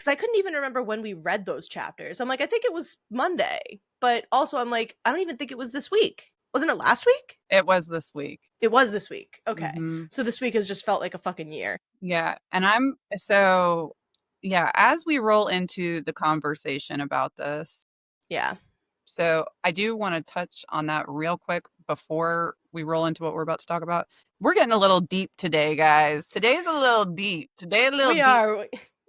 Because I couldn't even remember when we read those chapters. I'm like, I think it was Monday. But also, I'm like, I don't even think it was this week. Wasn't it last week? It was this week. It was this week. Okay. Hmm. So this week has just felt like a fucking year. Yeah. And as we roll into the conversation about this, Yeah. so I do want to touch on that real quick before we roll into what we're about to talk about. We're getting a little deep today, guys. Today's a little deep. Today a little We deep. are.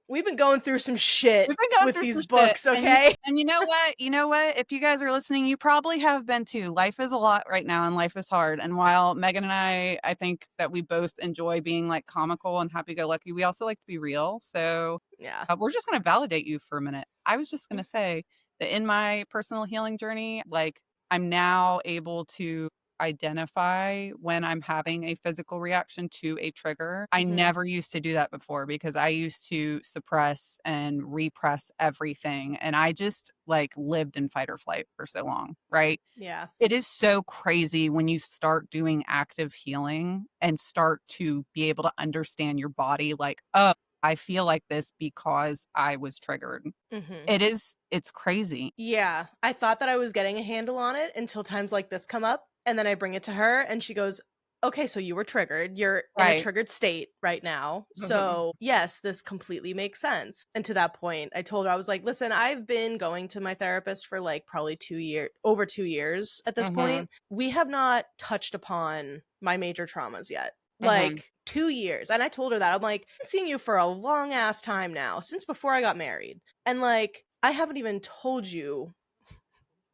We've been going through some shit We've been going with through some these shit. books, okay? And you know what? You know what? If you guys are listening, you probably have been too. Life is a lot right now and life is hard. And while Megan and I think that we both enjoy being like comical and happy-go-lucky, we also like to be real. So Yeah. we're just going to validate you for a minute. I was just going to say that in my personal healing journey, like I'm now able to identify when I'm having a physical reaction to a trigger. I never used to do that before because I used to suppress and repress everything. And I just like lived in fight or flight for so long, right? Yeah. It is so crazy when you start doing active healing and start to be able to understand your body like, oh, I feel like this because I was triggered. Mm-hmm. It's crazy. Yeah. I thought that I was getting a handle on it until times like this come up. And then I bring it to her and she goes, okay, so you were triggered. You're in a Right. triggered state right now. Mhm. So, yes, this completely makes sense. And to that point, I told her, I was like, listen, I've been going to my therapist for like probably 2 years, over 2 years at this Mhm. point. We have not touched upon my major traumas yet. Mhm. Like 2 years. And I told her that. I'm like, I've seen you for a long ass time now, since before I got married. And like, I haven't even told you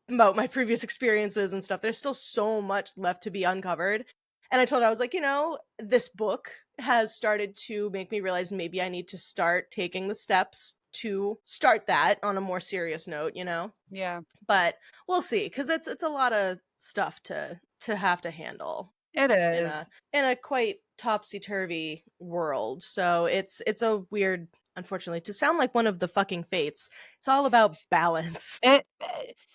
about my previous experiences and stuff. There's still so much left to be uncovered. And I told her, I was like, this book has started to make me realize maybe I need to start taking the steps to start that on a more serious note. Yeah, But we'll see, because it's a lot of stuff to have to handle it in a is. in a quite topsy-turvy world. So it's a weird, unfortunately, to sound like one of the fucking fates. It's all about balance. It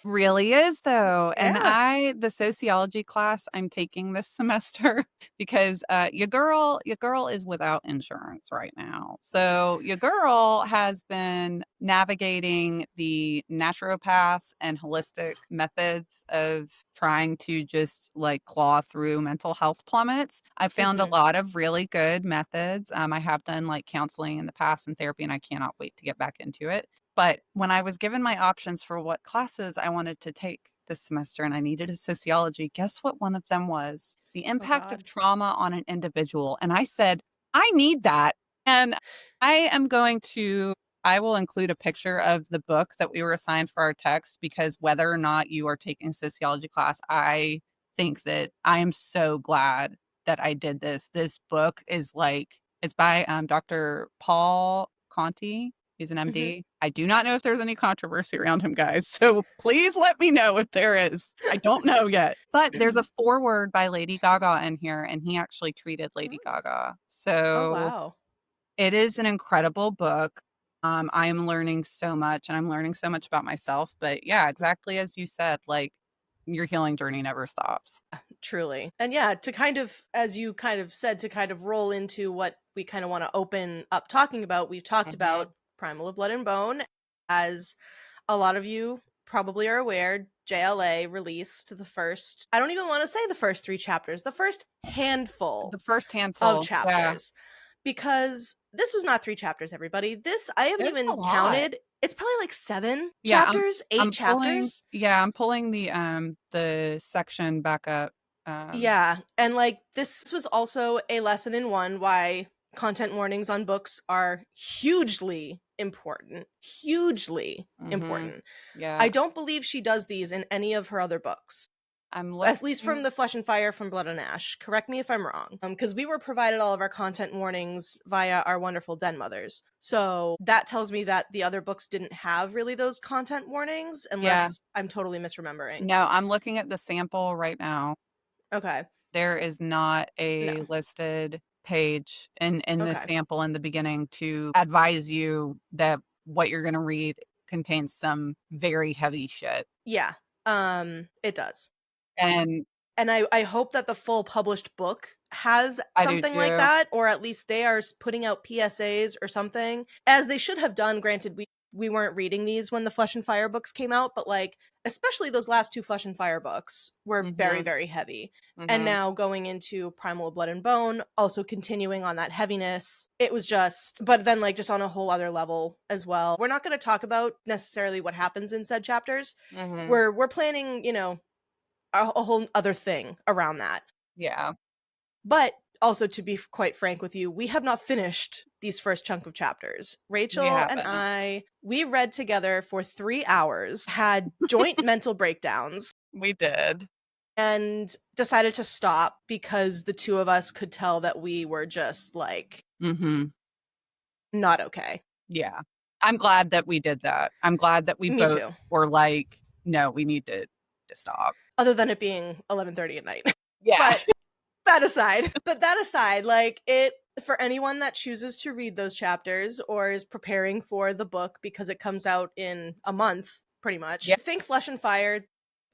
really is though. And Yeah. the sociology class I'm taking this semester because your girl is without insurance right now. So your girl has been navigating the naturopath and holistic methods of trying to just like claw through mental health plummets. I found a Mhm. lot of really good methods. I have done like counseling in the past and therapy, and I cannot wait to get back into it. But when I was given my options for what classes I wanted to take this semester and I needed a sociology, guess what one of them was? The Oh impact of god. trauma on an individual. And I said, I need that. And I am going to, I will include a picture of the book that we were assigned for our text because whether or not you are taking a sociology class, I think that I am so glad that I did this. This book is like, it's by Dr. Paul Conti. He's an Mhm. MD. I do not know if there's any controversy around him, guys. So please let me know if there is. I don't know yet. But there's a foreword by Lady Gaga in here, and he actually treated Lady Gaga. Oh So wow. it is an incredible book. I am learning so much, and I'm learning so much about myself. But yeah, exactly as you said, like your healing journey never stops. Truly. And yeah, to kind of, as you kind of said, to kind of roll into what we kind of want to open up talking about, we've talked Hmm. about Primal of Blood and Bone. As a lot of you probably are aware, JLA released the first, I don't even want to say the first 3 chapters, the first handful The first of handful, yeah, chapters. Because this was not 3 chapters, everybody. This, I haven't it's a even lot. counted. It's probably like seven Yeah, chapters, eight chapters. I'm pulling the section back up. Um Yeah, and like this was also a lesson in one why content warnings on books are hugely important. Hugely mhm. important. I Yeah, don't believe she does these in any of her other books. I'm At least from looking. the Flesh and Fire from Blood and Ash. Correct me if I'm wrong. Because we were provided all of our content warnings via our wonderful den mothers. So that tells me that the other books didn't have really those content warnings, Yeah. unless I'm totally misremembering. No, I'm looking at the sample right now. Okay. There is not No. a listed page in this Okay. sample in the beginning to advise you that what you're gonna read contains some very heavy shit. Yeah. It does. And And I hope that the full published book has I do something like too. that, or at least they are putting out PSAs or something, as they should have done. Granted, we weren't reading these when the Flesh and Fire books came out, but like especially those last two Flesh and Fire books were very, Mhm. very heavy. And Mhm. now going into Primal of Blood and Bone, also continuing on that heaviness, it was just, but then like just on a whole other level as well. We're not going to talk about necessarily what happens in said chapters. Mhm. We're planning, you know, a whole other thing around that. Yeah. But also, to be quite frank with you, we have not finished these first chunk of chapters. We Rachel and haven't. we read together for 3 hours, had joint mental breakdowns, We did. and decided to stop because the two of us could tell that we were just like Mhm. not okay. Yeah. I'm glad that we did that. I'm glad that we Me both too. were like, no, we need to stop. Other than it being 11:30 at night. Yeah. But that aside, like it, for anyone that chooses to read those chapters or is preparing for the book because it comes out in a month pretty much, Yeah. think Flesh and Fire.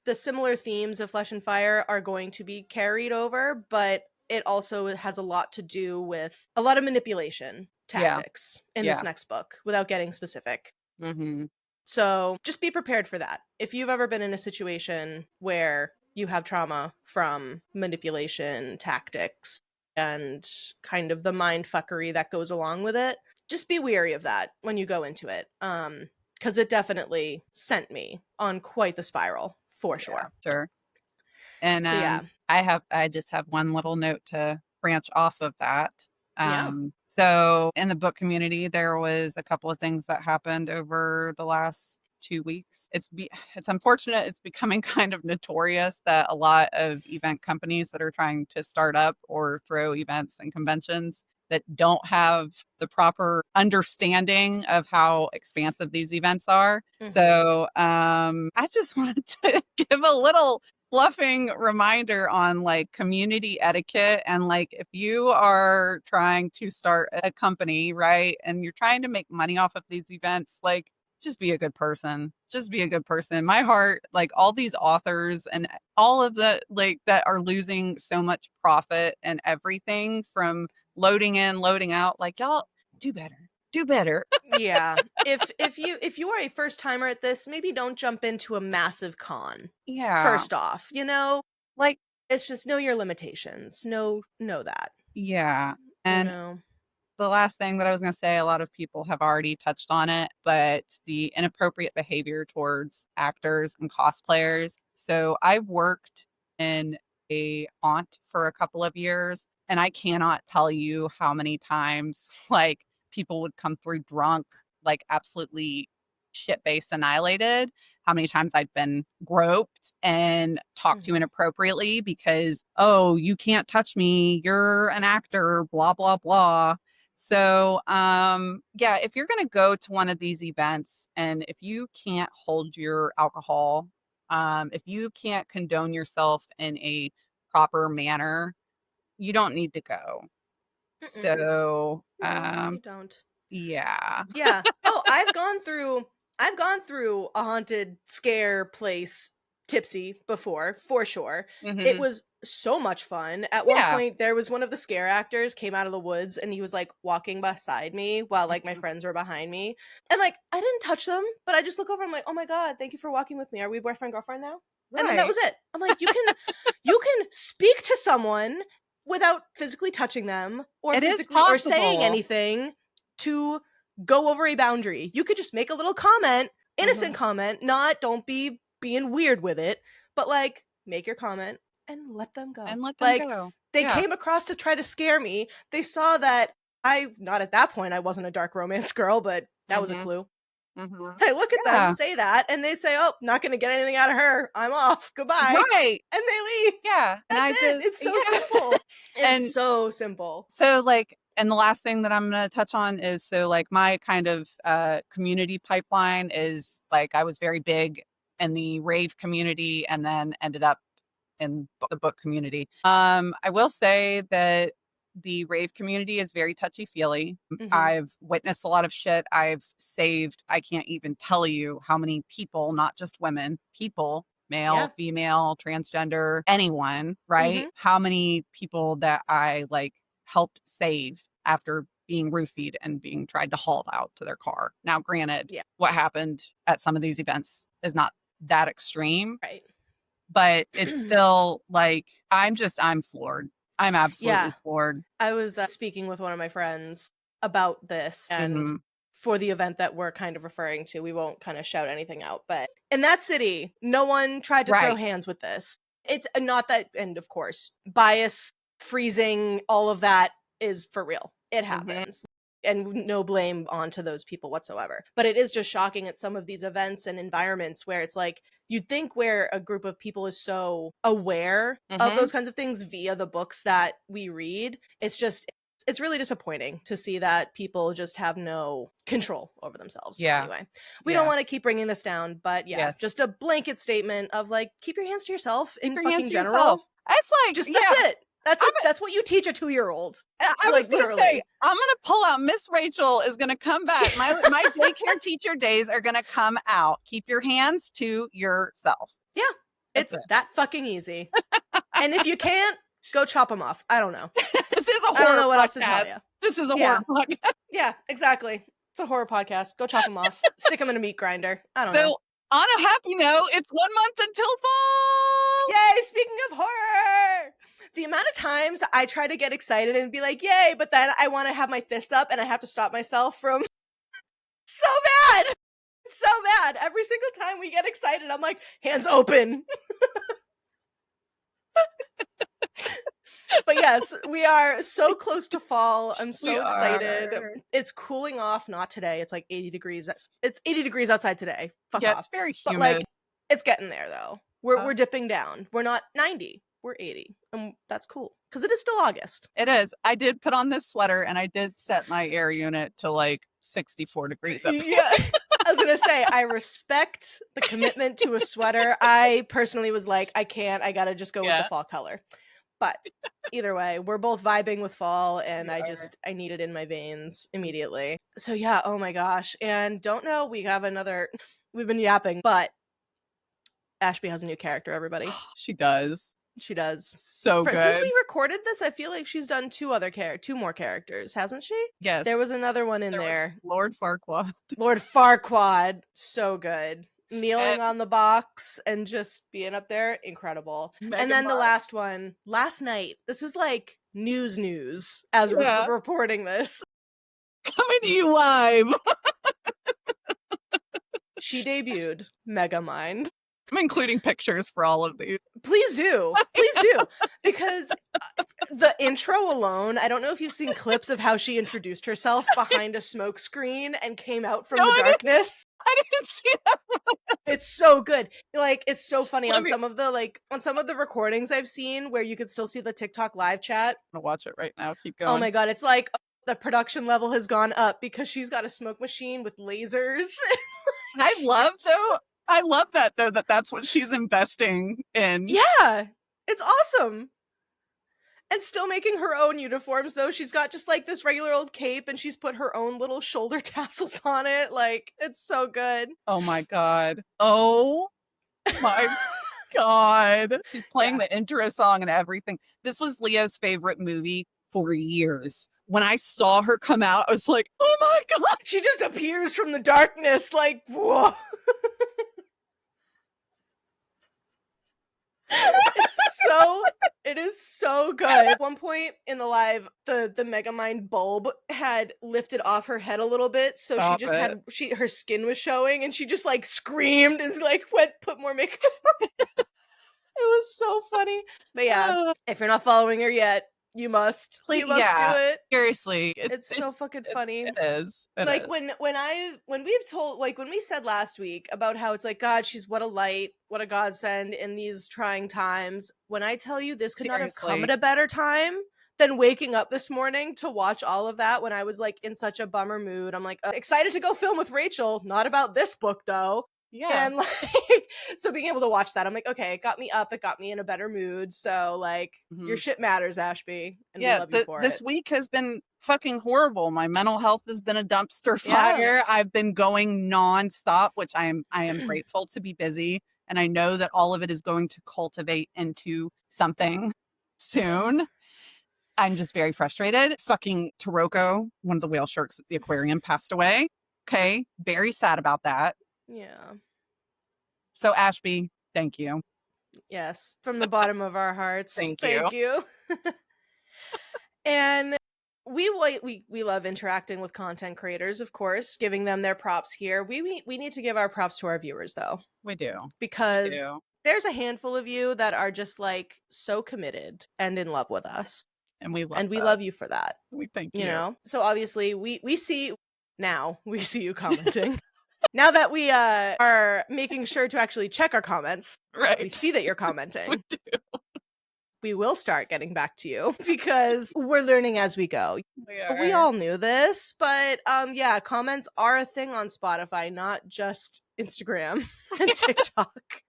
The similar themes of Flesh and Fire are going to be carried over, but it also has a lot to do with a lot of manipulation Yeah. tactics in this Yeah. next book without getting specific. Mhm. So just be prepared for that. If you've ever been in a situation where you have trauma from manipulation tactics and kind of the mind fuckery that goes along with it, just be wary of that when you go into it. Because it definitely sent me on quite the spiral for Yeah, sure. sure. And So yeah. I just have one little note to branch off of that. Yeah. So in the book community, there was a couple of things that happened over the last 2 weeks. It's unfortunate. It's becoming kind of notorious that a lot of event companies that are trying to start up or throw events and conventions that don't have the proper understanding of how expansive these events are. Mhm. So I just wanted to give a little fluffing reminder on like community etiquette, and like if you are trying to start a company, right, and you're trying to make money off of these events, like just be a good person. Just be a good person. My heart, like all these authors and all of the like that are losing so much profit and everything from loading in, loading out, like y'all do better. Do better. Yeah. If you are a first timer at this, maybe don't jump into a massive con. Yeah. First off, you know, Like, it's just know your limitations. Know that. yeah. You And know. the last thing that I was going to say, a lot of people have already touched on it, but the inappropriate behavior towards actors and cosplayers. So I worked in a haunt for a couple of years, and I cannot tell you how many times like people would come through drunk, like absolutely shit-faced annihilated. How many times I'd been groped and talked to Mhm. inappropriately because, oh, you can't touch me, you're an actor, blah, blah, blah. So, yeah, if you're going to go to one of these events and if you can't hold your alcohol, if you can't condone yourself in a proper manner, you don't need to go. Mm-mm. So, No, you don't. yeah. Yeah. Oh, I've gone through a haunted scare place tipsy before, for sure. It Hmm. was so much fun. At one Yeah. point there was one of the scare actors came out of the woods and he was like walking beside me while like my Hmm. friends were behind me. And like I didn't touch them, but I just look over, I'm like, "Oh my god, thank you for walking with me. Are we boyfriend girlfriend now?" And then that Right. was it. I'm like, you can speak to someone without physically touching them or It is physically or saying possible. anything to go over a boundary. You could just make a little comment, Hmm. innocent comment, not don't be being weird with it, but like make your comment and let them go. And let them Like go. they Yeah. came across to try to scare me. They saw that not at that point I wasn't a dark romance girl, but that was a Hmm. clue. Hmm. I look at them, Yeah. say that, and they say, "Oh, not going to get anything out of her. I'm off. Goodbye." Right. And they leave. Yeah. And That's I it. just, It's so yeah. simple. It's And so simple. so like, and the last thing that I'm going to touch on is so like my kind of community pipeline is like I was very big in the rave community and then ended up in the book community. I will say that the rave community is very touchy feely. Mhm. I've witnessed a lot of shit. I've saved, I can't even tell you how many people, not just women, people male, female, transgender, anyone, right? How many people that I like helped save after being roofied and being tried to haul out to their car. Now, granted, what happened at some of these events is not that extreme. Right. But it's still like, I'm floored. I'm absolutely floored. I was speaking with one of my friends about this, and for the event that we're kind of referring to, we won't kind of shout anything out, but in that city, no one tried to throw hands with this. It's not that, and of course, bias, freezing, all of that is for real. It happens. And no blame onto those people whatsoever. But it is just shocking at some of these events and environments where it's like, you'd think where a group of people is so aware of those kinds of things via the books that we read, it's really disappointing to see that people just have no control over themselves. Anyway, we don't want to keep bringing this down, but just a blanket statement of like, keep your hands to yourself in fucking general. It's like, just that's it. That's what you teach a 2-year-old. I was going to say, I'm going to pull out. Miss Rachel is going to come back. My daycare teacher days are going to come out. Keep your hands to yourself. Yeah. It's that fucking easy. And if you can't, go chop them off. I don't know. This is a horror podcast. I don't know what else to tell you. This is a horror podcast. Yeah, exactly. It's a horror podcast. Go chop them off. Stick them in a meat grinder. I don't know. So, on a happy note, it's 1 month until fall. Yay, speaking of horror. The amount of times I try to get excited and be like, yay, but then I want to have my fists up and I have to stop myself from so bad. So bad. Every single time we get excited, I'm like, hands open. But yes, we are so close to fall. I'm so excited. It's cooling off. Not today. It's like 80 degrees. It's 80 degrees outside today. Fuck off. It's very humid. But like, it's getting there though. We're dipping down. We're not 90. We're 80. And that's cool. Because it is still August. It is. I did put on this sweater and I did set my air unit to like 64 degrees up. Yeah. I was going to say, I respect the commitment to a sweater. I personally was like, I can't. I got to just go with the fall color. But either way, we're both vibing with fall, and I need it in my veins immediately. So yeah, oh my gosh. And don't know, we've been yapping, but Ashby has a new character, everybody. She does. She does. So good. Since we recorded this, I feel like she's done two more characters, hasn't she? Yes. There was another one in there. Lord Farquaad. Lord Farquaad. So good. Kneeling on the box and just being up there, incredible. And then the last one, last night. This is like news as we're reporting this. Coming to you live. She debuted Megamind. I'm including pictures for all of these. Please do. Because the intro alone, I don't know if you've seen clips of how she introduced herself behind a smoke screen and came out from the darkness. I didn't see that. It's so good. Like, it's so funny on some of the recordings I've seen where you could still see the TikTok live chat. I'm gonna watch it right now. Keep going. Oh my god, it's like the production level has gone up because she's got a smoke machine with lasers. I love that though, that's what she's investing in. Yeah. It's awesome. And still making her own uniforms, though. She's got just, like, this regular old cape, and she's put her own little shoulder tassels on it. Like, it's so good. Oh, my God. Oh, my God. She's playing the intro song and everything. This was Leo's favorite movie for years. When I saw her come out, I was like, oh, my God. She just appears from the darkness, like, whoa. It is so good. At one point in the live, the Megamind bulb had lifted off her head a little bit, so her skin was showing, and she just like screamed and like put more makeup on. It was so funny. But yeah, if you're not following her yet, you must. You must do it. Seriously. It's so fucking funny. It is. Like when we said last week about how it's like, God, she's what a light, what a godsend in these trying times. When I tell you this could not have come at a better time than waking up this morning to watch all of that when I was like in such a bummer mood. I'm like, excited to go film with Rachel. Not about this book though. Yeah. And like, so being able to watch that, I'm like, okay, it got me up, it got me in a better mood. So like, your shit matters, Ashby. And we love you for this week has been fucking horrible. My mental health has been a dumpster fire. I've been going nonstop, which I am grateful to be busy And I know that all of it is going to cultivate into something soon. I'm just very frustrated. Fucking Taroko, one of the whale sharks at the aquarium, passed away. Okay. Very sad about that. Yeah. So Ashby, thank you. Yes. From the bottom of our hearts. Thank Thank you. And we love interacting with content creators, of course, giving them their props here. We need to give our props to our viewers, though. We do. Because there's a handful of you that are just like so committed and in love with us. And we love love you for that. We thank you. You know? So obviously we see you commenting. Now that we are making sure to actually check our comments, right. We see that you're commenting. We do. We will start getting back to you because we're learning as we go. We all knew this, but yeah, comments are a thing on Spotify, not just Instagram and TikTok.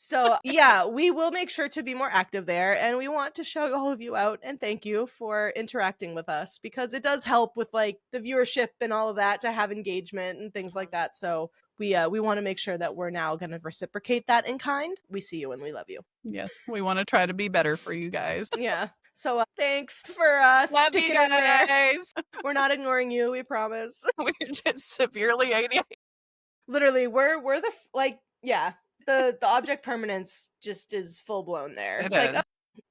So yeah, we will make sure to be more active there, and we want to shout all of you out and thank you for interacting with us, because it does help with like the viewership and all of that to have engagement and things like that. So we want to make sure that we're now going to reciprocate that in kind. We see you and we love you. Yes, we want to try to be better for you guys. Yeah. So thanks for sticking in there. We're not ignoring you, we promise. We're just severely ADHD. Literally, we're the yeah. The object permanence just is full blown there. It's like, oh,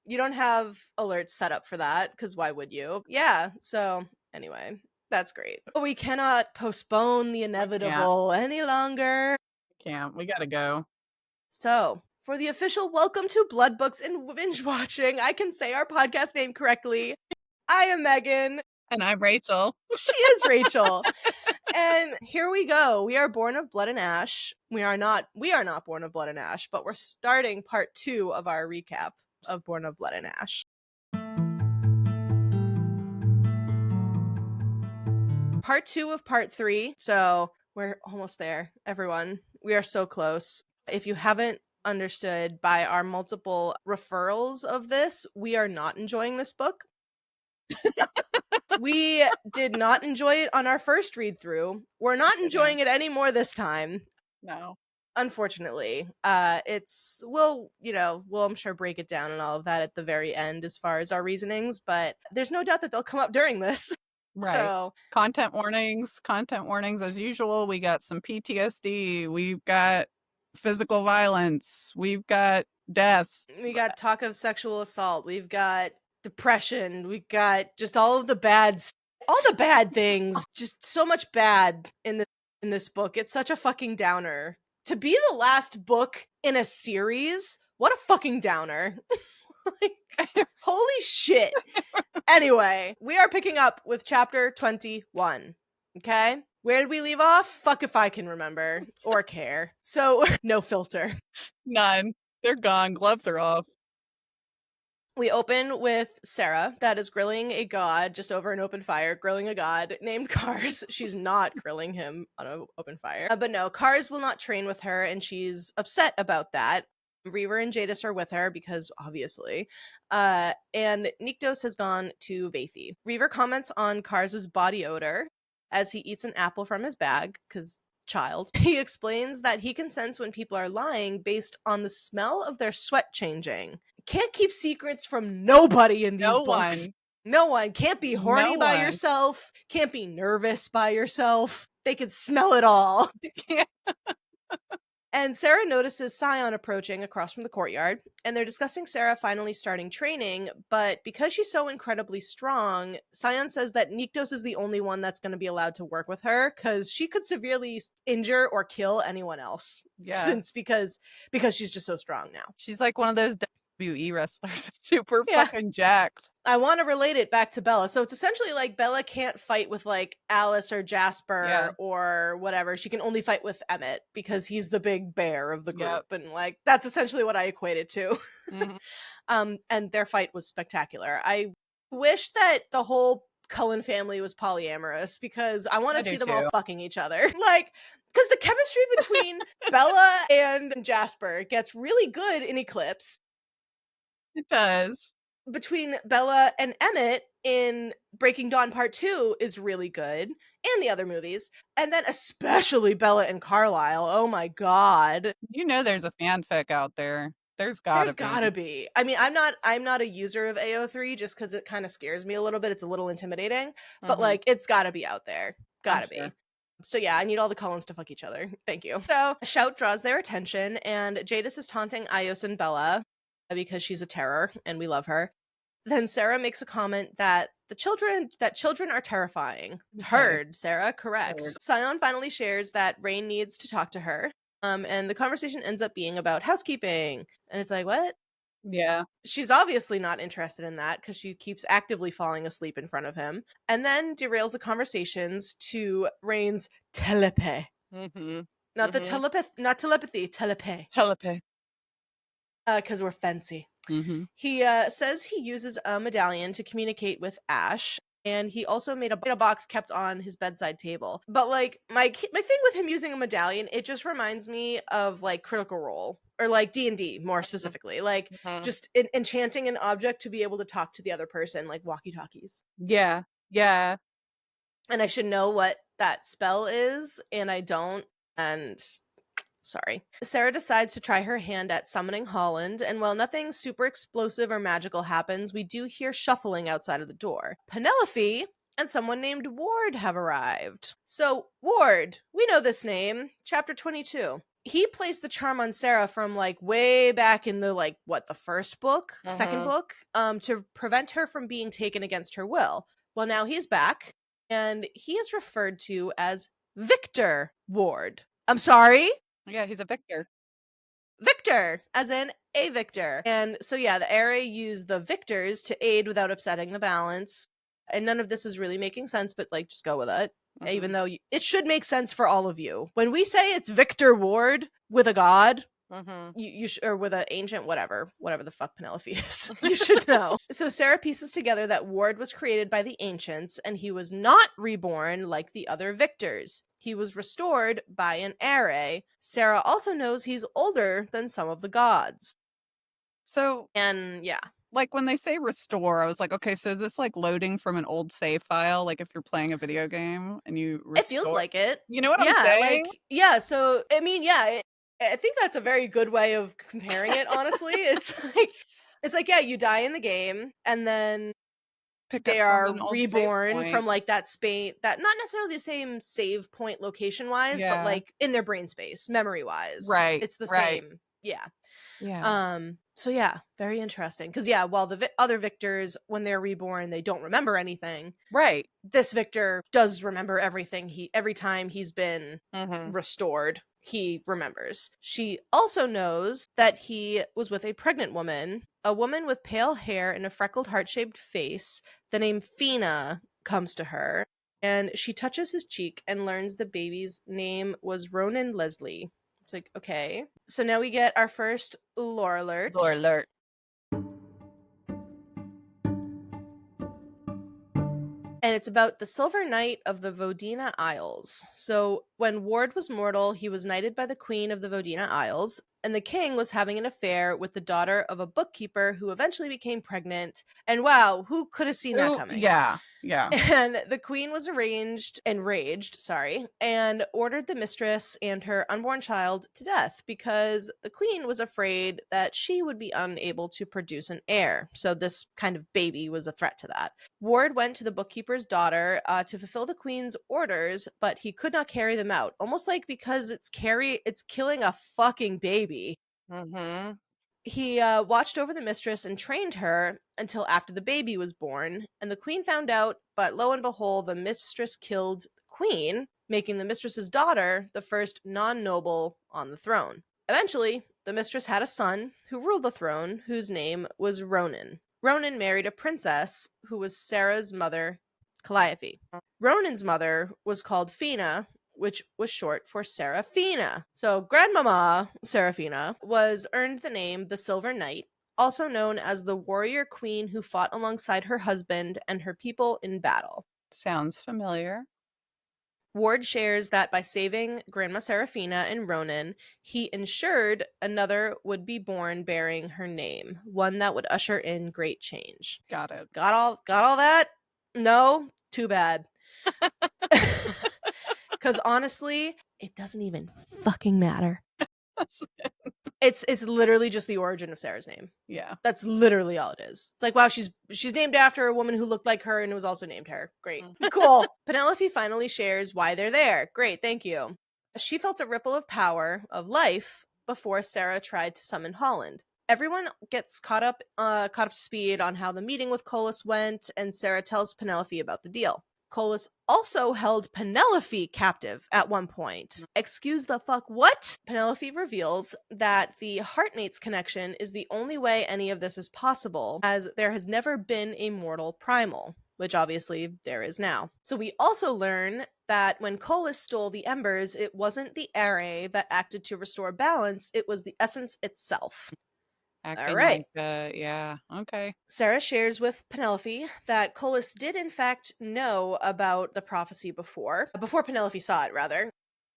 you don't have alerts set up for that, because why would you? Yeah. So anyway, that's great. We cannot postpone the inevitable any longer. Can't. We gotta go. So for the official welcome to Blood Books and Binge-Watching, I can say our podcast name correctly. I am Megan. And I'm Rachel. She is Rachel. And here we go. We are born of blood and ash. We are not born of blood and ash, but we're starting part 2 of our recap of Born of Blood and Ash. Part 2 of part 3. So we're almost there, everyone. We are so close. If you haven't understood by our multiple referrals of this, we are not enjoying this book. We did not enjoy it on our first read through. We're not enjoying it anymore this time. No. Unfortunately. We'll I'm sure break it down and all of that at the very end as far as our reasonings, but there's no doubt that they'll come up during this. Right. So content warnings as usual. We got some PTSD. We've got physical violence. We've got death. We got talk of sexual assault. We've got depression. We got just all the bad things. Just so much bad in this book. It's such a fucking downer. To be the last book in a series, what a fucking downer. Like, holy shit. Anyway, we are picking up with chapter 21. Okay? Where did we leave off? Fuck if I can remember or care. So, no filter. None. They're gone. Gloves are off. We open with Sera, that is grilling a god just over an open fire, grilling a god named Kars. She's not grilling him on an open fire. But no, Kars will not train with her, and she's upset about that. Reaver and Jadis are with her, because obviously. And Nyktos has gone to Vathi. Reaver comments on Kars's body odor as he eats an apple from his bag, because child. He explains that he can sense when people are lying based on the smell of their sweat changing. Can't keep secrets from nobody in these books. No one. Can't be horny by yourself. Can't be nervous by yourself. They can smell it all. And Sera notices Sion approaching across from the courtyard, and they're discussing Sera finally starting training, but because she's so incredibly strong, Sion says that Nyktos is the only one that's going to be allowed to work with her, because she could severely injure or kill anyone else. Yeah. Because she's just so strong now. She's like one of those WWE wrestlers. Super fucking jacked. I want to relate it back to Bella. So it's essentially like Bella can't fight with like Alice or Jasper or whatever. She can only fight with Emmett because he's the big bear of the group. And like, that's essentially what I equate it to. Mm-hmm. And their fight was spectacular. I wish that the whole Cullen family was polyamorous, because I want to see them all fucking each other. Like, because the chemistry between Bella and Jasper gets really good in Eclipse. It does. Between Bella and Emmett, in Breaking Dawn Part 2 is really good, and the other movies. And then especially Bella and Carlisle. Oh my god. You know there's a fanfic out there. There's There's gotta gotta be. be. I mean, I'm not a user of AO3 just because it kind of scares me a little bit. It's a little intimidating, but Mhm. like it's gotta be out there. I'm Gotta sure. be. So yeah, I need all the Cullens to fuck each other. Thank you. So a shout draws their attention, and Jadis is taunting Ios and Bella because she's a terror and we love her. Then Sarah makes a comment that children are terrifying. Okay. Heard, Sarah corrects. Heard. Sion finally shares that Rain needs to talk to her. And the conversation ends up being about housekeeping. And it's like, what? Yeah. She's obviously not interested in that because she keeps actively falling asleep in front of him. And then derails the conversations to Rain's telepe. Mhm. Not the Mhm. telepath, not telepathy, telepe. Telepay. Because we're fancy. Mhm. He says he uses a medallion to communicate with Ash, and he also made a box kept on his bedside table. But like my thing with him using a medallion, it just reminds me of like Critical Role or like D&D more specifically, like Mhm. just enchanting an object to be able to talk to the other person, like walkie-talkies. Yeah. Yeah. And I should know what that spell is, and I don't. And sorry. Sarah decides to try her hand at summoning Holland, and while nothing super explosive or magical happens, we do hear shuffling outside of the door. Penelope and someone named Ward have arrived. So, Ward, we know this name, chapter 22. He placed the charm on Sarah from like way back in the the first book, second Mhm. book, to prevent her from being taken against her will. Well, now he's back, and he is referred to as Victor Ward. I'm sorry? Yeah, he's a victor. Victor, as in a victor. And so, yeah, the area used the victors to aid without upsetting the balance. And none of this is really making sense, but like, just go with it. Even Mhm. though it should make sense for all of you. When we say it's Victor Ward with a god, Mhm. or with an ancient whatever the fuck Penelope is, you should know. So Sarah pieces together that Ward was created by the ancients, and he was not reborn like the other victors. He was restored by an heir. Sarah also knows he's older than some of the gods. So, And yeah, like when they say restore, I was like, okay, so is this like loading from an old save file? Like if you're playing a video game and you it feels restore, like it. you know what I'm Yeah, saying? like, yeah, so I mean, yeah, I think that's a very good way of comparing it, honestly. It's like yeah, you die in the game, and then Pick they up from are an old save reborn point. from like that space, that not necessarily the same save point location wise, but Yeah. like in their brain space, memory wise, Right. it's the Right. same. Yeah. Yeah. So yeah, very interesting because yeah, while the other victors, when they're reborn, they don't remember anything. Right. This victor does remember everything. Every time he's been Mhm. restored, he remembers. She also knows that he was with a pregnant woman, a woman with pale hair and a freckled heart-shaped face. The name Fina comes to her, and she touches his cheek and learns the baby's name was Ronan Leslie. It's like, okay. So now we get our first lore Lore alert. alert. And it's about the Silver Knight of the Vodina Isles. So, when Ward was mortal, he was knighted by the Queen of the Vodina Isles, and the king was having an affair with the daughter of a bookkeeper who eventually became pregnant. And wow, who could have seen that Ooh, coming? yeah. Yeah. And the queen was enraged, and ordered the mistress and her unborn child to death because the queen was afraid that she would be unable to produce an heir. So this kind of baby was a threat to that. Ward went to the bookkeeper's daughter to fulfill the queen's orders, but he could not carry them out. Almost like because it's killing a fucking baby. Mhm. He watched over the mistress and trained her until after the baby was born, and the queen found out, but lo and behold, the mistress killed the queen, making the mistress's daughter the first non-noble on the throne. Eventually, the mistress had a son who ruled the throne, whose name was Ronan. Ronan married a princess who was Sarah's mother, Calliope. Ronan's mother was called Fina, which was short for Seraphina. So, Grandmama Seraphina was earned the name the Silver Knight, also known as the warrior queen who fought alongside her husband and her people in battle. Sounds familiar. Ward shares that by saving Grandma Serafina and Ronan, he ensured another would be born bearing her name, one that would usher in great change. Got it. Got all that? No? Too bad. Because honestly, it doesn't even fucking matter. It's literally just the origin of Sera's name. Yeah. That's literally all it is. It's like, wow, she's named after a woman who looked like her and it was also named her. Great. Cool. Penelope finally shares why they're there. Great, thank you. She felt a ripple of power, of life, before Sera tried to summon Holland. Everyone gets caught up to speed on how the meeting with Kolis went, and Sera tells Penelope about the deal. Kolis also held Penelope captive at one point. Excuse the fuck what? Penelope reveals that the Heartmates connection is the only way any of this is possible, as there has never been a mortal primal, which obviously there is now. So we also learn that when Kolis stole the embers, it wasn't the array that acted to restore balance, it was the essence itself. Acting All right. like yeah, okay. Sera shares with Penelope that Kolis did in fact know about the prophecy before Penelope saw it, rather,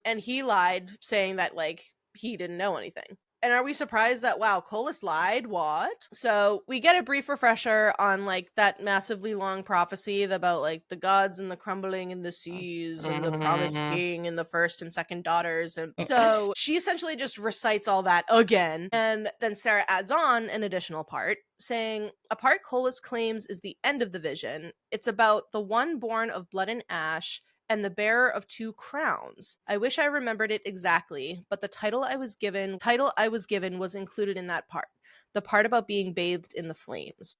and he lied, saying that, like, he didn't know anything. And are we surprised that, wow, Kolis lied? What? So we get a brief refresher on, like, that massively long prophecy about, like, the gods and the crumbling in the seas and the promised king and the first and second daughters. And so she essentially just recites all that again. And then Sera adds on an additional part, saying, a part Kolis claims is the end of the vision. It's about the one born of blood and ash, and the bearer of two crowns. I wish I remembered it exactly, but the title I was given was included in that part. The part about being bathed in the flames.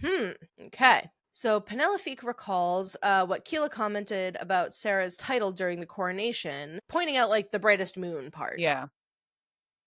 Okay. So Penelope recalls what Keela commented about Sera's title during the coronation, pointing out, like, the brightest moon part. Yeah.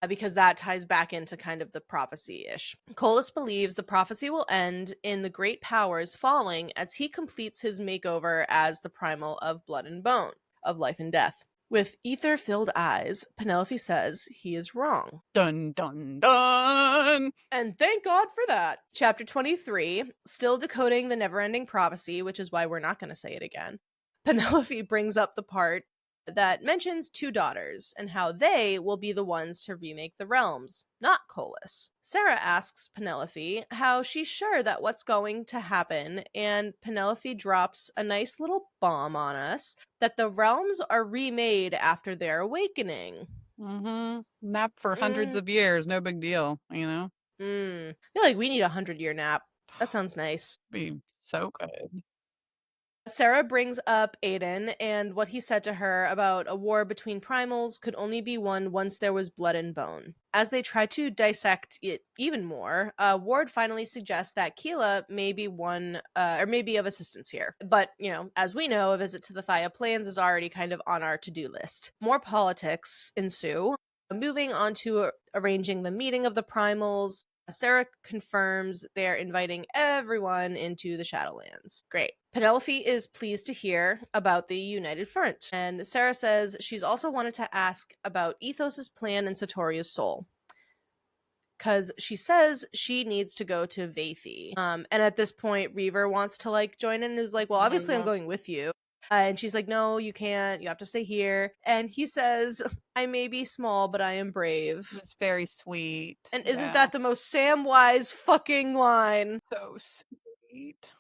Because that ties back into kind of the prophecy-ish. Kolis believes the prophecy will end in the great powers falling as he completes his makeover as the primal of blood and bone, of life and death. With ether-filled eyes, Penelope says he is wrong. Dun, dun, dun! And thank God for that. Chapter 23, still decoding the never-ending prophecy, which is why we're not going to say it again. Penelope brings up the part that mentions two daughters and how they will be the ones to remake the realms, not Kolis. Sera asks Penelope how she's sure that what's going to happen, and Penelope drops a nice little bomb on us that the realms are remade after their awakening. Nap for hundreds of years, no big deal, you know? I feel like we need a 100-year nap. That sounds nice. Be so good. Sera brings up Aiden and what he said to her about a war between primals could only be won once there was blood and bone. As they try to dissect it even more, Ward finally suggests that Keela may be may be of assistance here. But, you know, as we know, a visit to the Thaya Plains is already kind of on our to-do list. More politics ensue. Moving on to arranging the meeting of the primals, Sera confirms they're inviting everyone into the Shadowlands. Great. Penelope is pleased to hear about the United Front, and Sera says she's also wanted to ask about Ethos's plan and Satoria's soul. Because she says she needs to go to Vathi. And at this point, Reaver wants to, like, join in and is like, well, obviously I'm going with you. And she's like, no, you can't. You have to stay here. And he says, I may be small, but I am brave. It's very sweet. And isn't that the most Samwise fucking line? So sweet.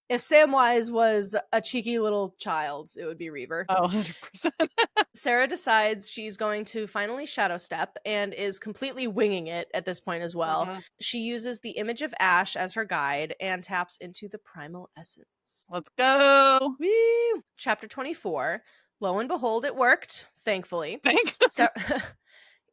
If Samwise was a cheeky little child, it would be Reaver. Oh, 100%. Sera decides she's going to finally shadow step and is completely winging it at this point as well. She uses the image of Ash as her guide and taps into the primal essence. Let's go. Woo! Chapter 24. Lo and behold, it worked, thankfully.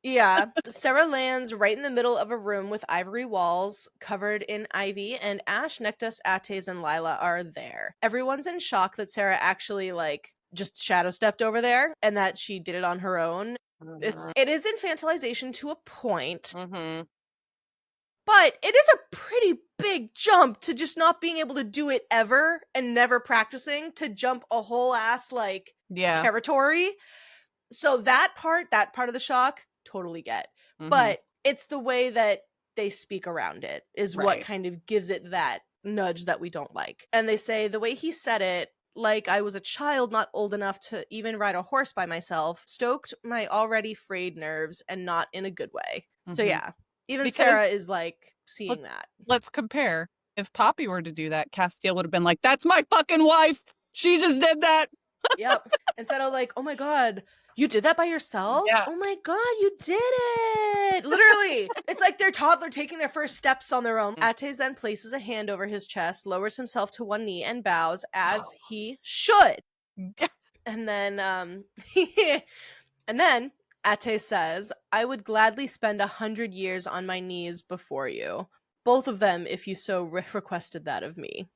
Yeah, Sera lands right in the middle of a room with ivory walls covered in ivy, and Ash, Nectus, Ates, and Lila are there. Everyone's in shock that Sera actually, like, just shadow stepped over there and that she did it on her own. It is infantilization to a point, but it is a pretty big jump to just not being able to do it ever and never practicing to jump a whole ass, like, territory. So that part of the shock, totally get. But it's the way that they speak around it is what kind of gives it that nudge that we don't like. And they say the way he said it, like I was a child not old enough to even ride a horse by myself, stoked my already frayed nerves, and not in a good way. So Mhm. yeah, even Because Sera is like let, seeing that. let's compare. If Poppy were to do that, Castile would have been like, "That's my fucking wife. She just did that." Yep. Instead of like, oh my god, you did that by yourself? Yeah. Oh my god, you did it! Literally. It's like their toddler taking their first steps on their own. Ates then places a hand over his chest, lowers himself to one knee, and bows as he should. And then and then Ate says, I would gladly spend 100 years on my knees before you. Both of them, if you so requested that of me.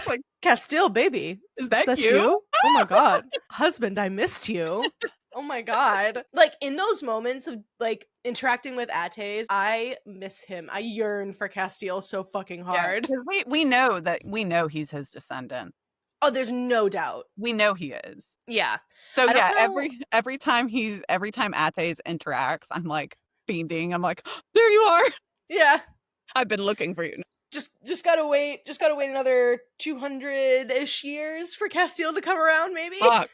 Like, Castile, baby. is that That's you? you? Oh my god. Husband, I missed you. Oh my god. Like, in those moments of, like, interacting with Ates, I miss him. I yearn for Castile so fucking hard. Yeah, we know he's his descendant. Oh, there's no doubt. We know he is. Yeah. So I don't yeah, know. every time Ates interacts, I'm like fiending. I'm like, there you are. Yeah. I've been looking for you. Just gotta wait another 200-ish years for Castile to come around, maybe. Fuck.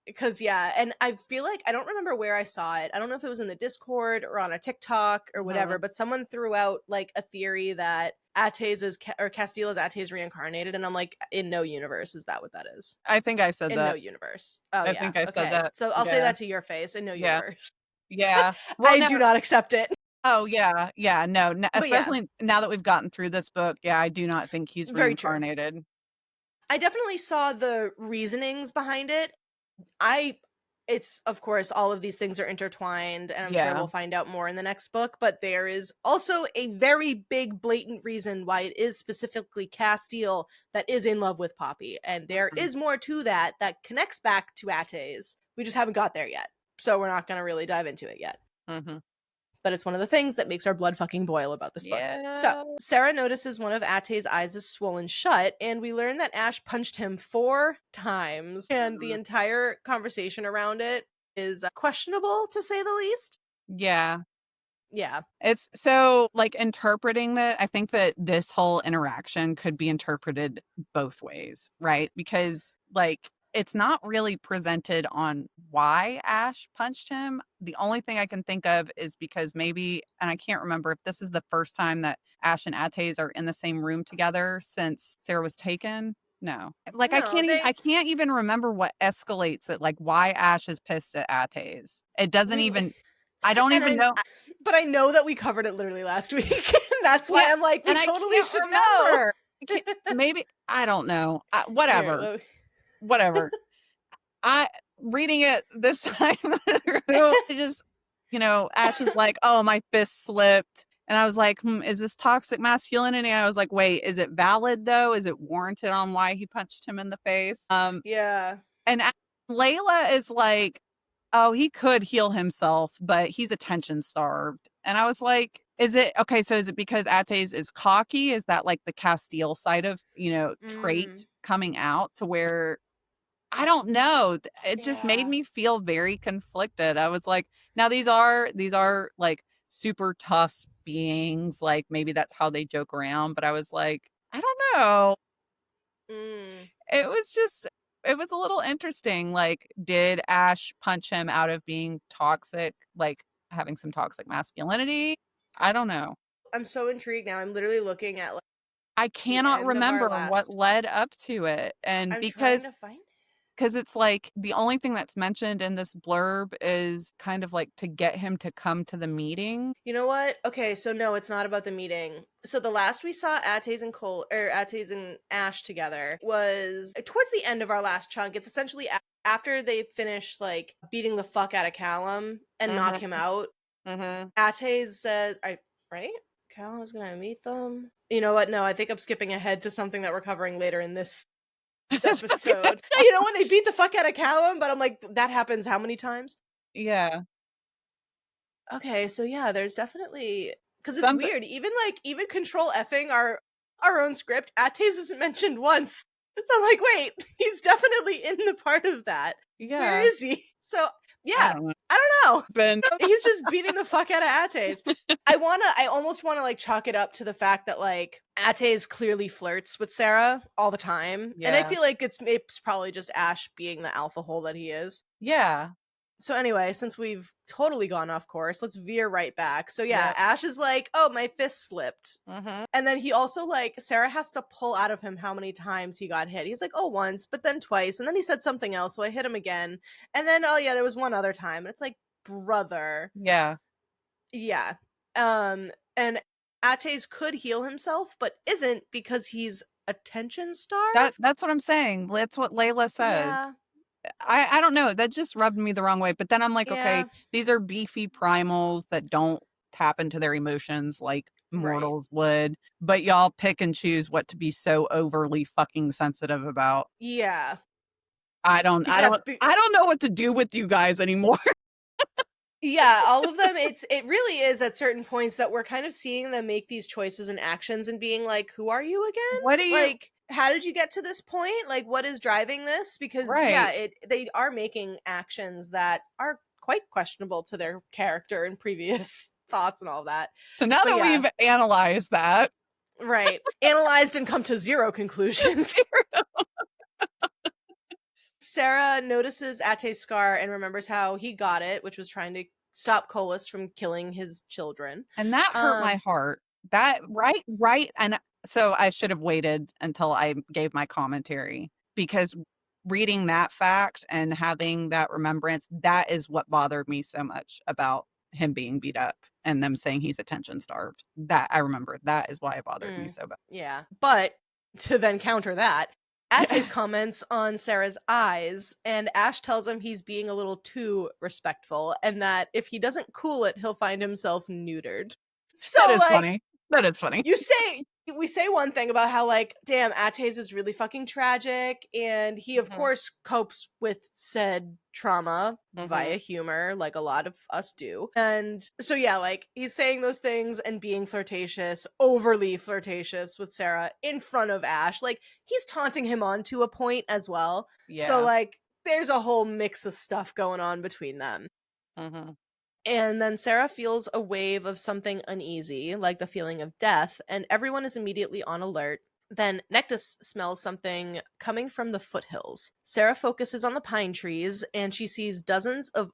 Because yeah, and I feel like I don't remember where I saw it. I don't know if it was in the Discord or on a TikTok or whatever, but someone threw out like a theory that Ates is or Castile is Ates reincarnated, and I'm like, in no universe is that what that is. I think I said In that. no universe. Oh I yeah. think I Okay. said that. So I'll say Yeah. that to your face. In no Yeah. universe. Yeah. Well, I do not accept it. Oh yeah, yeah, no, But especially now that we've gotten through this book, yeah, I do not think he's Very true. reincarnated. I definitely saw the reasonings behind it. It's of course all of these things are intertwined, and I'm sure we'll find out more in the next book, but there is also a very big blatant reason why it is specifically Castile that is in love with Poppy, and there is more to that connects back to Ates. We just haven't got there yet, so we're not going to really dive into it yet. But it's one of the things that makes our blood fucking boil about this book. So, Sera notices one of Ate's eyes is swollen shut, and we learn that Ash punched him 4 times, and the entire conversation around it is questionable, to say the least. Yeah. Yeah. It's so, like, interpreting that, I think that this whole interaction could be interpreted both ways, right? Because, like, it's not really presented on why Ash punched him. The only thing I can think of is because maybe, and I can't remember if this is the first time that Ash and Ates are in the same room together since Sera was taken. No. Like, No, I can't even remember what escalates it, like why Ash is pissed at Ates. It doesn't even, I don't even know. But I know that we covered it literally last week. And that's why I'm like, we totally should know. Maybe, I don't know. Whatever. Whatever. Reading it this time through, just, Ash is like, oh, my fist slipped. And I was like, is this toxic masculinity? And I was like, wait, is it valid though? Is it warranted on why he punched him in the face? Yeah. And Layla is like, oh, he could heal himself, but he's attention starved. And I was like, is it because Ates is cocky? Is that like the Castile side of, trait coming out to where, I don't know. It just made me feel very conflicted. I was like, now these are like super tough beings. Like maybe that's how they joke around. But I was like, I don't know. It was a little interesting. Like, did Ash punch him out of being toxic, like having some toxic masculinity? I don't know. I'm so intrigued now. I'm literally looking at I cannot remember what led up to it. And because it's like the only thing that's mentioned in this blurb is kind of like to get him to come to the meeting. You know what? Okay, so no, it's not about the meeting. So the last we saw Ates and Ash together was towards the end of our last chunk. It's essentially after they finish like beating the fuck out of Callum and knock him out. Ates says, right? Callum's gonna meet them. You know what? No, I think I'm skipping ahead to something that we're covering later in this episode. When they beat the fuck out of Callum, but I'm like, that happens how many times? Yeah. Okay, so yeah, there's definitely, because it's weird. Even control effing our own script, Ates isn't mentioned once. So I'm like, wait, he's definitely in the part of that. Yeah. Where is he? So, Yeah. don't know. I don't know. Ben. He's just beating the fuck out of Ates. I almost want to like chalk it up to the fact that like Ates clearly flirts with Sera all the time. And I Yeah. feel like it's probably just Ash being the alpha hole that he is. Yeah. So anyway, since we've totally gone off course, let's veer right back. So yeah, Yep. Ash is like, oh, my fist slipped. Mm-hmm. And then he also like, Sera has to pull out of him how many times he got hit. He's like, oh, once, but then twice. And then he said something else, so I hit him again. And then, oh yeah, there was one other time. And it's like, brother. Yeah. Yeah. And Ates could heal himself, but isn't because he's attention starved. That's what I'm saying. That's what Layla said. Yeah. I don't know. That just rubbed me the wrong way. But then I'm like, okay, Yeah. these are beefy primals that don't tap into their emotions like mortals would. But y'all pick and choose what to be so overly fucking sensitive about. Yeah. I don't know what to do with you guys anymore. Yeah, all of them, it really is at certain points that we're kind of seeing them make these choices and actions and being like, who are you again? What do you like? How did you get to this point? Like, what is driving this? Because yeah, they are making actions that are quite questionable to their character and previous thoughts and all that. So now that we've analyzed that, right, analyzed and come to zero conclusions. Sera notices Ate's scar and remembers how he got it, which was trying to stop Kolis from killing his children. And that hurt my heart. That right. And so I should have waited until I gave my commentary, because reading that fact and having that remembrance, that is what bothered me so much about him being beat up and them saying he's attention starved. That I remember. That is why it bothered me so bad. Yeah. But to then counter that, Ate's comments on Sera's eyes, and Ash tells him he's being a little too respectful, and that if he doesn't cool it, he'll find himself neutered. So that is funny. That is funny. We say one thing about how like, damn, Ates is really fucking tragic, and he of course copes with said trauma via humor, like a lot of us do. And so yeah, like he's saying those things and being flirtatious, overly flirtatious with Sera in front of Ash. Like he's taunting him on to a point as well. Yeah. So like there's a whole mix of stuff going on between them. And then Sera feels a wave of something uneasy, like the feeling of death, and everyone is immediately on alert. Then Nectus smells something coming from the foothills. Sera focuses on the pine trees, and she sees dozens of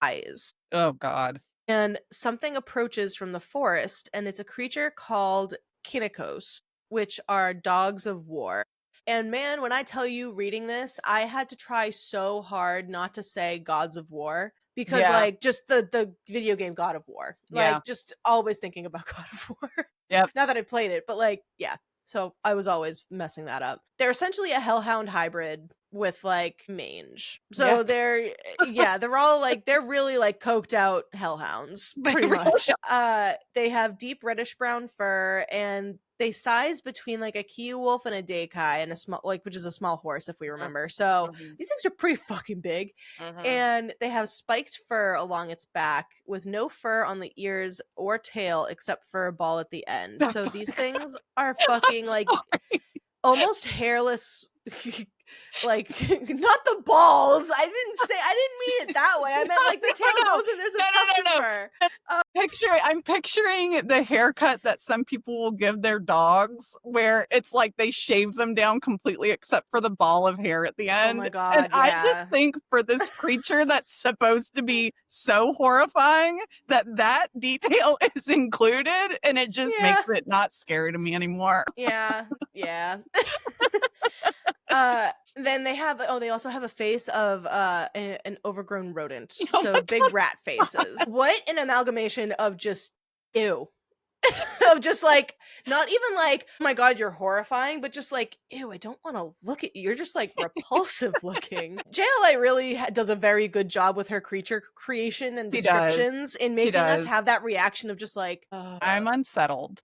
eyes. Oh, God. And something approaches from the forest, and it's a creature called Kinnikos, which are dogs of war. And man, when I tell you reading this, I had to try so hard not to say gods of war. Because like just the video game God of War, like just always thinking about God of War. Yep. Not that I played it, but like so I was always messing that up. They're essentially a hellhound hybrid with like mange. So they're all like they're really like coked out hellhounds pretty much. They have deep reddish brown fur, and they size between like a Kyu wolf and a Deikai, and a small which is a small horse if we remember. So these things are pretty fucking big. And they have spiked fur along its back with no fur on the ears or tail except for a ball at the end. So these things are fucking like almost hairless. Like not the balls. I didn't mean it that way. I meant like the tail goes and there's a tuft of fur. I'm picturing the haircut that some people will give their dogs, where it's like they shave them down completely except for the ball of hair at the end. Oh my God! And I just think for this creature that's supposed to be so horrifying that detail is included, and it just makes it not scary to me anymore. Yeah. Then they also have a face of an overgrown rodent. So big rat faces. What an amalgamation of just ew. Of just like not even like, oh my God, you're horrifying, but just like, ew, I don't want to look at you. You're just like repulsive looking. JLI really does a very good job with her creature creation and descriptions in making us have that reaction of just like, I'm unsettled.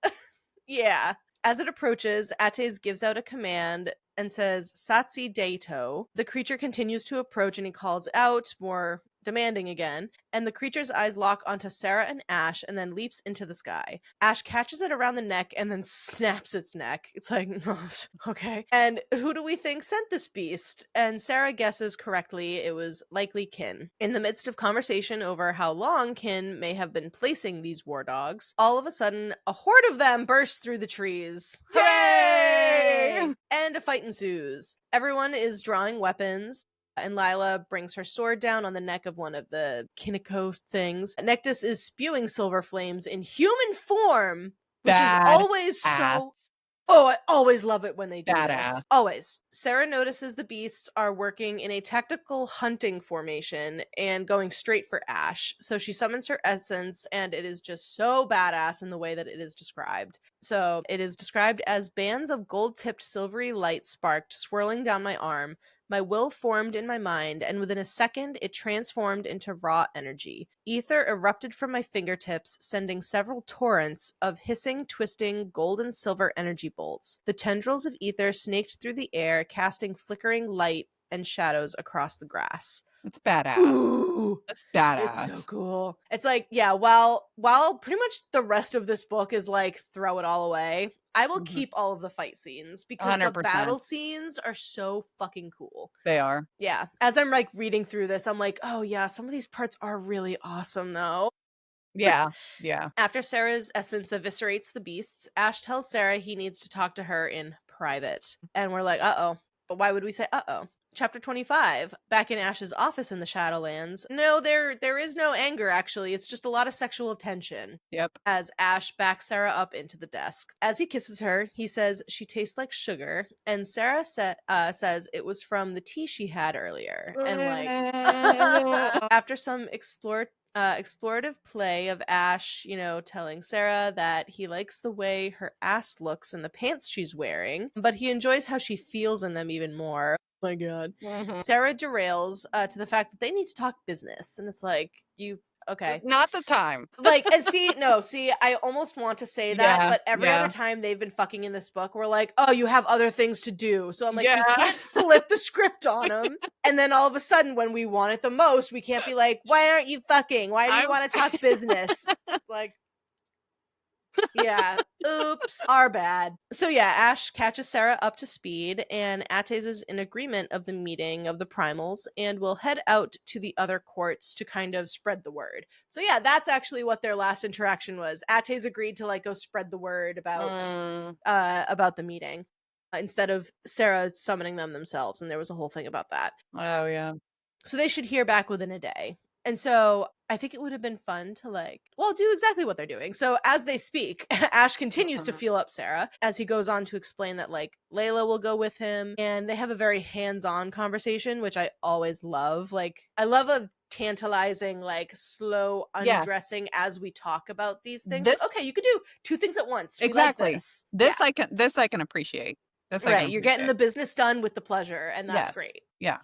Yeah. As it approaches, Ates gives out a command and says, Satsi Daito. The creature continues to approach and he calls out more demanding again, and the creature's eyes lock onto Sera and Ash and then leaps into the sky. Ash catches it around the neck and then snaps its neck. It's like, okay. And who do we think sent this beast? And Sera guesses correctly it was likely Kin. In the midst of conversation over how long Kin may have been placing these war dogs, all of a sudden, a horde of them bursts through the trees. Hooray! And a fight ensues. Everyone is drawing weapons, and Lila brings her sword down on the neck of one of the Kineko things. Nectus is spewing silver flames in human form, which is always so... Oh, I always love it when they do this. Always. Sera notices the beasts are working in a tactical hunting formation and going straight for Ash. So she summons her essence, and it is just so badass in the way that it is described. So it is described as bands of gold-tipped silvery light sparked, swirling down my arm. My will formed in my mind, and within a second, it transformed into raw energy. Ether erupted from my fingertips, sending several torrents of hissing, twisting, gold and silver energy bolts. The tendrils of ether snaked through the air, casting flickering light and shadows across the grass. It's badass. Ooh, that's badass. It's so cool. It's like, yeah, while pretty much the rest of this book is like throw it all away, I will keep all of the fight scenes because 100%. the battle scenes are so fucking cool. They are. Yeah. As I'm like reading through this, I'm like, oh yeah, some of these parts are really awesome though. Yeah. Yeah. After Sera's essence eviscerates the beasts, Ash tells Sera he needs to talk to her in private. And we're like, uh-oh. But why would we say uh-oh? Chapter 25, back in Ash's office in the Shadowlands. No, there is no anger, actually. It's just a lot of sexual tension. Yep. As Ash backs Sera up into the desk. As he kisses her, he says she tastes like sugar, and Sera says it was from the tea she had earlier. And like, after some explorative play of Ash, telling Sera that he likes the way her ass looks in the pants she's wearing, but he enjoys how she feels in them even more. Oh my god. Sera derails to the fact that they need to talk business, and it's like, okay. Not the time. I almost want to say that, but every other time they've been fucking in this book, we're like, oh, you have other things to do. So I'm like, we can't flip the script on them. And then all of a sudden, when we want it the most, we can't be like, why aren't you fucking? Why do you want to talk business? Like, yeah. Oops. Our bad. So yeah, Ash catches Sera up to speed, and Ates is in agreement of the meeting of the primals and will head out to the other courts to kind of spread the word. So yeah, that's actually what their last interaction was. Ates agreed to like go spread the word about the meeting instead of Sera summoning them themselves, and there was a whole thing about that. Oh yeah. So they should hear back within a day. And so I think it would have been fun to do exactly what they're doing. So as they speak, Ash continues to feel up Sera as he goes on to explain that Layla will go with him, and they have a very hands-on conversation, which I always love. I love a tantalizing, slow undressing as we talk about these things. Okay, you could do two things at once. Exactly. This I can appreciate. You're getting the business done with the pleasure, and that's great. Yeah.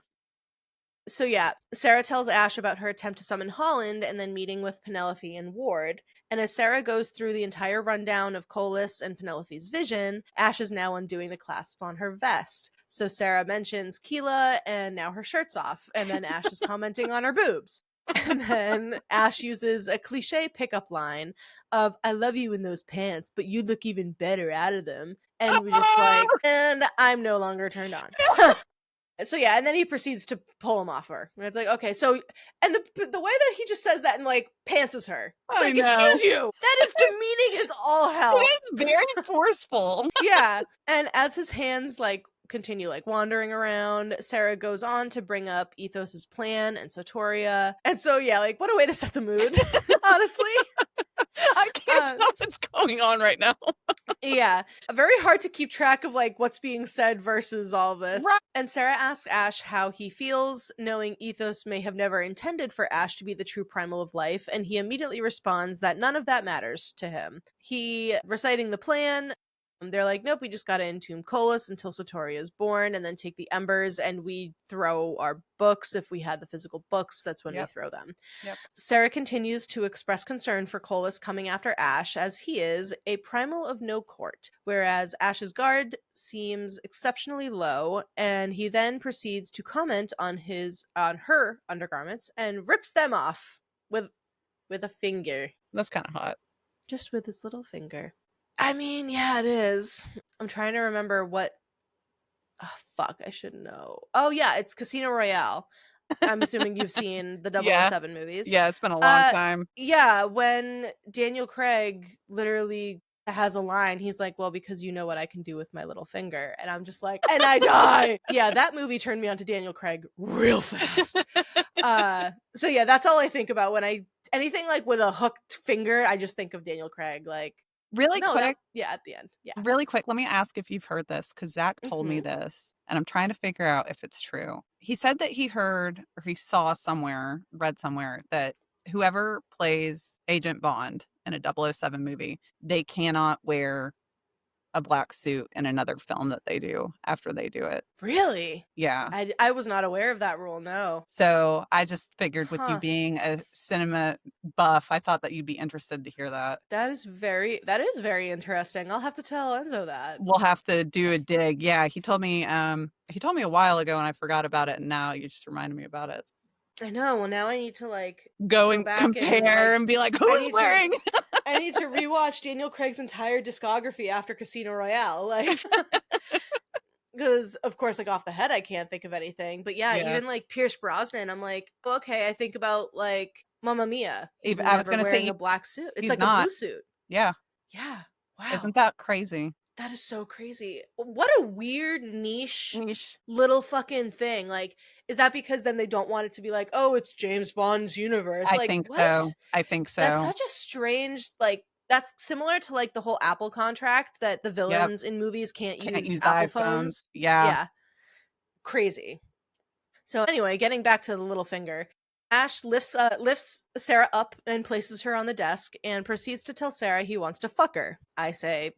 So yeah, Sera tells Ash about her attempt to summon Holland and then meeting with Penelope and Ward. And as Sera goes through the entire rundown of Kolis and Penelope's vision, Ash is now undoing the clasp on her vest. So Sera mentions Keela, and now her shirt's off. And then Ash is commenting on her boobs. And then Ash uses a cliche pickup line of, I love you in those pants, but you look even better out of them. And we're just and I'm no longer turned on. So yeah, and then he proceeds to pull him off her. And it's like, okay, so, and the way that he just says that and pantses her. It's excuse you! That is demeaning as all hell. It is very forceful. Yeah. And as his hands continue wandering around, Sera goes on to bring up Ethos's plan and Sotoria. And so yeah, what a way to set the mood, honestly. I can't tell what's going on right now. Yeah. Very hard to keep track of what's being said versus all of this. Right. And Sera asks Ash how he feels, knowing Ethos may have never intended for Ash to be the true primal of life, and he immediately responds that none of that matters to him. He, reciting the plan, They're like, nope, we just gotta entomb Kolis until Satori is born, and then take the embers, and we throw our books. If we had the physical books, that's when we throw them. Yep. Sera continues to express concern for Kolis coming after Ash, as he is a primal of no court, whereas Ash's guard seems exceptionally low, and he then proceeds to comment on her undergarments and rips them off with a finger. That's kind of hot. Just with his little finger. I mean, yeah, it is. I'm trying to remember what. Oh, fuck, I should know. Oh, yeah, it's Casino Royale. I'm assuming you've seen the 007 movies. Yeah, it's been a long time. Yeah, when Daniel Craig literally has a line, he's like, well, because you know what I can do with my little finger. And I'm just like, and I die. Yeah, that movie turned me on to Daniel Craig real fast. So yeah, that's all I think about when anything like with a hooked finger, I just think of Daniel Craig. Like, Really quick. At the end. Yeah. Really quick, let me ask if you've heard this, because Zach told me this, and I'm trying to figure out if it's true. He said that he heard or he saw somewhere, read somewhere, that whoever plays Agent Bond in a 007 movie, they cannot wear a black suit in another film that they do after they do it. Really? Yeah. I was not aware of that rule, no. So I just figured with you being a cinema buff, I thought that you'd be interested to hear that. That is very interesting. I'll have to tell Enzo that. We'll have to do a dig. Yeah, he told me a while ago and I forgot about it, and now you just reminded me about it. I know. Well, now I need to like go and compare and be like, who's wearing? I need to rewatch Daniel Craig's entire discography after Casino Royale, like, because of course, like off the head, I can't think of anything. But yeah, even like Pierce Brosnan, I'm like, okay, I think about like Mamma Mia. He's I was never gonna wearing say a black suit. It's like not. a blue suit. Yeah. Yeah. Wow. Isn't that crazy? That is so crazy. What a weird niche little fucking thing. Like, is that because then they don't want it to be like, oh, it's James Bond's universe? I like, think what? so. I think so. That's such a strange, like, that's similar to like the whole Apple contract that the villains in movies can't use Apple phones. Yeah. Crazy. So anyway, getting back to the little finger. Ash lifts Sera up and places her on the desk and proceeds to tell Sera he wants to fuck her. I say,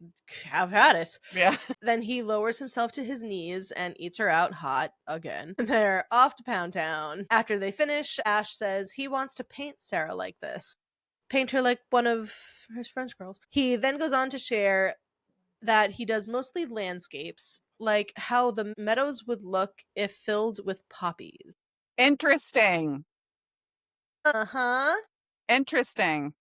have at it. Yeah. Then he lowers himself to his knees and eats her out hot again. They're off to Pound Town. After they finish, Ash says he wants to paint Sera like this. Paint her like one of his French girls. He then goes on to share that he does mostly landscapes, like how the meadows would look if filled with poppies. Interesting. Interesting.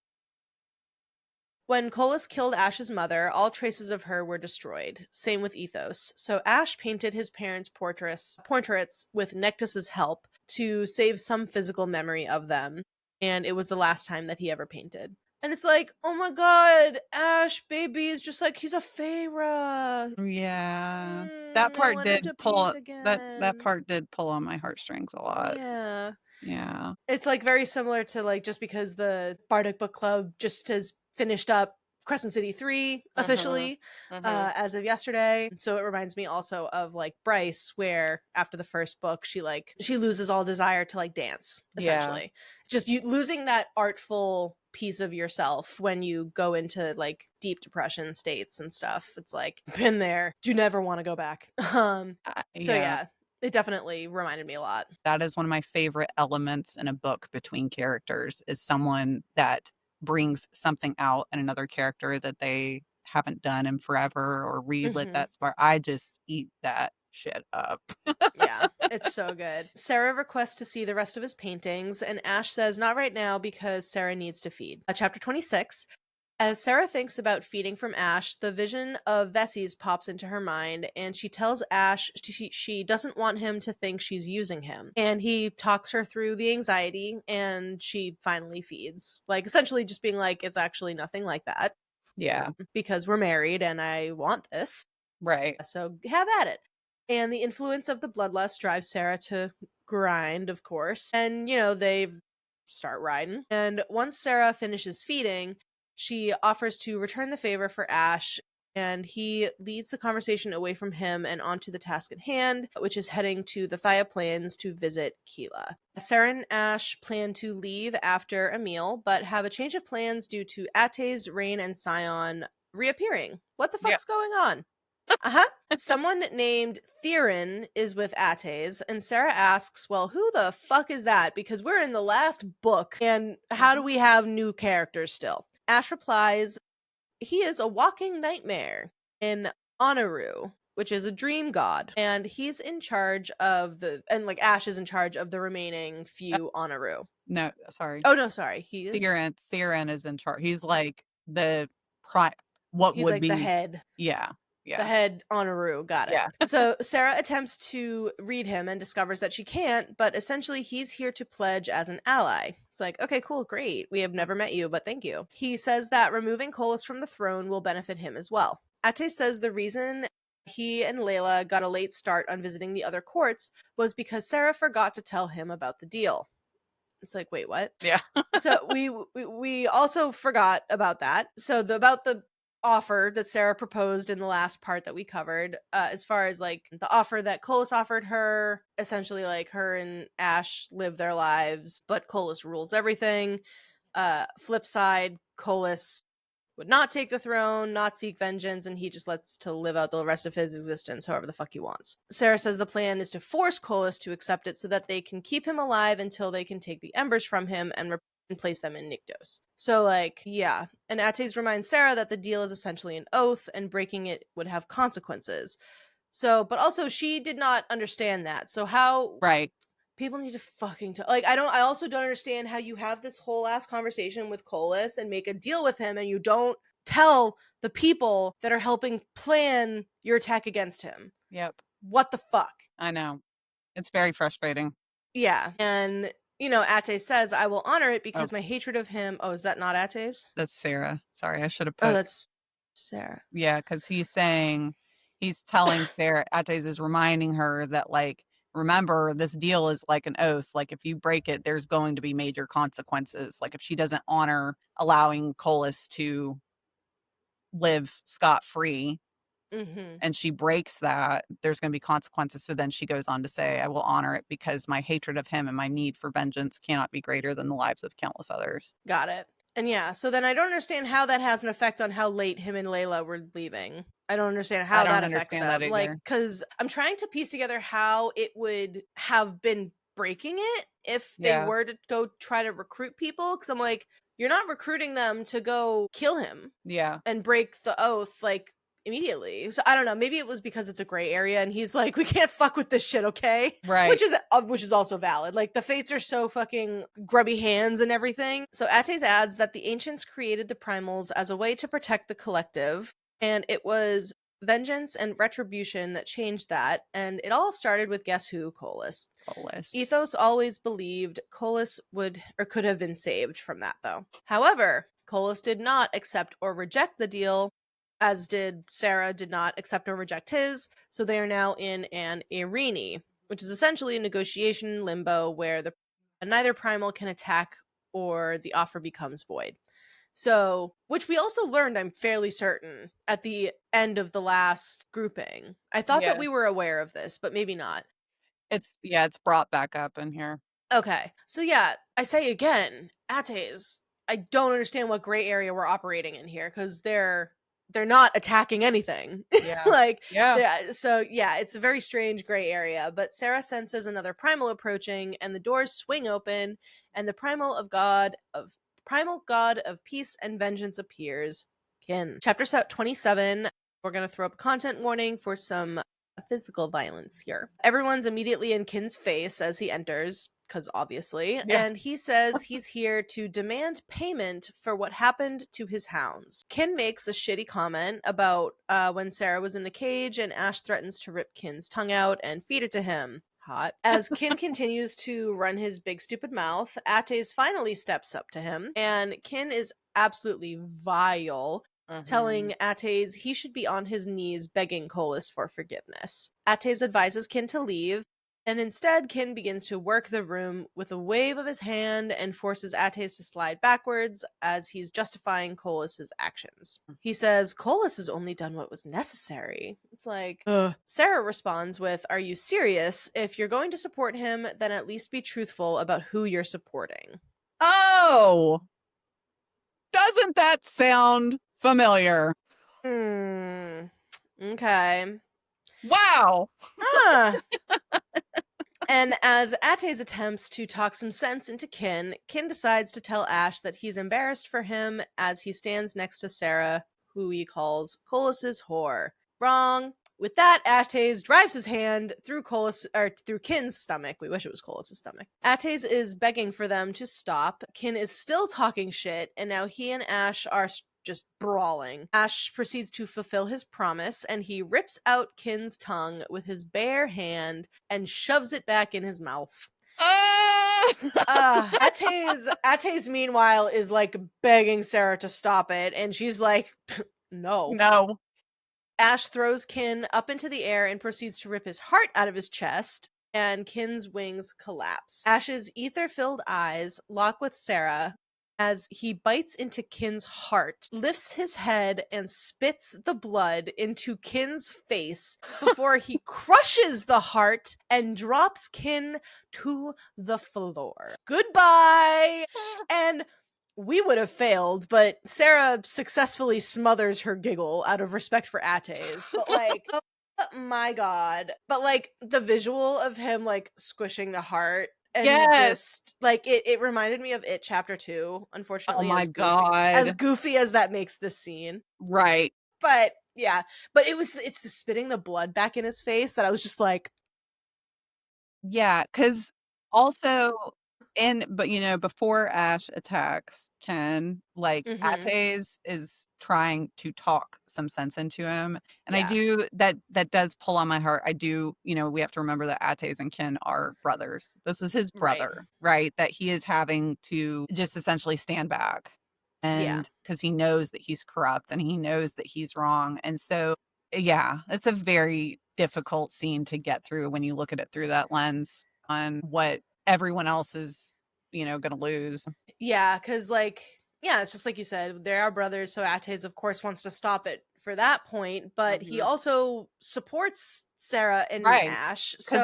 When Kolis killed Ash's mother, all traces of her were destroyed. Same with Ethos. So Ash painted his parents' portraits with Nectus's help to save some physical memory of them. And it was the last time that he ever painted. And it's like, oh my god, Ash, baby, is just like, he's a Feyre. Yeah. That part did pull that part did pull on my heartstrings a lot. Yeah. Yeah. It's like very similar to like just because the Bardic Book Club just has finished up Crescent City 3 officially as of yesterday. So it reminds me also of like Bryce, where after the first book she loses all desire to like dance, essentially. Just you losing that artful piece of yourself when you go into like deep depression states and stuff. It's like, been there, do never want to go back. So yeah, it definitely reminded me a lot. That is one of my favorite elements in a book between characters, is someone that brings something out in another character that they haven't done in forever, or relit that spark. I just eat that shit up. Yeah, it's so good. Sera requests to see the rest of his paintings, and Ash says not right now because Sera needs to feed. Chapter 26. As Sera thinks about feeding from Ash, the vision of Vessies pops into her mind, and she tells Ash she doesn't want him to think she's using him. And he talks her through the anxiety, and she finally feeds. Like, essentially just being like, it's actually nothing like that. Yeah. Because we're married, and I want this. Right. So have at it. And the influence of the bloodlust drives Sera to grind, of course. And, they start riding. And once Sera finishes feeding, she offers to return the favor for Ash, and he leads the conversation away from him and onto the task at hand, which is heading to the Thaya Plains to visit Keela. Sera and Ash plan to leave after a meal, but have a change of plans due to Ates, Rain, and Scion reappearing. What the Yep. fuck's going on? Uh-huh. Someone named Theron is with Ates, and Sera asks, well, who the fuck is that? Because we're in the last book, and how do we have new characters still? Ash replies, he is a walking nightmare in Honoru, which is a dream god, and he's in charge of like Ash is in charge of the remaining few Honoru. No, sorry. Oh no, sorry. He is. Theron is in charge. He's like the what He's would like be the head. Yeah. The head Honoru, got it. Yeah. So Sera attempts to read him and discovers that she can't, but essentially he's here to pledge as an ally. It's like, okay, cool, great. We have never met you, but thank you. He says that removing Kolis from the throne will benefit him as well. Ate says the reason he and Layla got a late start on visiting the other courts was because Sera forgot to tell him about the deal. It's like, wait, what? Yeah. So we also forgot about that. So about the offer that Sera proposed in the last part that we covered, as far as like the offer that Kolis offered her, essentially like her and Ash live their lives, but Kolis rules everything. Flip side, Kolis would not take the throne, not seek vengeance, and he just lets to live out the rest of his existence however the fuck he wants. Sera says the plan is to force Kolis to accept it so that they can keep him alive until they can take the embers from him and place them in Nyktos. So, like, yeah. And Ates reminds Sera that the deal is essentially an oath, and breaking it would have consequences. So, but also she did not understand that. So how... Right. People need to fucking I also don't understand how you have this whole ass conversation with Kolis and make a deal with him and you don't tell the people that are helping plan your attack against him. Yep. What the fuck? I know. It's very frustrating. Yeah. And, you know, Ate says, I will honor it because my hatred of him... Oh, is that not Ate's? That's Sera. Sorry, I should have put... Oh, that's Sera. Yeah, because he's telling Sera, Ates is reminding her that, like, remember, this deal is like an oath. Like, if you break it, there's going to be major consequences. Like, if she doesn't honor allowing Kolis to live scot-free and she breaks that, there's going to be consequences. So then she goes on to say, I will honor it because my hatred of him and my need for vengeance cannot be greater than the lives of countless others. Got it. And yeah, so then I don't understand how that has an effect on how late him and Layla were leaving. I don't understand how that affects them. That like, because I'm trying to piece together how it would have been breaking it if they were to go try to recruit people. Because I'm like, you're not recruiting them to go kill him. Yeah. And break the oath, like, immediately. So I don't know, maybe it was because it's a gray area and he's like, we can't fuck with this shit, okay? Right. Which is also valid. Like, the fates are so fucking grubby hands and everything. So Ates adds that the ancients created the primals as a way to protect the collective, and it was vengeance and retribution that changed that, and it all started with guess who? Kolis. Ethos always believed Kolis would or could have been saved from that, though. However, Kolis did not accept or reject the deal, as did Sera did not accept or reject his, so they are now in an Irene, which is essentially a negotiation limbo where neither primal can attack or the offer becomes void. So, which we also learned, I'm fairly certain, at the end of the last grouping. I thought that we were aware of this, but maybe not. It's brought back up in here. Okay. So yeah, I say again, Ates, I don't understand what gray area we're operating in here, because they're not attacking anything. Yeah. So yeah, it's a very strange gray area, but Sera senses another primal approaching and the doors swing open and the primal god of peace and vengeance appears. Kin. Chapter 27, we're going to throw up a content warning for some physical violence here. Everyone's immediately in Kin's face as he enters, because obviously, and he says he's here to demand payment for what happened to his hounds. Kin makes a shitty comment about when Sera was in the cage and Ash threatens to rip Kin's tongue out and feed it to him. Hot. As Kin continues to run his big stupid mouth, Ates finally steps up to him, and Kin is absolutely vile, telling Ates he should be on his knees begging Kolis for forgiveness. Ates advises Kin to leave, and instead Kin begins to work the room with a wave of his hand and forces Ates to slide backwards as he's justifying Kolis' actions. He says, Kolis has only done what was necessary. It's like, ugh. Sera responds with, are you serious? If you're going to support him, then at least be truthful about who you're supporting. Oh! Doesn't that sound familiar? Okay. Wow. Huh. And as Ate's attempts to talk some sense into Kin decides to tell Ash that he's embarrassed for him as he stands next to Sera, who he calls Kolis' whore. Wrong. With that, Ates drives his hand through through Kin's stomach. We wish it was Kolis' stomach. Ates is begging for them to stop. Kin is still talking shit, and now he and Ash are just brawling. Ash proceeds to fulfill his promise, and he rips out Kin's tongue with his bare hand and shoves it back in his mouth. Ates meanwhile is like begging Sera to stop it, and she's like, no. No. Ash throws Kin up into the air and proceeds to rip his heart out of his chest, and Kin's wings collapse. Ash's ether-filled eyes lock with Sera as he bites into Kin's heart, lifts his head, and spits the blood into Kin's face before he crushes the heart and drops Kin to the floor. Goodbye! And we would have failed, but Sera successfully smothers her giggle out of respect for Ates. But like, oh my god. But like the visual of him like squishing the heart and just like it reminded me of It Chapter 2, unfortunately. Oh my as God. As goofy as that makes this scene. Right. But yeah. But it's the spitting the blood back in his face that I was just like, yeah, because also but before Ash attacks Ken, like Ates is trying to talk some sense into him. And I do that does pull on my heart. I do, we have to remember that Ates and Ken are brothers. This is his brother, right? That he is having to just essentially stand back. And because he knows that he's corrupt and he knows that he's wrong. And so yeah, it's a very difficult scene to get through when you look at it through that lens on what everyone else is, going to lose. Yeah, because it's just like you said, they are brothers, so Ates, of course, wants to stop it for that point, but he also supports Sera and Ash. Because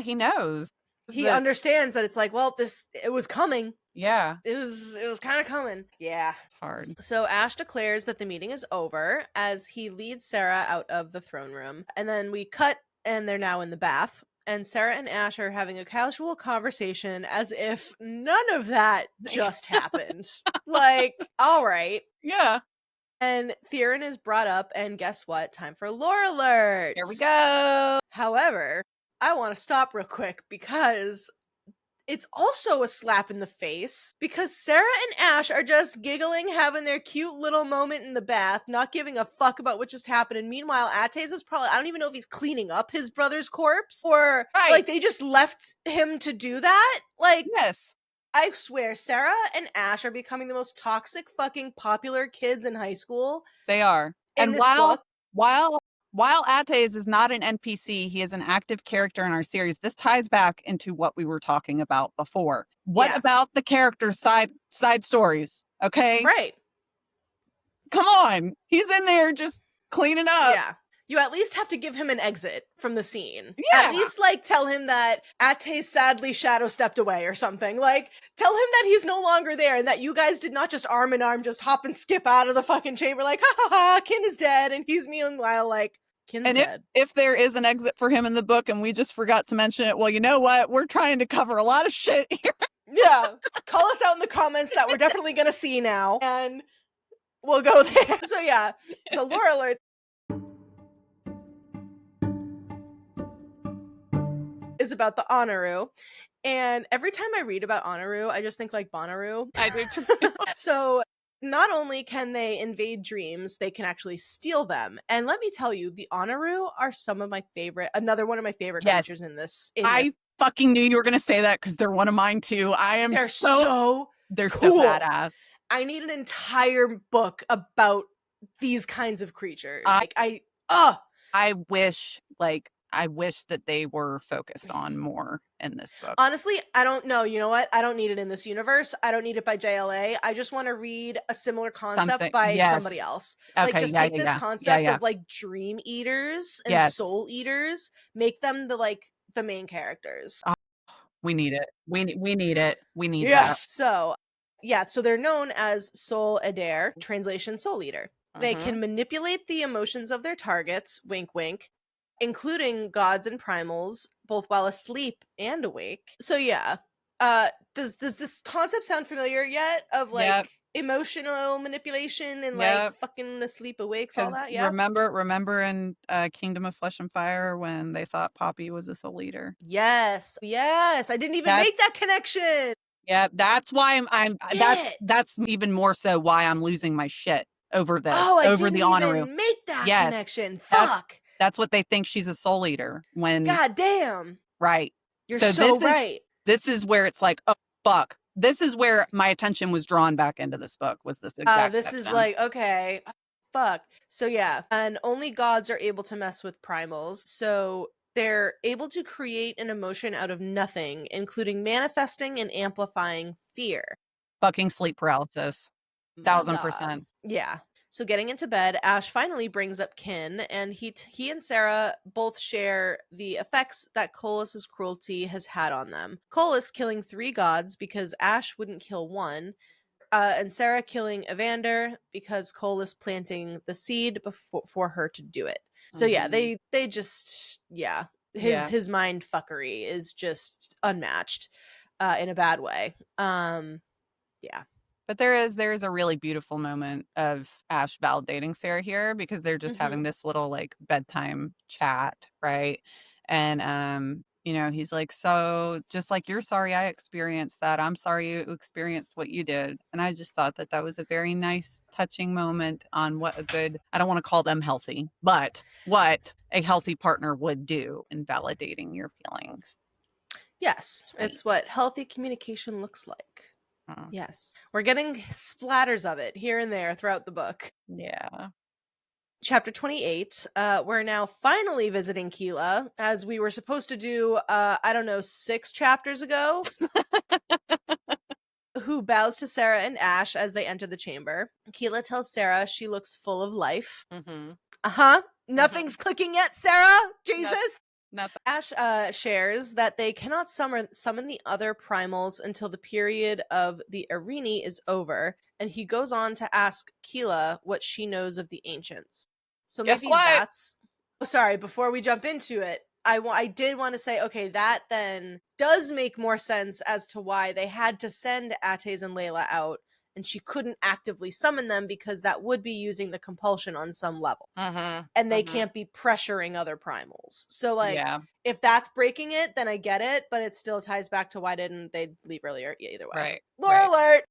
he knows. He understands that it's like, well, it was coming. Yeah. It was kind of coming. Yeah. It's hard. So Ash declares that the meeting is over as he leads Sera out of the throne room. And then we cut and they're now in the bath. And Sera and Ash are having a casual conversation as if none of that just happened. Like, all right. Yeah. And Theron is brought up, and guess what? Time for lore alert. Here we go. However, I want to stop real quick because it's also a slap in the face because Sera and Ash are just giggling, having their cute little moment in the bath, not giving a fuck about what just happened. And meanwhile, Ates is probably, I don't even know if he's cleaning up his brother's corpse or like they just left him to do that. Like, yes. I swear, Sera and Ash are becoming the most toxic fucking popular kids in high school. They are. And while Ates is not an NPC, he is an active character in our series. This ties back into what we were talking about before. What about the characters' side stories? Okay? Right. Come on. He's in there just cleaning up. Yeah. You at least have to give him an exit from the scene. Yeah. At least, tell him that Ates sadly shadow stepped away or something. Tell him that he's no longer there and that you guys did not just arm in arm just hop and skip out of the fucking chamber like, ha ha ha, Kin is dead, and he's meanwhile Kin's dead. If there is an exit for him in the book and we just forgot to mention it, well, you know what? We're trying to cover a lot of shit here. Yeah. Call us out in the comments that we're definitely gonna see now, and we'll go there. So yeah, the lore alert is about the Honoru. And every time I read about Honoru, I just think like Bonnaroo. I do too. So not only can they invade dreams, they can actually steal them. And let me tell you, the Honoru are another one of my favorite creatures in this. I fucking knew you were going to say that because they're one of mine too. They're so badass. I need an entire book about these kinds of creatures. I wish that they were focused on more in this book. Honestly, I don't know. You know what? I don't need it in this universe. I don't need it by JLA. I just want to read a similar concept by somebody else. Okay, take this concept of dream eaters and soul eaters, make them the main characters. We need it. We need it. We need that. So they're known as Soul Adair, translation Soul Eater. They can manipulate the emotions of their targets, wink wink, including gods and primals, both while asleep and awake. So yeah. Does this concept sound familiar yet? Of like Yep. emotional manipulation and like Yep. fucking asleep awakes, all Because that? Yeah. remember in Kingdom of Flesh and Fire when they thought Poppy was a soul eater? Yes. Yes. I didn't even That make that connection. yeah, that's why I'm Shit. that's even more so why I'm losing my shit over this, Oh, I over the didn't honor room. even make that Yes. connection. That's Fuck. that's what they think she's a soul eater when God damn. right. You're So so right. this is where it's like, oh fuck. This is where my attention was drawn back into this book, was this exact This is section. like, okay, fuck. So yeah, and only gods are able to mess with primals. So they're able to create an emotion out of nothing, including manifesting and amplifying fear. Fucking sleep paralysis. My 1000%. God. Yeah. So getting into bed, Ash finally brings up Kin, and he and Sera both share the effects that Kolis' cruelty has had on them. Kolis killing 3 gods because Ash wouldn't kill one, and Sera killing Evander because Kolis planting the seed before for her to do it. So yeah, they just his mind fuckery is just unmatched in a bad way. Yeah. But there is a really beautiful moment of Ash validating Sarah here because they're just having this little like bedtime chat, right? And you know, he's like, so just like you're sorry I experienced that, I'm sorry you experienced what you did. And I just thought that was a very nice, touching moment on what a good, I don't want to call them healthy, but what a healthy partner would do in validating your feelings. Yes, Sweet. it's what healthy communication looks like. Yes. We're getting splatters of it here and there throughout the book. Yeah. Chapter 28, we're now finally visiting Keela, as we were supposed to do, I don't know, 6 chapters ago, who bows to Sera and Ash as they enter the chamber. Keela tells Sera she looks full of life. Nothing's clicking yet, Sera? Jesus? Nothing. Ash shares that they cannot summon the other primals until the period of the Arini is over, and he goes on to ask Keela what she knows of the ancients. So Guess maybe what? that's... Oh, sorry, before we jump into it, I did want to say, okay, that then does make more sense as to why they had to send Ates and Layla out, and she couldn't actively summon them because that would be using the compulsion on some level. And they can't be pressuring other primals. So, like, if that's breaking it, then I get it, but it still ties back to why didn't they leave earlier? Yeah, either way. Right. Lore alert!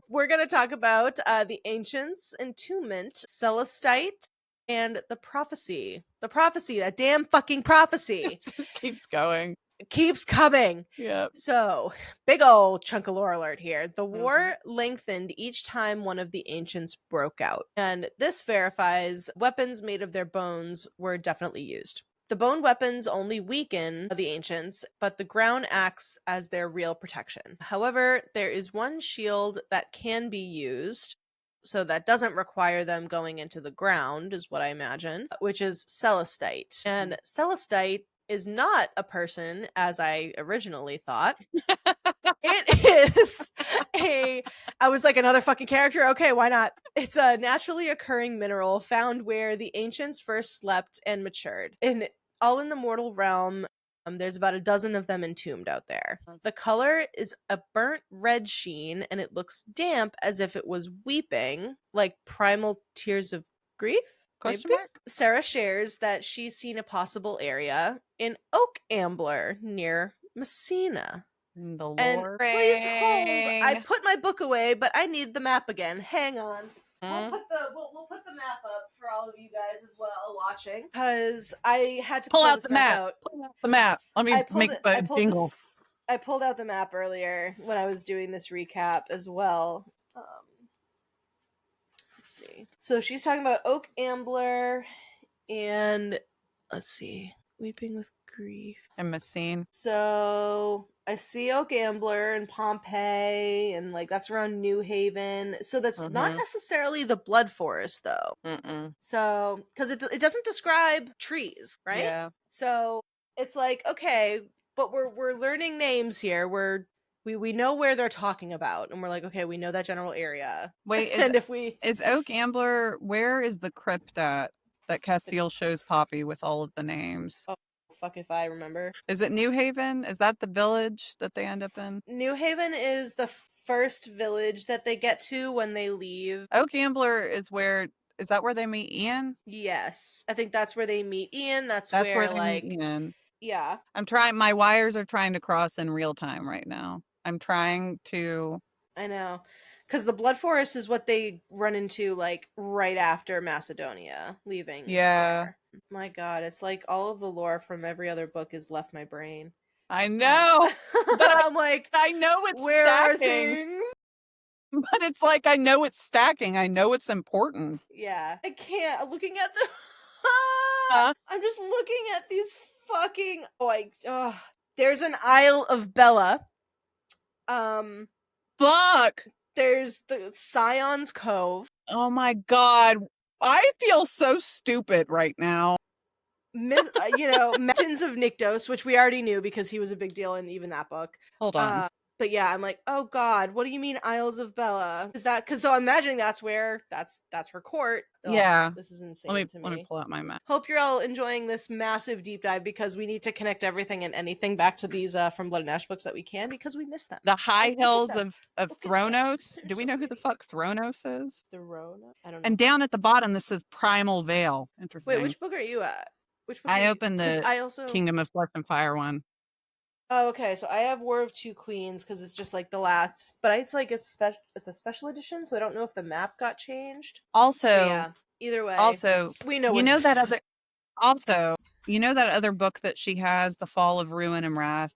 We're going to talk about the Ancients, Entombment, Celestite, and the Prophecy. The Prophecy, that damn fucking prophecy. It just keeps going. It keeps coming. Yeah. So, big ol' chunk of lore alert here. The war lengthened each time one of the ancients broke out. And this verifies weapons made of their bones were definitely used. The bone weapons only weaken the ancients, but the ground acts as their real protection. However, there is one shield that can be used, so that doesn't require them going into the ground, is what I imagine, which is Celestite. And Celestite is not a person, as I originally thought. It is I was like, another fucking character? Okay, why not? It's a naturally occurring mineral found where the ancients first slept and matured. In the mortal realm, there's about a dozen of them entombed out there. The color is a burnt red sheen, and it looks damp as if it was weeping, like primal tears of grief? Question mark? Sera shares that she's seen a possible area in Oak Ambler near Messina. The And Lord. please hold. I put my book away, but I need the map again. Hang on. We'll put the map up for all of you guys as well watching, because I had to pull out this the map. out. Pull out the map. Let me make the jingle. I pulled out the map earlier when I was doing this recap as well. Let's see. So she's talking about Oak Ambler and let's see, Weeping with Grief. And Messine. So I see Oak Ambler and Pompeii, and like that's around New Haven. So that's not necessarily the Blood Forest, though. So because it doesn't describe trees, right? Yeah. So it's like, okay, but we're learning names here. We're we know where they're talking about, and we're like, okay, we know that general area. Wait, And if we is Oak Ambler, where is the crypt at that Castile shows Poppy with all of the names? oh fuck if I remember. Is it New Haven? Is that the village that they end up in? New Haven is the first village that they get to when they leave. Oak Ambler is that where they meet Ian? Yes, I think that's where they meet Ian. That's That's where where they meet Ian. yeah. My wires are trying to cross in real time right now. I'm trying to. I know. Because the Blood Forest is what they run into, like, right after Macedonia, leaving Yeah. there. My god, it's like all of the lore from every other book has left my brain. I know. But I'm like, I know it's where are stacking. things? But it's like, I know it's stacking. I know it's important. Yeah. I can't. Looking at the. Huh? I'm just looking at these fucking. There's an Isle of Bella. Fuck. There's the Scion's Cove. Oh my god. I feel so stupid right now. Mentions of Nyktos, which we already knew because he was a big deal in even that book. Hold on. But yeah, I'm like, oh god, what do you mean Isles of Bella? Is that because? So I'm imagining that's her court. Yeah. This is insane to me. Let me pull out my map. Hope you're all enjoying this massive deep dive because we need to connect everything and anything back to these from Blood and Ash books that we can because we missed them. The high hills of Thronos. Do we know who the fuck Thronos is? Thronos? I don't know. And down at the bottom, this says Primal Vale. Interesting. Wait, which book are you at? Which book I opened the Kingdom of Flesh and Fire one. Oh, okay. So I have War of Two Queens because it's just like the last, but it's like it's a special edition, so I don't know if the map got changed. Also, yeah. Either way, we know. You know that other. Also, you know that other book that she has, The Fall of Ruin and Wrath.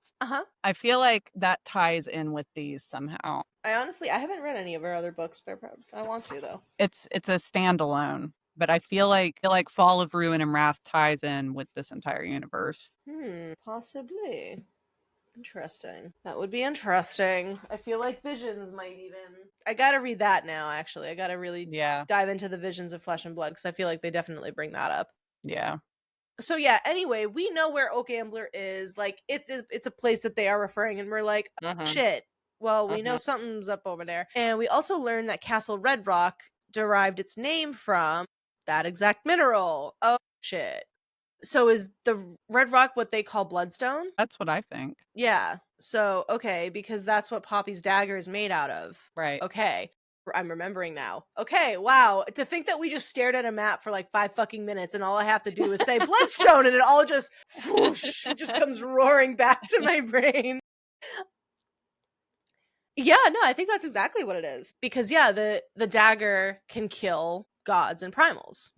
I feel like that ties in with these somehow. I haven't read any of her other books, but I want to though. It's a standalone. But I feel like Fall of Ruin and Wrath ties in with this entire universe. Possibly. Interesting. That would be interesting. I feel like Visions might even. I gotta read that now, actually. I gotta really dive into the Visions of Flesh and Blood because I feel like they definitely bring that up. Yeah. So yeah, anyway, we know where Oak Ambler is. Like, it's a place that they are referring, and we're like, shit. Well, we know something's up over there. And we also learned that Castle Red Rock derived its name from that exact mineral. Oh, shit. So is the Red Rock what they call bloodstone? That's what I think. Yeah. So, okay, because that's what Poppy's dagger is made out of. Right. Okay. I'm remembering now. Okay, wow. To think that we just stared at a map for like 5 fucking minutes and all I have to do is say bloodstone and it all just whoosh, it just comes roaring back to my brain. Yeah, no, I think that's exactly what it is. Because yeah, the dagger can kill gods and primals.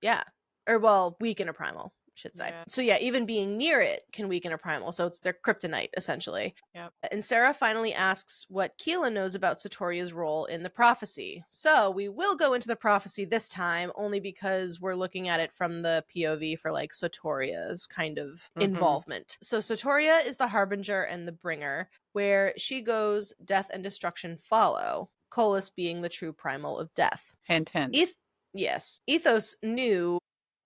Yeah. Or, well, weaken a primal, I should say. Yeah. So yeah, even being near it can weaken a primal. So it's their kryptonite, essentially. Yep. And Sera finally asks what Keelah knows about Satoria's role in the prophecy. So we will go into the prophecy this time, only because we're looking at it from the POV for, like, Satoria's kind of involvement. So Satoria is the harbinger and the bringer. Where she goes, death and destruction follow. Kolis being the true primal of death. Hint, hint. Yes. Ethos knew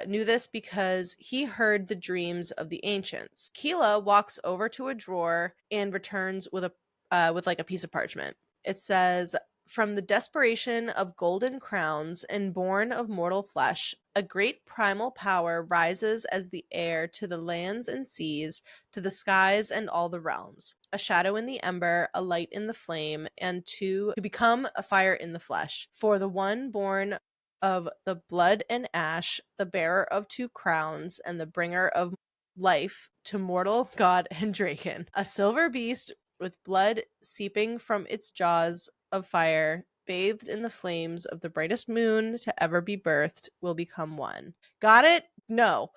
this because he heard the dreams of the ancients. Keelah walks over to a drawer and returns with a piece of parchment. It says, "From the desperation of golden crowns and born of mortal flesh, a great primal power rises as the air to the lands and seas, to the skies and all the realms. A shadow in the ember, a light in the flame, and to become a fire in the flesh. For the one born of the blood and ash, the bearer of 2 crowns, and the bringer of life to mortal, god, and draken. A silver beast with blood seeping from its jaws of fire, bathed in the flames of the brightest moon to ever be birthed, will become one." Got it? No.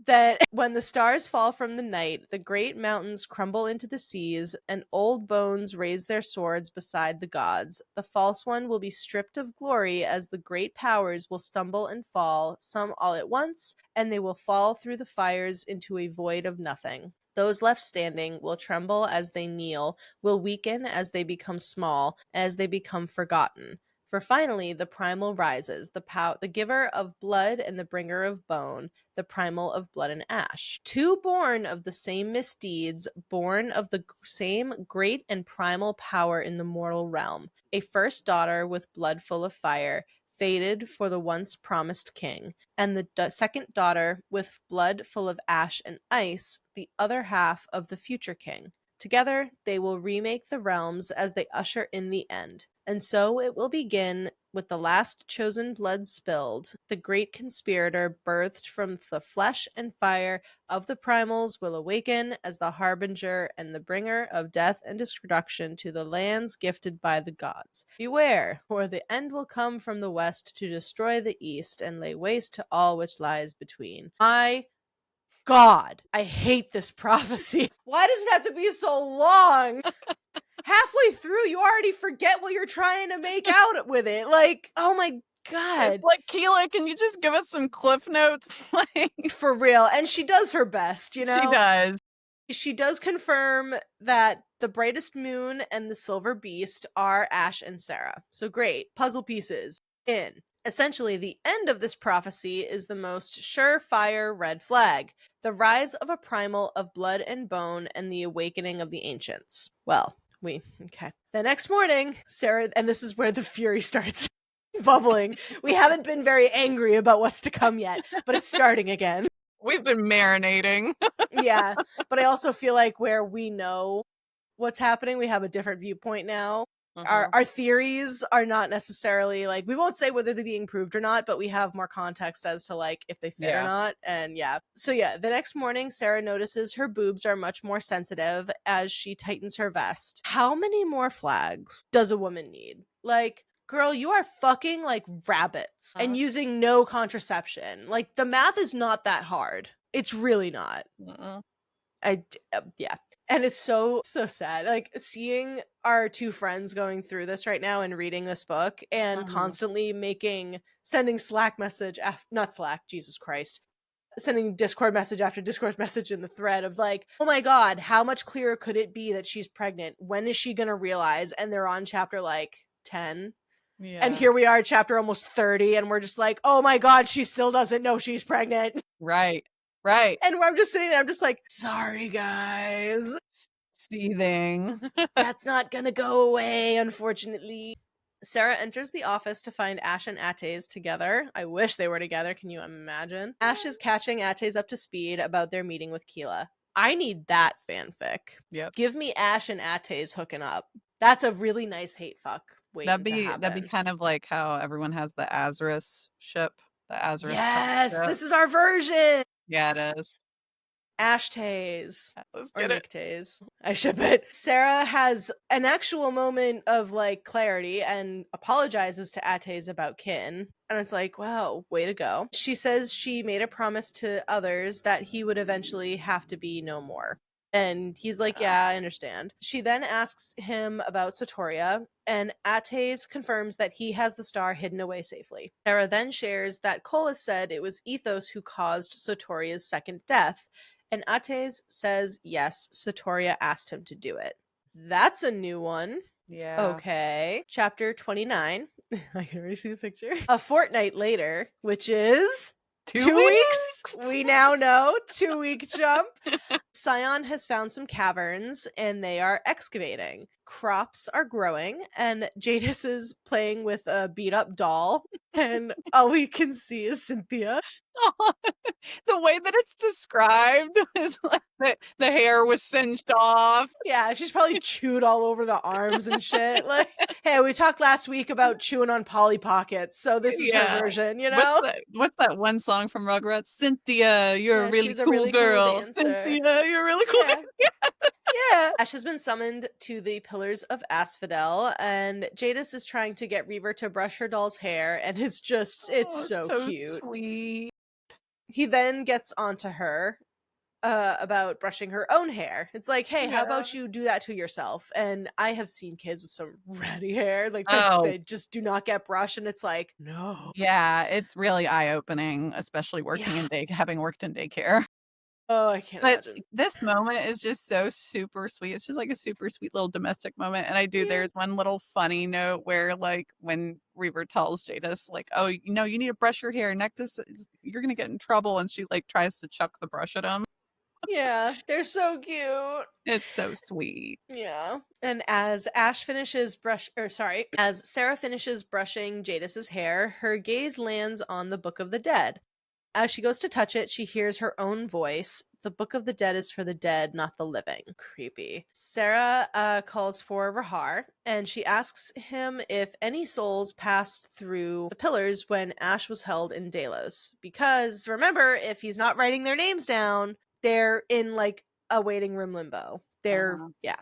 That when the stars fall from the night, the great mountains crumble into the seas, and old bones raise their swords beside the gods. The false one will be stripped of glory as the great powers will stumble and fall, some all at once, and they will fall through the fires into a void of nothing. Those left standing will tremble as they kneel, will weaken as they become small, as they become forgotten. For finally the primal rises, the giver of blood and the bringer of bone, the primal of blood and ash. Two born of the same misdeeds, born of the same great and primal power in the mortal realm. A first daughter with blood full of fire, fated for the once promised king, and the second daughter with blood full of ash and ice, the other half of the future king. Together they will remake the realms as they usher in the end. And so it will begin with the last chosen blood spilled. The great conspirator birthed from the flesh and fire of the primals will awaken as the harbinger and the bringer of death and destruction to the lands gifted by the gods. Beware, for the end will come from the west to destroy the east and lay waste to all which lies between. My God, I hate this prophecy. Why does it have to be so long? Halfway through, you already forget what you're trying to make out with it. Like, oh my God. It's like, Keela, can you just give us some cliff notes? Like, for real. And she does her best, you know? She does. She does confirm that the brightest moon and the silver beast are Ash and Sera. So great. Puzzle pieces in. Essentially, the end of this prophecy is the most surefire red flag, the rise of a primal of blood and bone and the awakening of the ancients. Well, okay. The next morning, Sera, and this is where the fury starts bubbling. We haven't been very angry about what's to come yet, but it's starting again. We've been marinating. Yeah, but I also feel like where we know what's happening, we have a different viewpoint now. Our theories are not necessarily like, we won't say whether they're being proved or not, but we have more context as to like if they fit or not. And yeah. So yeah, the next morning Sera notices her boobs are much more sensitive as she tightens her vest. How many more flags does a woman need? Like, girl, you are fucking like rabbits and using no contraception. Like, the math is not that hard. It's really not. Yeah. And it's so sad. Like, seeing our two friends going through this right now and reading this book and constantly sending Slack message after, not Slack, Jesus Christ, sending Discord message after Discord message in the thread of like, oh my God, how much clearer could it be that she's pregnant? When is she gonna realize? And they're on chapter like 10. Yeah. And here we are, chapter almost 30, and we're just like, oh my God, she still doesn't know she's pregnant. Right. And I'm just sitting there, I'm just like, sorry guys. Seething. That's not gonna go away, unfortunately. Sera enters the office to find Ash and Ates together. I wish they were together, can you imagine? Ash is catching Ates up to speed about their meeting with Keela. I need that fanfic. Yep. Give me Ash and Ates hooking up. That's a really nice hate fuck. That'd be kind of like how everyone has the Azarus ship. The Azarus. Yes, this is our version. Yeah, it is. Ashtays. Let's or get it. Nicktays. I ship it. Sera has an actual moment of like clarity and apologizes to Ates about Kin. And it's like, wow, way to go. She says she made a promise to others that he would eventually have to be no more. And he's like, yeah, I understand. She then asks him about Sotoria, and Ates confirms that he has the star hidden away safely. Sera then shares that Kolis said it was Ethos who caused Sotoria's second death, and Ates says, yes, Sotoria asked him to do it. That's a new one. Yeah. Okay. Chapter 29. I can already see the picture. A fortnight later, which is... 2 weeks? We now know. 2-week jump. Scion has found some caverns and they are excavating. Crops are growing and Jadis is playing with a beat up doll and all we can see is Cynthia. The way that it's described is like the hair was singed off. Yeah, she's probably chewed all over the arms and shit. Like, hey, we talked last week about chewing on Polly Pockets, so this is her version, you know? What's that one song from Rugrats? Cynthia, you're a really cool girl. Cynthia, you're a really cool girl. Yeah. Ash has been summoned to the Pillars of Asphodel, and Jadis is trying to get Reaver to brush her doll's hair, and it's so cute. Sweet. He then gets onto her about brushing her own hair. It's like, hey, how about you do that to yourself? And I have seen kids with some ratty hair, like they just do not get brushed, and it's like, no. Yeah, it's really eye-opening, especially working in having worked in daycare. Oh, I can't imagine. This moment is just so super sweet. It's just like a super sweet little domestic moment. And there's one little funny note where like when Reaver tells Jadis, like, oh, you know, you need to brush your hair. You're going to get in trouble. And she, like, tries to chuck the brush at him. Yeah, they're so cute. It's so sweet. Yeah. And as as Sera finishes brushing Jadis's hair, her gaze lands on the Book of the Dead. As she goes to touch it, she hears her own voice. The Book of the Dead is for the dead, not the living. Creepy. Sera calls for Rahar, and she asks him if any souls passed through the pillars when Ash was held in Delos. Because remember, if he's not writing their names down, they're in like a waiting room limbo. Yeah.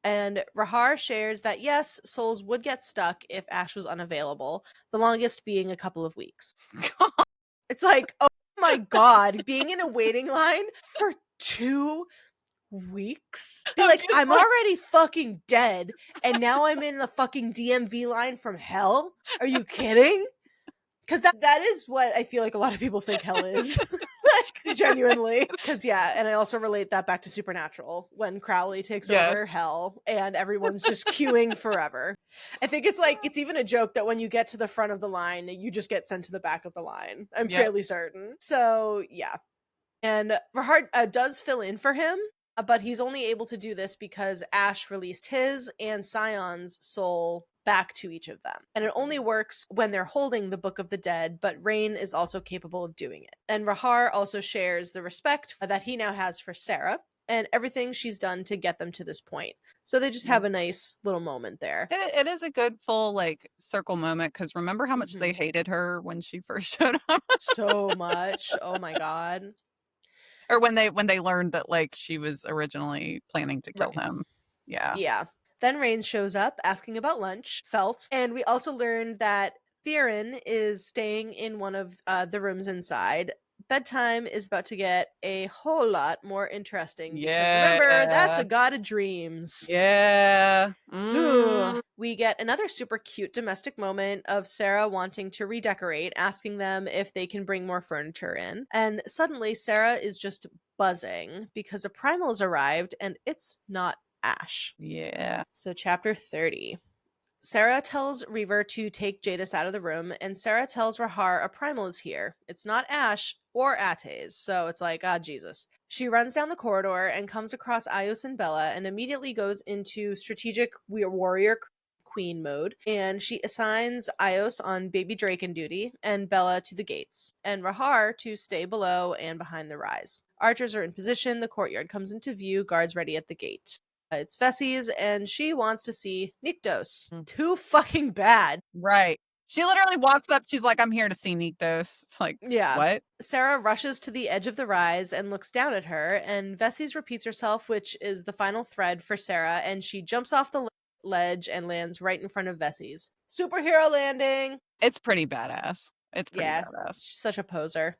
And Rahar shares that yes, souls would get stuck if Ash was unavailable, the longest being a couple of weeks. It's like, oh my god, being in a waiting line for 2 weeks? Be like, I'm already fucking dead, and now I'm in the fucking DMV line from hell? Are you kidding? Because that is what I feel like a lot of people think hell is. Like, genuinely. Because, yeah, and I also relate that back to Supernatural, when Crowley takes over hell, and everyone's just queuing forever. I think it's like, it's even a joke that when you get to the front of the line, you just get sent to the back of the line. I'm fairly certain. So, yeah. And Rahar does fill in for him, but he's only able to do this because Ash released his and Scion's soul back to each of them. And it only works when they're holding the Book of the Dead, but Rain is also capable of doing it. And Rahar also shares the respect that he now has for Sera and everything she's done to get them to this point. So they just have a nice little moment there. It is a good full like circle moment, because remember how much they hated her when she first showed up? So much. Oh my god. Or when they learned that like she was originally planning to kill him. Yeah. Yeah. Then Rain shows up asking about lunch, and we also learned that Theron is staying in one of the rooms inside. Bedtime is about to get a whole lot more interesting. Yeah. Remember, that's a god of dreams. Yeah. We get another super cute domestic moment of Sera wanting to redecorate, asking them if they can bring more furniture in. And suddenly Sera is just buzzing because a primal has arrived and it's not Ash. Yeah. So chapter 30. Sera tells Reaver to take Jadis out of the room, and Sera tells Rahar a primal is here. It's not Ash or Ates, so it's like, Jesus. She runs down the corridor and comes across Ios and Bella and immediately goes into strategic warrior queen mode, and she assigns Ios on baby Draken duty and Bella to the gates, and Rahar to stay below and behind the rise. Archers are in position, the courtyard comes into view, guards ready at the gate. It's Vesi's, and she wants to see Nyktos. Too fucking bad. Right. She literally walks up, she's like, I'm here to see Nyktos. It's like, what? Sera rushes to the edge of the rise and looks down at her, and Vesi's repeats herself, which is the final thread for Sera, and she jumps off the ledge and lands right in front of Vesi's. Superhero landing! It's pretty badass. It's pretty badass. She's such a poser.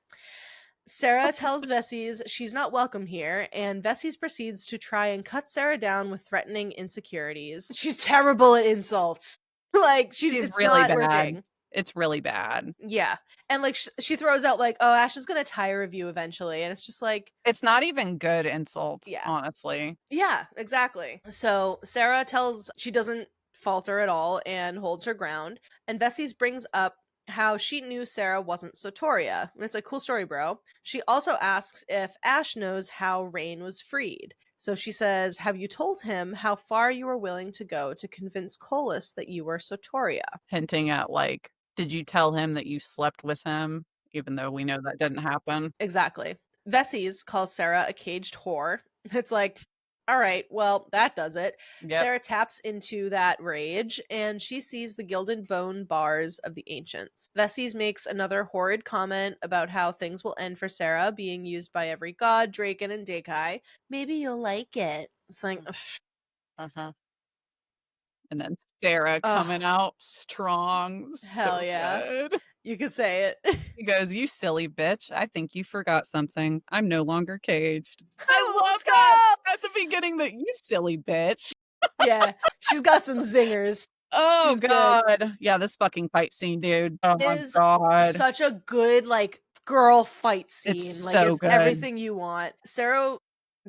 Sera tells Vesi's she's not welcome here, and Vesi's proceeds to try and cut Sera down with threatening insecurities. She's terrible at insults. Like, she's really not bad. working. It's really bad. Yeah. And like she throws out like, oh, Ash is gonna tire of you eventually, and it's just like, it's not even good insults, honestly. Yeah, exactly. So Sera tells she doesn't falter at all and holds her ground, and Vesi's brings up how she knew Sera wasn't Sotoria. And it's like, cool story, bro. She also asks if Ash knows how Rain was freed. So she says, have you told him how far you were willing to go to convince Kolis that you were Sotoria? Hinting at like, did you tell him that you slept with him, even though we know that didn't happen? Exactly. Vesi's calls Sera a caged whore. It's like, all right, well, that does it. Yep. Sera taps into that rage, and she sees the gilded bone bars of the ancients. Vesi's makes another horrid comment about how things will end for Sera, being used by every god, Draken, and Dakai. Maybe you'll like it. It's like, and then Sera coming out strong. Hell so yeah. Good. You can say it. He goes, you silly bitch. I think you forgot something. I'm no longer caged. I love that at the beginning, that you silly bitch. Yeah, she's got some zingers. Oh, she's God. Good. Yeah, this fucking fight scene, dude. Oh, my God. Such a good, like, girl fight scene. It's like, so it's good. Everything you want. Sera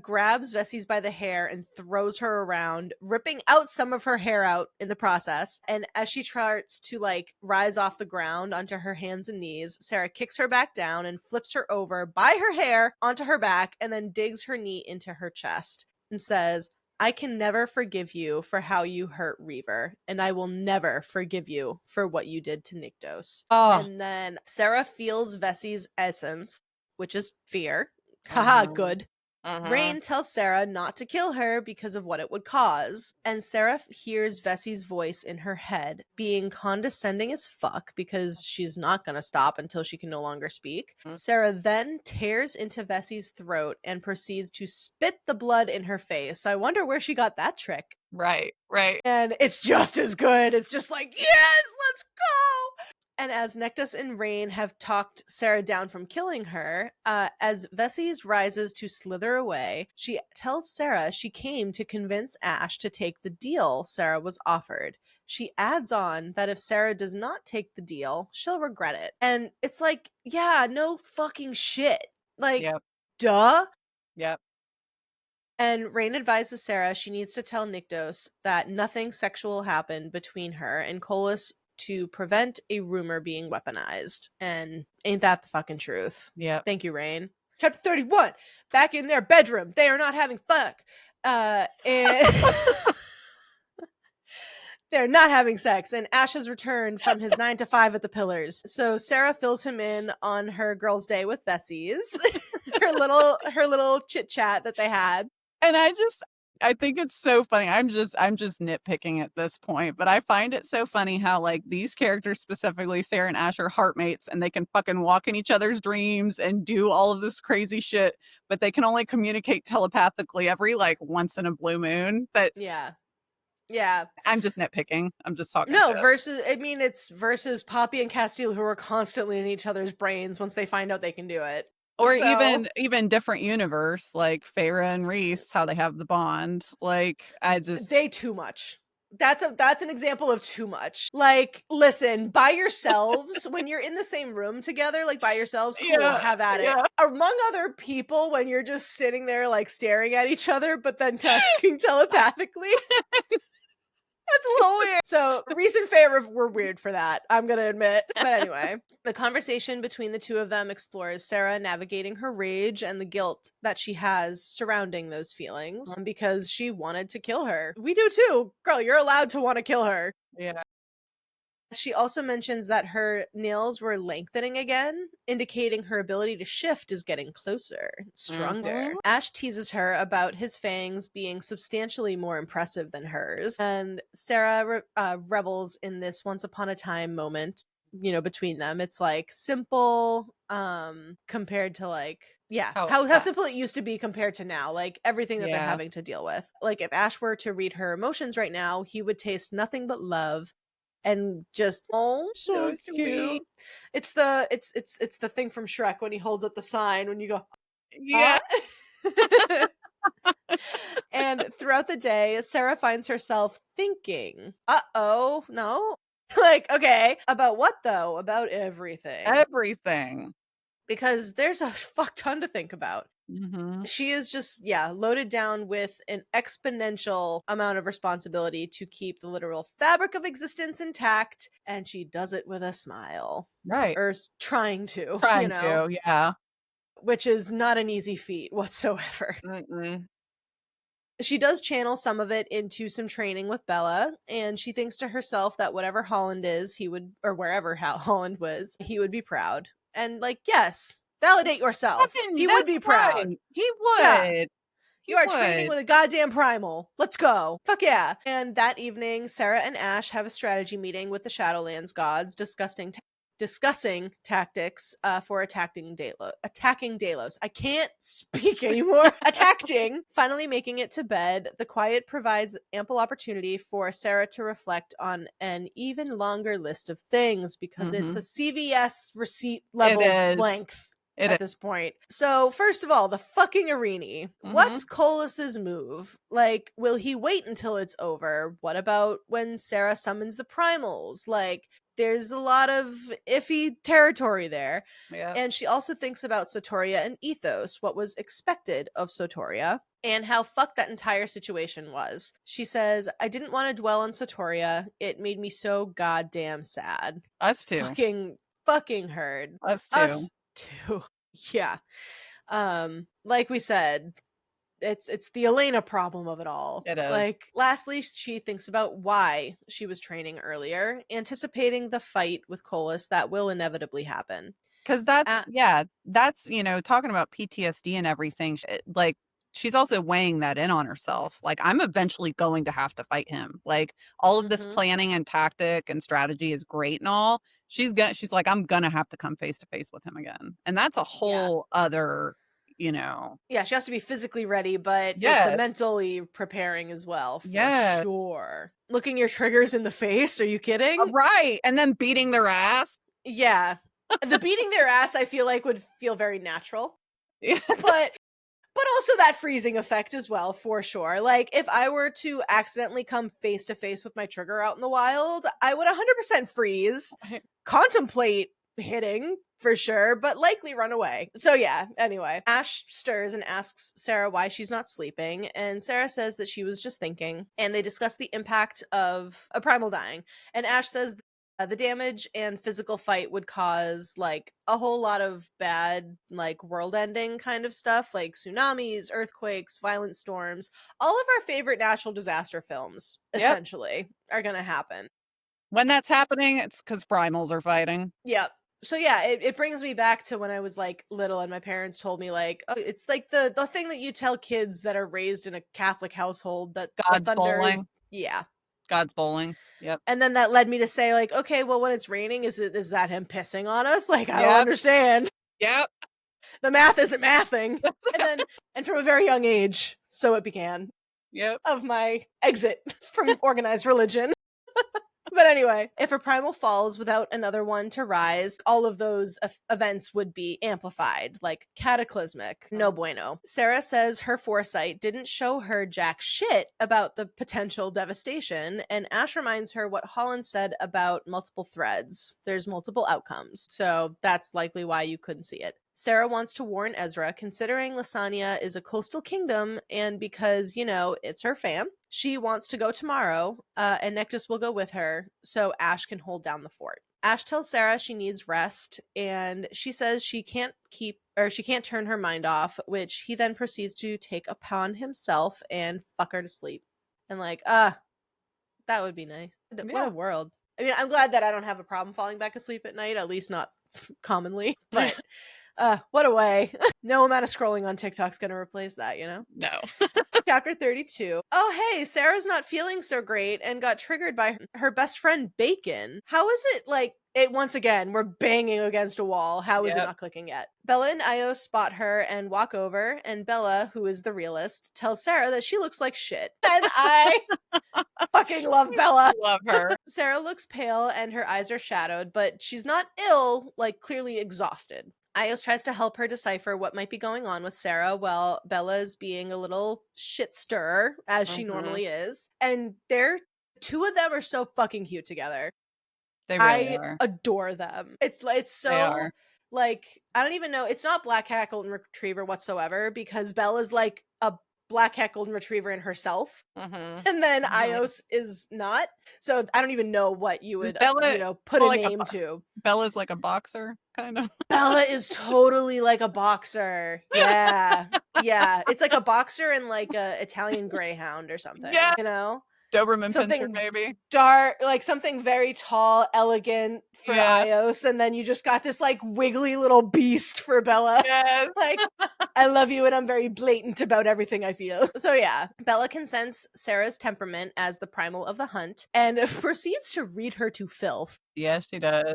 grabs Vesey's by the hair and throws her around, ripping out some of her hair out in the process. And as she tries to like rise off the ground onto her hands and knees, Sera kicks her back down and flips her over by her hair onto her back and then digs her knee into her chest and says, I can never forgive you for how you hurt Reaver, and I will never forgive you for what you did to Nyktos. Oh. And then Sera feels Vesey's essence, which is fear. Haha, good. Rain tells Sera not to kill her because of what it would cause, and Sera hears Vesey's voice in her head, being condescending as fuck because she's not gonna stop until she can no longer speak. Sera then tears into Vesey's throat and proceeds to spit the blood in her face. I wonder where she got that trick. Right. And it's just as good. It's just like, yes, let's go! And as Nyktos and Rain have talked Sera down from killing her, as Vesey's rises to slither away, she tells Sera she came to convince Ash to take the deal Sera was offered. She adds on that if Sera does not take the deal, she'll regret it. And it's like, yeah, no fucking shit. Like, duh. Yep. And Rain advises Sera she needs to tell Nyktos that nothing sexual happened between her and Kolis to prevent a rumor being weaponized. And ain't that the fucking truth? Yeah. Thank you, Rain. Chapter 31. Back in their bedroom. They are not having fuck. And they're not having sex, and Ash has returned from his 9 to 5 at the Pillars. So Sera fills him in on her girls' day with Vesey's, her little chit chat that they had. And I think it's so funny. I'm just nitpicking at this point, but I find it so funny how like these characters, specifically Sera and Ash, are heartmates and they can fucking walk in each other's dreams and do all of this crazy shit, but they can only communicate telepathically every like once in a blue moon. Yeah. I'm just nitpicking. I'm just talking. No, it's versus Poppy and Castile, who are constantly in each other's brains once they find out they can do it. Or even different universe, like Feyre and Rhys, how they have the bond. Like, they too much. That's an example of too much. Like, listen, by yourselves, when you're in the same room together, like by yourselves, cool, have at it. Among other people, when you're just sitting there like staring at each other, but then talking telepathically. That's a little weird. So, Rhys and Feyre were weird for that, I'm gonna admit. But anyway, the conversation between the two of them explores Sera navigating her rage and the guilt that she has surrounding those feelings because she wanted to kill her. We do too. Girl, you're allowed to want to kill her. Yeah. She also mentions that her nails were lengthening again, indicating her ability to shift is getting closer, stronger. Ash teases her about his fangs being substantially more impressive than hers, and Sera revels in this once upon a time moment, between them. It's like simple compared to like how simple it used to be compared to now, like everything that they're having to deal with. Like if Ash were to read her emotions right now, he would taste nothing but love and just so cute. It's the thing from Shrek when he holds up the sign when you go And throughout the day, Sera finds herself thinking, no, like, okay, about what though? About everything, because there's a fuck ton to think about. She is just loaded down with an exponential amount of responsibility to keep the literal fabric of existence intact, and she does it with a smile, right? Or trying to, which is not an easy feat whatsoever. She does channel some of it into some training with Bella, and she thinks to herself that whatever Holland is, he would, or wherever Holland was, he would be proud. And like, yes, validate yourself. He would be proud. He would. You are training with a goddamn primal. Let's go. Fuck yeah. And that evening, Sera and Ash have a strategy meeting with the Shadowlands gods discussing tactics for attacking Delos. I can't speak anymore. Attacking. Finally making it to bed, the quiet provides ample opportunity for Sera to reflect on an even longer list of things because it's a CVS receipt level length. At this point. So, first of all, the fucking Irene. What's Kolis's move? Like, will he wait until it's over? What about when Sera summons the primals? Like, there's a lot of iffy territory there. Yeah. And she also thinks about Sotoria and Ethos, what was expected of Sotoria, and how fucked that entire situation was. She says, I didn't want to dwell on Sotoria. It made me so goddamn sad. Us too. Fucking heard. Us too. Us too. Yeah. Like we said, it's the Elena problem of it all. It is. Like, lastly, she thinks about why she was training earlier, anticipating the fight with Kolis that will inevitably happen. Because that's, talking about PTSD and everything, like, she's also weighing that in on herself. Like, I'm eventually going to have to fight him. Like, all of this planning and tactic and strategy is great and all. She's like, I'm gonna have to come face to face with him again. And that's a whole other, Yeah, she has to be physically ready, but it's mentally preparing as well, for sure. Looking your triggers in the face, are you kidding? Right. And then beating their ass. Yeah. The beating their ass, I feel like, would feel very natural. Yeah. But also that freezing effect as well, for sure. Like, if I were to accidentally come face to face with my trigger out in the wild, I would 100% freeze, contemplate hitting, for sure, but likely run away. So yeah, anyway. Ash stirs and asks Sera why she's not sleeping, and Sera says that she was just thinking, and they discuss the impact of a primal dying. And Ash says the damage and physical fight would cause, like, a whole lot of bad, like, world-ending kind of stuff, like tsunamis, earthquakes, violent storms. All of our favorite natural disaster films, essentially, are gonna happen. When that's happening, it's because primals are fighting. Yep. So yeah, it brings me back to when I was, like, little and my parents told me, like, oh, it's like the thing that you tell kids that are raised in a Catholic household, that God's bowling. Yeah. God's bowling. Yep. And then that led me to say, like, okay, well, when it's raining, is that him pissing on us? Like, I don't understand. Yep. The math isn't mathing. And from a very young age, so it began. Yep. Of my exit from organized religion. But anyway, if a primal falls without another one to rise, all of those events would be amplified, like cataclysmic. No bueno. Sera says her foresight didn't show her jack shit about the potential devastation, and Ash reminds her what Holland said about multiple threads. There's multiple outcomes, so that's likely why you couldn't see it. Sera wants to warn Ezra, considering Lasagna is a coastal kingdom, and because, it's her fam. She wants to go tomorrow, and Nectus will go with her, so Ash can hold down the fort. Ash tells Sera she needs rest, and she says she can't turn her mind off, which he then proceeds to take upon himself and fuck her to sleep. And that would be nice. Yeah. What a world. I mean, I'm glad that I don't have a problem falling back asleep at night, at least not commonly, but... what a way. No amount of scrolling on TikTok's gonna replace that, No. Chapter 32. Oh, hey, Sarah's not feeling so great and got triggered by her best friend Bacon. How is it, like, once again, we're banging against a wall. How is it not clicking yet? Bella and Io spot her and walk over, and Bella, who is the realist, tells Sera that she looks like shit. And I fucking love Bella. Love her. Sera looks pale and her eyes are shadowed, but she's not ill, like, clearly exhausted. Ios tries to help her decipher what might be going on with Sera while Bella is being a little shit stirrer, as she normally is. And two of them are so fucking cute together. They really are. I adore them. It's so, like, I don't even know. It's not Black Cat Golden Retriever whatsoever, because Bella's like a Black Cat Golden Retriever in herself. And then Ios is not. So I don't even know what you would, put a name to. Bella's like a boxer, kind of. Bella is totally like a boxer. Yeah. Yeah. It's like a boxer and like a Italian greyhound or something. Yeah. Doberman Pinscher, maybe. Dark, like something very tall, elegant for Ios, and then you just got this like wiggly little beast for Bella. Yes. Like, I love you and I'm very blatant about everything I feel. So yeah, Bella can sense Sera's temperament as the primal of the hunt and proceeds to read her to filth. Yes, she does.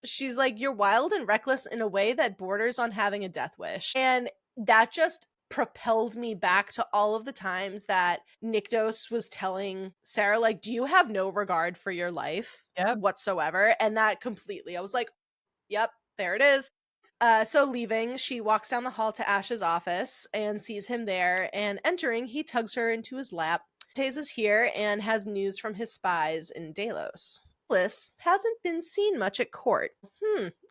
She's like, you're wild and reckless in a way that borders on having a death wish. And that just propelled me back to all of the times that Nyktos was telling Sera, like, do you have no regard for your life whatsoever? And that completely, I was like, yep, there it is. So leaving, she walks down the hall to Ash's office and sees him there, and entering, he tugs her into his lap. Taze is here and has news from his spies in Delos. Kolis hasn't been seen much at court.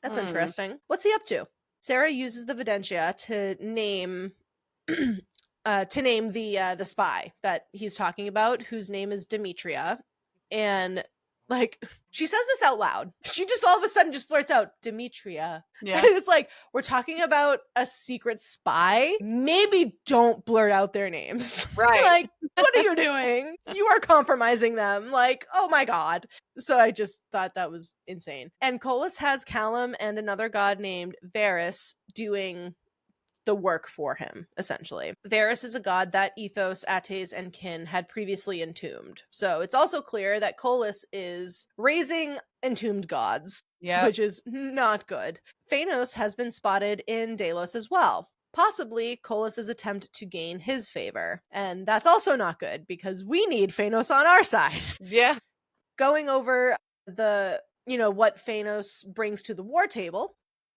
That's interesting. What's he up to? Sera uses the Videntia to name the spy that he's talking about, whose name is Demetria. And like, she says this out loud. She just all of a sudden just blurts out Demetria. Yeah. And it's like, we're talking about a secret spy. Maybe don't blurt out their names. Right. Like, what are you doing? You are compromising them. Like, oh my god. So I just thought that was insane. And Kolis has Callum and another god named Varys doing the work for him, essentially. Varys is a god that Ethos, Ates, and Kin had previously entombed. So it's also clear that Kolis is raising entombed gods, which is not good. Phanos has been spotted in Delos as well. Possibly Kolis' attempt to gain his favor. And that's also not good, because we need Phanos on our side. Yeah. Going over what Phanos brings to the war table,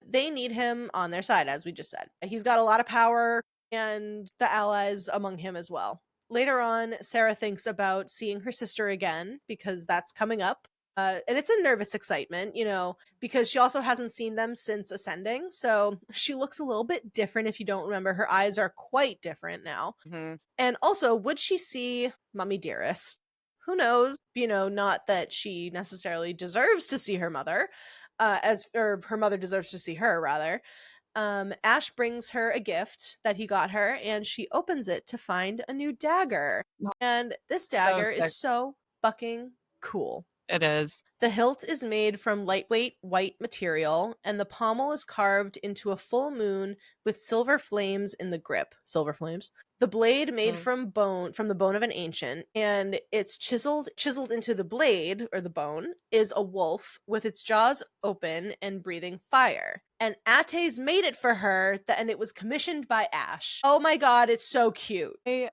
they need him on their side, as we just said. He's got a lot of power, and the allies among him as well. Later on, Sera thinks about seeing her sister again, because that's coming up. And it's a nervous excitement, because she also hasn't seen them since ascending. So she looks a little bit different if you don't remember. Her eyes are quite different now. Mm-hmm. And also, would she see Mummy Dearest? Who knows? Not that she necessarily deserves to see her mother, or her mother deserves to see her, rather. Ash brings her a gift that he got her, and she opens it to find a new dagger. And this dagger is so fucking cool. It is. The hilt is made from lightweight white material, and the pommel is carved into a full moon with silver flames in the grip. Silver flames. The blade made from the bone of an ancient, and it's chiseled into the blade, or the bone, is a wolf with its jaws open and breathing fire. And Ates made it for her, and it was commissioned by Ash. Oh my god, it's so cute. I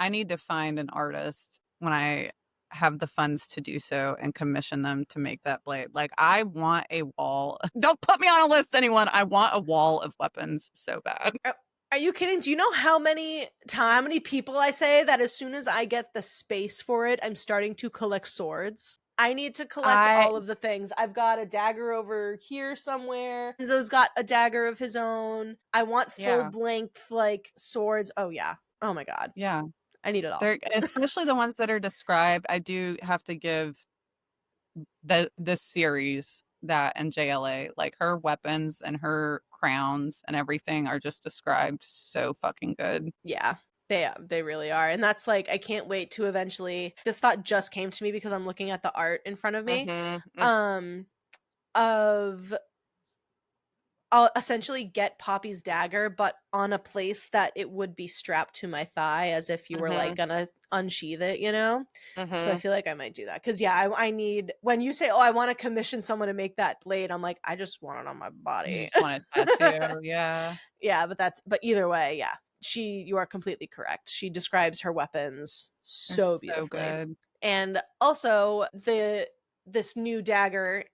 need to find an artist when I have the funds to do so and commission them to make that blade. Like, I want a wall. Don't put me on a list, anyone. I want a wall of weapons so bad. Are you kidding? Do you know how many people I say that as soon as I get the space for it, I'm starting to collect swords? I need to collect all of the things. I've got a dagger over here somewhere. Enzo's got a dagger of his own. I want full length, swords. Oh, yeah. Oh, my God. Yeah. I need it all. Especially the ones that are described. I do have to give this series that and JLA, like, her weapons and her crowns and everything are just described so fucking good. Yeah. They really are. And that's I can't wait to eventually, this thought just came to me because I'm looking at the art in front of me. I'll essentially get Poppy's dagger, but on a place that it would be strapped to my thigh, as if you were gonna unsheath it, So I feel like I might do that. Cause I need, when you say, oh, I want to commission someone to make that blade, I'm like, I just want it on my body. You just want a tattoo. Yeah. Yeah, but either way, yeah. You are completely correct. She describes her weapons so beautifully. So good. And also this new dagger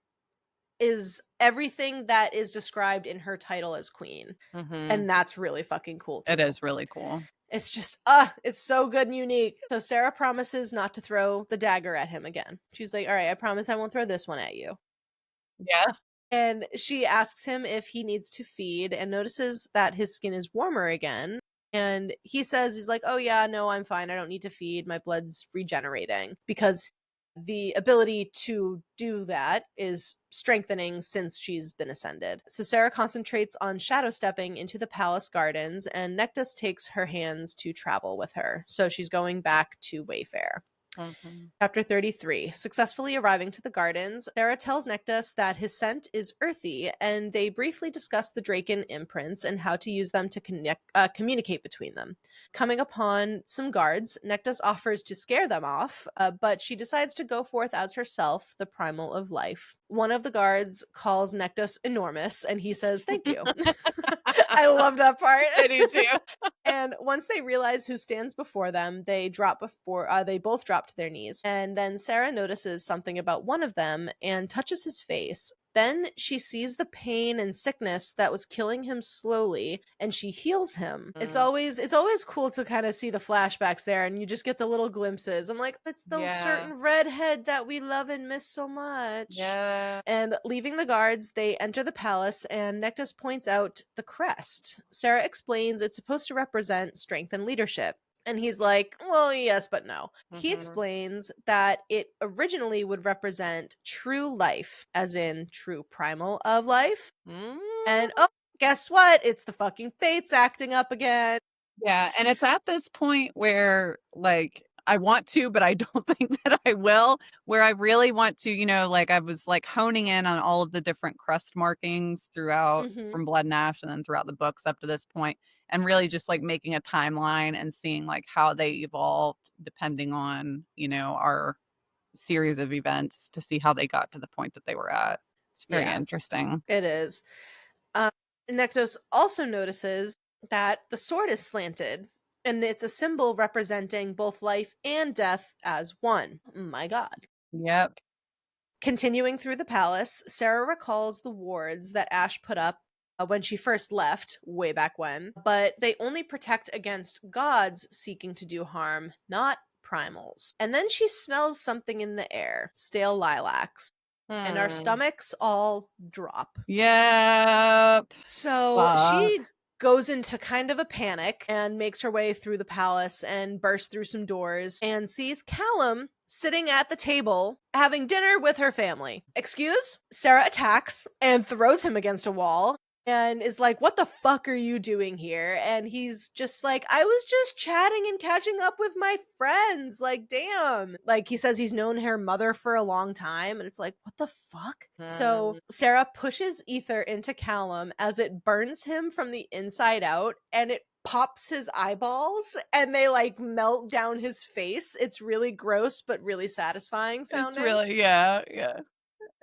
is everything that is described in her title as queen. And that's really fucking cool too. It is really cool. It's just it's so good and unique. So Sera promises not to throw the dagger at him again. She's like, all right, I promise I won't throw this one at you. Yeah. And she asks him if he needs to feed, and notices that his skin is warmer again. And he says, he's like, oh yeah, no, I'm fine. I don't need to feed. My blood's regenerating, because the ability to do that is strengthening since she's been ascended. So Sera concentrates on shadow stepping into the palace gardens, and Nectus takes her hands to travel with her. So she's going back to Wayfair. Chapter 33. Successfully arriving to the gardens, Sera tells Nectus that his scent is earthy, and they briefly discuss the Draken imprints and how to use them to communicate between them. Coming upon some guards, Nectus offers to scare them off, but she decides to go forth as herself, the primal of life. One of the guards calls Nectus enormous, and he says, thank you. I love that part. I do too. And once they realize who stands before them, they both drop to their knees. And then Sera notices something about one of them and touches his face. Then she sees the pain and sickness that was killing him slowly, and she heals him. It's always cool to kind of see the flashbacks there, and you just get the little glimpses. I'm like, it's the certain redhead that we love and miss so much. Yeah. And leaving the guards, they enter the palace, and Nectus points out the crest. Sera explains it's supposed to represent strength and leadership. And he's like, well, yes, but no. He explains that it originally would represent true life, as in true primal of life. And oh, guess what? It's the fucking fates acting up again. Yeah, and it's at this point where, like, I want to, but I don't think that I will, where I really want to, like, I was, like, honing in on all of the different crest markings throughout from Blood and Ash and then throughout the books up to this point, and really just, like, making a timeline and seeing, like, how they evolved depending on, our series of events to see how they got to the point that they were at. It's very interesting. It is. Nectos also notices that the sword is slanted, and it's a symbol representing both life and death as one. My God. Yep. Continuing through the palace, Sera recalls the wards that Ash put up when she first left, way back when, but they only protect against gods seeking to do harm, not primals. And then she smells something in the air, stale lilacs. And our stomachs all drop. Yep. So she goes into kind of a panic and makes her way through the palace and bursts through some doors and sees Callum sitting at the table having dinner with her family. Excuse? Sera attacks and throws him against a wall and is like, what the fuck are you doing here? And he's just like, I was just chatting and catching up with my friends. Like, damn. Like, he says he's known her mother for a long time, and it's like, what the fuck? So Sera pushes ether into Callum as it burns him from the inside out, and it pops his eyeballs and they like melt down his face. It's really gross but really satisfying sounding. It's really, yeah.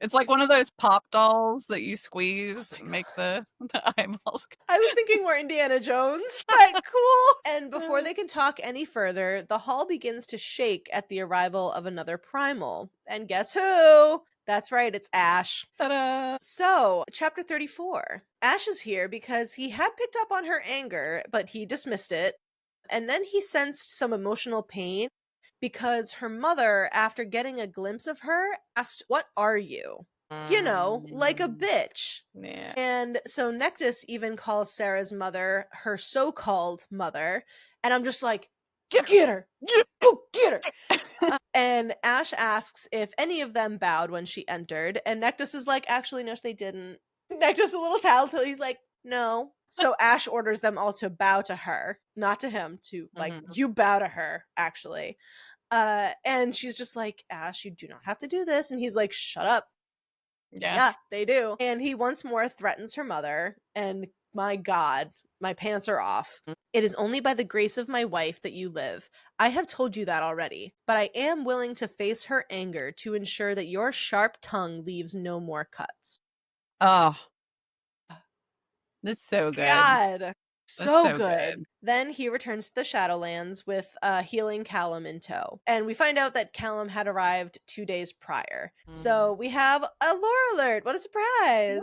It's like one of those pop dolls that you squeeze and make the eyeballs. I was thinking more Indiana Jones, but cool. And before they can talk any further, the hall begins to shake at the arrival of another primal. And guess who? That's right, it's Ash. Ta-da! So, chapter 34. Ash is here because he had picked up on her anger, but he dismissed it. And then he sensed some emotional pain because her mother, after getting a glimpse of her, asked, "What are you?" You know, like a bitch. Yeah. And so Nectus even calls Sera's mother her so-called mother. And I'm just like, get her! Go get her! And Ash asks if any of them bowed when she entered. And Nectus is like, actually, no, they didn't. Nectus a little tattletale. He's like, no. So Ash orders them all to bow to her, not to him, to like, you bow to her, actually. And she's just like, Ash, you do not have to do this. And he's like, shut up. Yeah, they do. And he once more threatens her mother, and my God, my pants are off. It is only by the grace of my wife that you live. I have told you that already, but I am willing to face her anger to ensure that your sharp tongue leaves no more cuts. Oh, that's so good. God. So good. Then he returns to the Shadowlands with healing Callum in tow. And we find out that Callum had arrived 2 days prior. So we have a lore alert. What a surprise.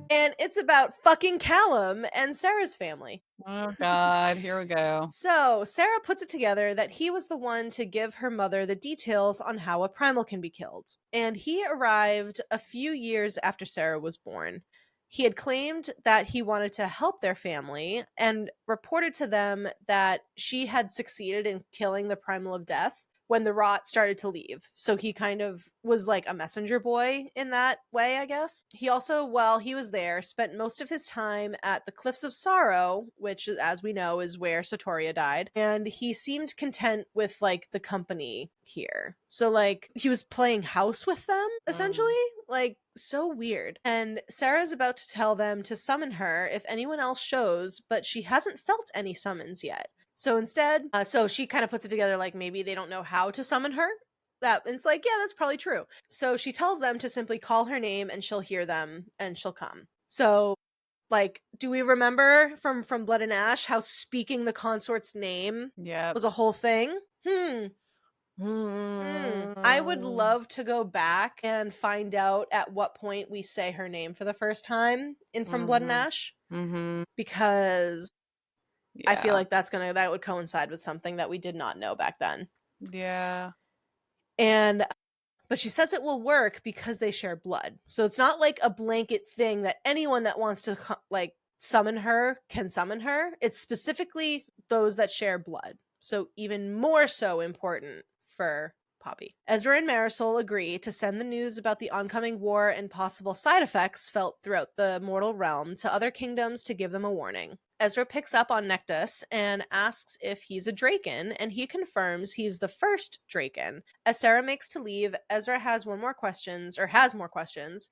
And it's about fucking Callum and Sera's family. Oh, God. Here we go. So Sera puts it together that he was the one to give her mother the details on how a primal can be killed. And he arrived a few years after Sera was born. He had claimed that he wanted to help their family and reported to them that she had succeeded in killing the primal of death when the rot started to leave. So he kind of was like a messenger boy in that way, I guess. He also, while he was there, spent most of his time at the Cliffs of Sorrow, which, as we know, is where Sotoria died. And he seemed content with like the company here. So like he was playing house with them, essentially. Like, so weird. And Sera's about to tell them to summon her if anyone else shows, but she hasn't felt any summons yet. So instead, so she kind of puts it together like maybe they don't know how to summon her. It's like, yeah, that's probably true. So she tells them to simply call her name and she'll hear them and she'll come. So, like, do we remember from Blood and Ash how speaking the consort's name was a whole thing? I would love to go back and find out at what point we say her name for the first time in From Blood and Ash, because I feel Yeah. like that would coincide with something that we did not know back then. Yeah. But she says it will work because they share blood. So it's not like a blanket thing that anyone that wants to like summon her can summon her. It's specifically those that share blood. So even more so important for Poppy. Ezra and Marisol agree to send the news about the oncoming war and possible side effects felt throughout the mortal realm to other kingdoms to give them a warning. Ezra picks up on Nectus and asks if he's a Draken, and he confirms he's the first Draken. As Sera makes to leave, Ezra has more questions,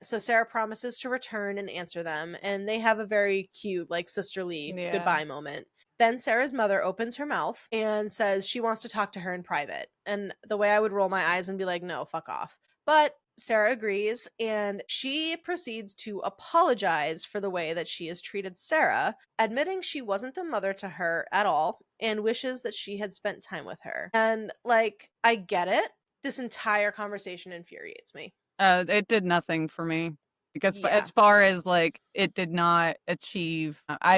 so Sera promises to return and answer them, and they have a very cute, like, sisterly goodbye moment. Then Sera's mother opens her mouth and says she wants to talk to her in private. And the way I would roll my eyes and be like, no, fuck off. But Sera agrees, and she proceeds to apologize for the way that she has treated Sera, admitting she wasn't a mother to her at all, and wishes that she had spent time with her. And, like, I get it. This entire conversation infuriates me. It did nothing for me. Because Yeah. as far as, like, it did not achieve, I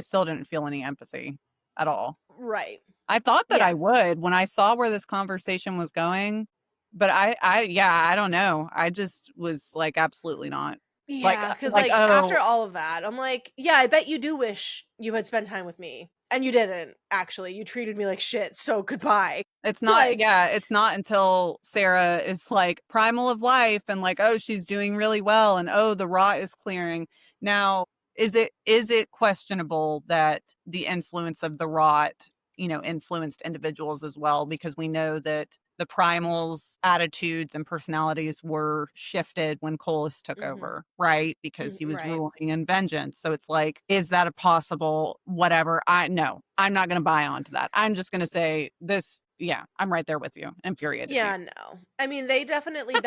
still didn't feel any empathy at all. Right. I thought that Yeah. I would when I saw where this conversation was going, but I don't know. I just was like, absolutely not. Yeah, because Like, after oh, all of that, I'm like, yeah, I bet you do wish you had spent time with me. And you didn't, actually. You treated me like shit, so goodbye. it's not, it's not until Sera is like primal of life and like, oh, she's doing really well and oh, the rot is clearing. Now, is it questionable that the influence of the rot, influenced individuals as well? Because we know that the primals' attitudes and personalities were shifted when Kolis took over, right? Because he was Right. ruling in vengeance. So it's like, is that a possible whatever? No, I'm not going to buy onto that. I'm just going to say this. Yeah, I'm right there with you. Infuriated me. Yeah, no. I mean, it's definitely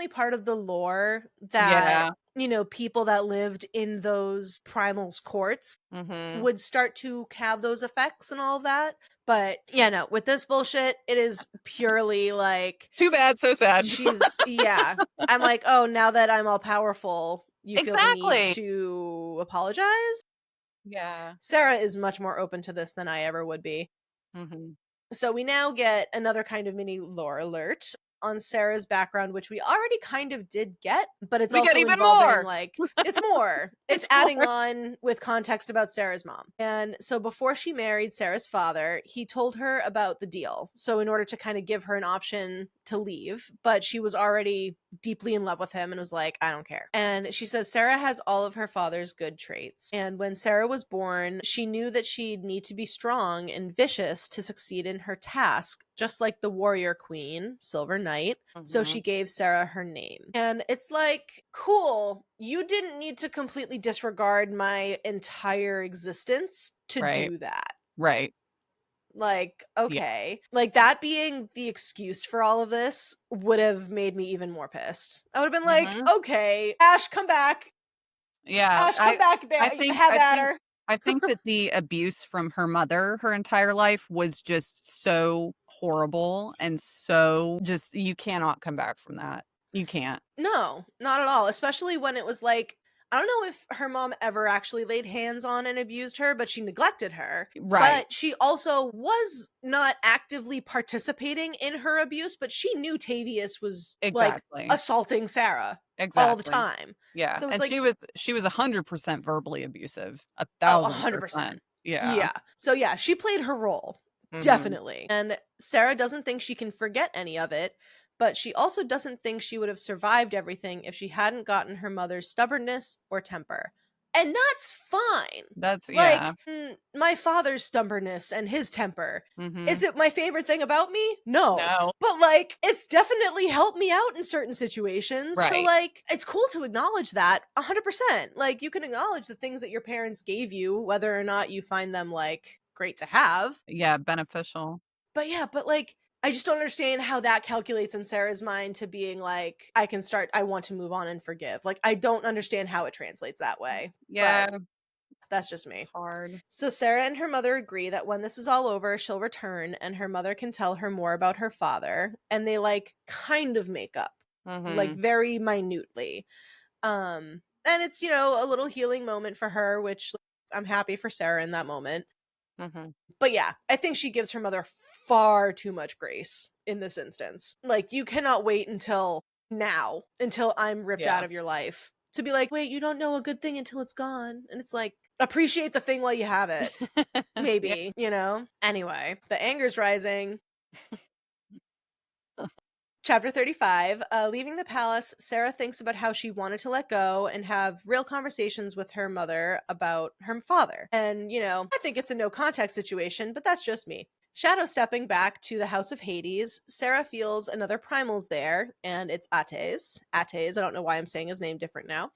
part of the lore that, Yeah. People that lived in those primals courts would start to have those effects and all of that. But yeah, no, with this bullshit, it is purely like, too bad, so sad. I'm like, oh, now that I'm all powerful, you feel the need Exactly. to apologize? Yeah. Sera is much more open to this than I ever would be. So we now get another kind of mini lore alert on Sera's background, which we already kind of did get, but it's We get also even involving more. like it's more. It's adding on with context about Sera's mom. And so before she married Sera's father, he told her about the deal. So in order to kind of give her an option to leave, but she was already deeply in love with him and was like, I don't care. And she says Sera has all of her father's good traits. And when Sera was born, she knew that she'd need to be strong and vicious to succeed in her task, just like the warrior queen, Silver Knight. So she gave Sera her name. And it's like, cool, you didn't need to completely disregard my entire existence to do that. Right. Like, okay. Like, that being the excuse for all of this would have made me even more pissed. I would have been like, okay, Ash, come back. Yeah. Ash, come back. Have at her. I think that the abuse from her mother her entire life was just so horrible and so just, you cannot come back from that. You can't. No, not at all. Especially when it was like, I don't know if her mom ever actually laid hands on and abused her, but she neglected her. Right. But she also was not actively participating in her abuse, but she knew Tavius was like assaulting Sera all the time. Yeah. So it's and like she was 100% verbally abusive. 100%. Yeah. So yeah, she played her role. Definitely. And Sera doesn't think she can forget any of it, but she also doesn't think she would have survived everything if she hadn't gotten her mother's stubbornness or temper. And that's fine. That's like my father's stubbornness and his temper. Is it my favorite thing about me? No. But like, it's definitely helped me out in certain situations. Right. So like, it's cool to acknowledge that 100%. Like, you can acknowledge the things that your parents gave you, whether or not you find them like great to have. Yeah, beneficial. But like, I just don't understand how that calculates in Sera's mind to being like, I want to move on and forgive. Like, I don't understand how it translates that way. Yeah. But That's just me. It's hard. So Sera and her mother agree that when this is all over, she'll return and her mother can tell her more about her father. And they like kind of make up, like very minutely. And it's, you know, a little healing moment for her, which I'm happy for Sera in that moment. But yeah, I think she gives her mother far too much grace in this instance. Like, you cannot wait until now, until I'm ripped out of your life, to be like, wait, you don't know a good thing until it's gone. And it's like, appreciate the thing while you have it. Maybe, you know? Anyway, the anger's rising. Chapter 35, leaving the palace, Sera thinks about how she wanted to let go and have real conversations with her mother about her father. And, you know, I think it's a no contact situation, but that's just me. Shadow stepping back to the House of Hades, Sera feels another primal's there, and it's Ates. Ates, I don't know why I'm saying his name different now.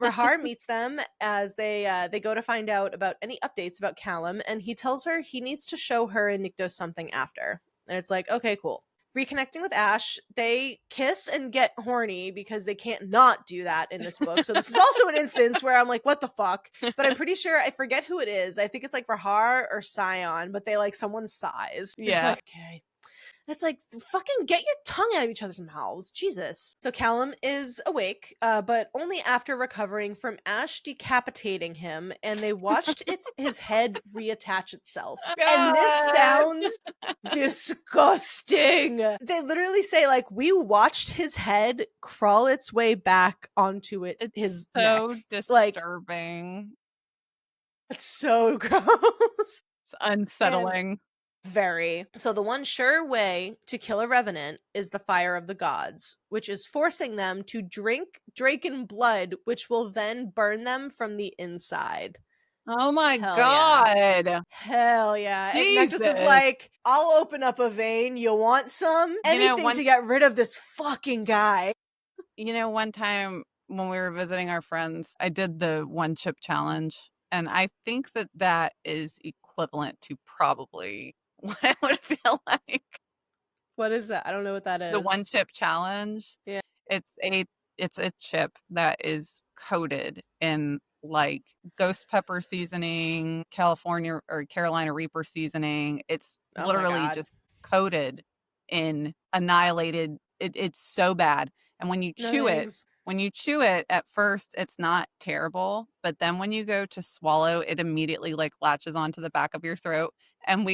Rahar meets them as they go to find out about any updates about Callum, and he tells her he needs to show her and Nyktos something after. And it's like, okay, cool. Reconnecting with Ash, they kiss and get horny because they can't not do that in this book. So this is also an instance where I'm like, what the fuck? But I'm pretty sure, I forget who it is. I think it's like Rahar or Scion, but they like someone sighs. It's just like, okay. It's like, fucking get your tongue out of each other's mouths. Jesus. So Callum is awake, but only after recovering from Ash decapitating him, and they watched his head reattach itself. And this sounds disgusting. They literally say, like, we watched his head crawl its way back onto his so neck. disturbing. It's so gross. It's unsettling. Very. So the one sure way to kill a revenant is the fire of the gods, which is forcing them to drink Draken blood, which will then burn them from the inside. Oh my Hell god. Yeah. Hell yeah. Jesus. And Nexus is like, I'll open up a vein. You want some? Anything to get rid of this fucking guy. You know, one time when we were visiting our friends, I did the one chip challenge. And I think that is equivalent to probably what I would feel like. What is that? I don't know what that is. The one chip challenge. Yeah. It's a chip that is coated in like ghost pepper seasoning, California or Carolina Reaper seasoning. It's literally just coated in annihilated. It's so bad. And when you chew it, at first it's not terrible, but then when you go to swallow, it immediately like latches onto the back of your throat. And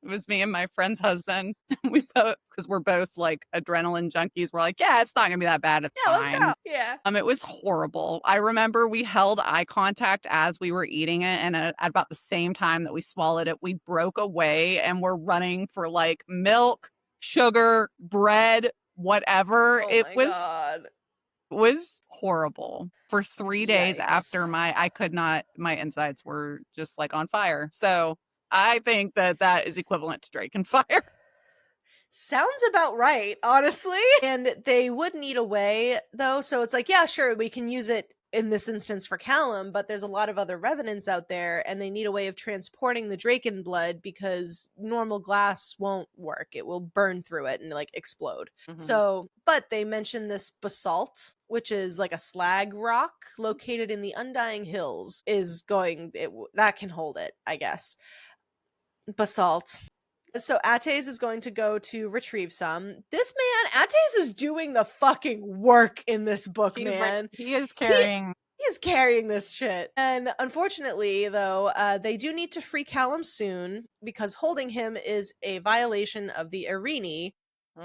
it was me and my friend's husband. We both, because we're both like adrenaline junkies. We're like, yeah, it's not gonna be that bad. It's fine. Let's go. Yeah. It was horrible. I remember we held eye contact as we were eating it, and at about the same time that we swallowed it, we broke away and we're running for like milk, sugar, bread, whatever. Oh it my God. was horrible for 3 days. Yikes. After my insides were just like on fire. So I think that is equivalent to Draken fire. Sounds about right, honestly. And they would need a way, though. So it's like, yeah, sure, we can use it in this instance for Callum, but there's a lot of other revenants out there, and they need a way of transporting the Draken blood because normal glass won't work. It will burn through it and like explode. So, but they mentioned this basalt, which is like a slag rock located in the Undying Hills, that can hold it, I guess. Basalt. So Ates is going to go to retrieve some. This man, Ates is doing the fucking work in this book, man. He is carrying... He's carrying this shit. And unfortunately, though, they do need to free Callum soon because holding him is a violation of the Irene.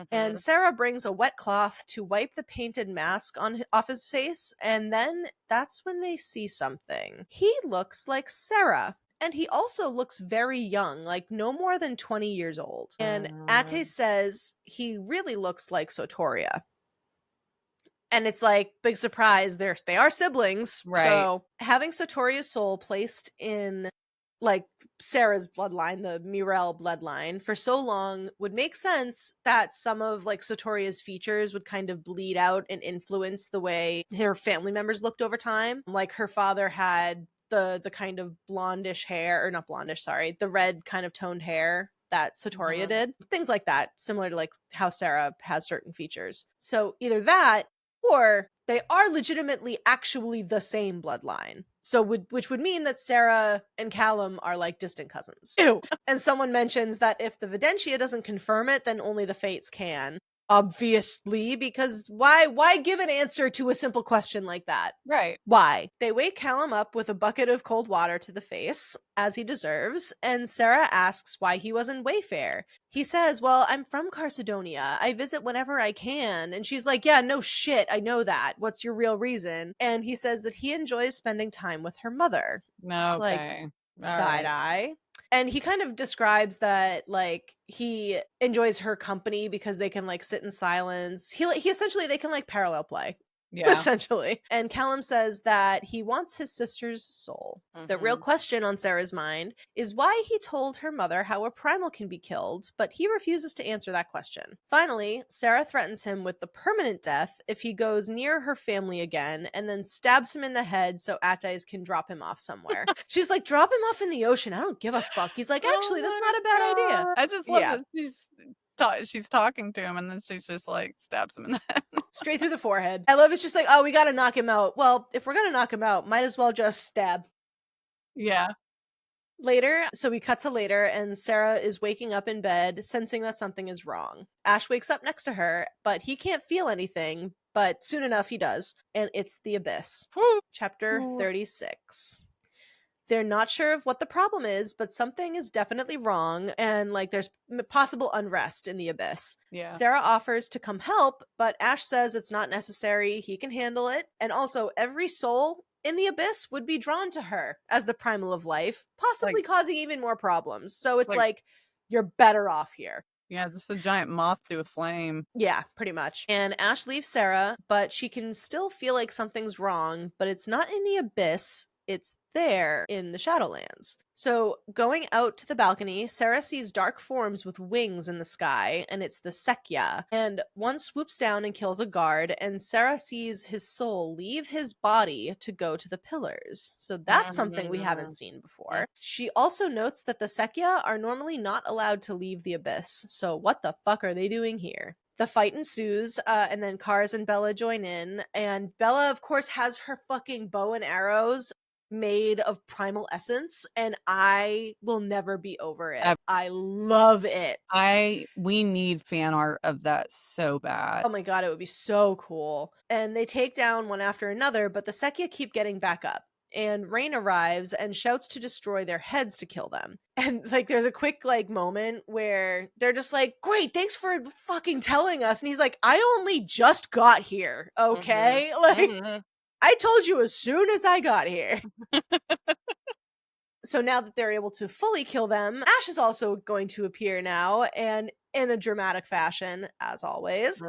And Sera brings a wet cloth to wipe the painted mask off his face, and then that's when they see something. He looks like Sera. And he also looks very young, like no more than 20 years old. And Ates says he really looks like Sotoria. And it's like, big surprise, they are siblings. Right. So having Sotoria's soul placed in like Sera's bloodline, the Mirel bloodline, for so long would make sense that some of like Sotoria's features would kind of bleed out and influence the way her family members looked over time. Like her father had the kind of blondish hair, or not blondish, sorry, the red kind of toned hair that Sotoria did. Things like that, similar to like how Sera has certain features. So either that, or they are legitimately actually the same bloodline. So which would mean that Sera and Callum are like distant cousins. Ew. And someone mentions that if the Videntia doesn't confirm it, then only the Fates can. Obviously, because why give an answer to a simple question like that? Right. Why? They wake Callum up with a bucket of cold water to the face, as he deserves, and Sera asks why he wasn't Wayfair. He says, well, I'm from Carcedonia. I visit whenever I can. And she's like, yeah, no shit, I know that. What's your real reason? And he says that he enjoys spending time with her mother. It's like, Okay. side eye. And he kind of describes that like he enjoys her company because they can like sit in silence. He essentially they can like parallel play. Yeah. Essentially. And Callum says that he wants his sister's soul. The real question on Sera's mind is why he told her mother how a primal can be killed, but he refuses to answer that question. Finally, Sera threatens him with the permanent death if he goes near her family again, and then stabs him in the head so Attis can drop him off somewhere. She's like, drop him off in the ocean. I don't give a fuck. He's like, actually, that's not a bad idea. I just love that she's talking to him and then she's just like stabs him in the head. Straight through the forehead. I love it's just like, oh, we gotta knock him out. Well, if we're gonna knock him out, might as well just stab. Yeah. Later, so we cut to later, and Sera is waking up in bed, sensing that something is wrong. Ash wakes up next to her, but he can't feel anything, but soon enough he does, and it's the Abyss. Chapter 36. They're not sure of what the problem is, but something is definitely wrong, and like there's possible unrest in the Abyss. Yeah. Sera offers to come help, but Ash says it's not necessary, he can handle it, and also every soul in the Abyss would be drawn to her as the primal of life, possibly causing even more problems. So it's like you're better off here. Yeah, just a giant moth to a flame. Yeah, pretty much. And Ash leaves Sera, but she can still feel like something's wrong, but it's not in the Abyss. It's there in the Shadowlands. So, going out to the balcony, Sera sees dark forms with wings in the sky, and it's the Sekya. And one swoops down and kills a guard, and Sera sees his soul leave his body to go to the pillars. So that's something we haven't seen before. She also notes that the Sekya are normally not allowed to leave the Abyss. So what the fuck are they doing here? The fight ensues, and then Kars and Bella join in, and Bella, of course, has her fucking bow and arrows made of primal essence, and I will never be over it. I love it. We need fan art of that so bad. Oh my god, it would be so cool. And they take down one after another, but the Sekya keep getting back up. And Rain arrives and shouts to destroy their heads to kill them. And like there's a quick like moment where they're just like, great, thanks for fucking telling us. And he's like, I only just got here, okay? Like I told you as soon as I got here. So now that they're able to fully kill them, Ash is also going to appear now, and in a dramatic fashion, as always.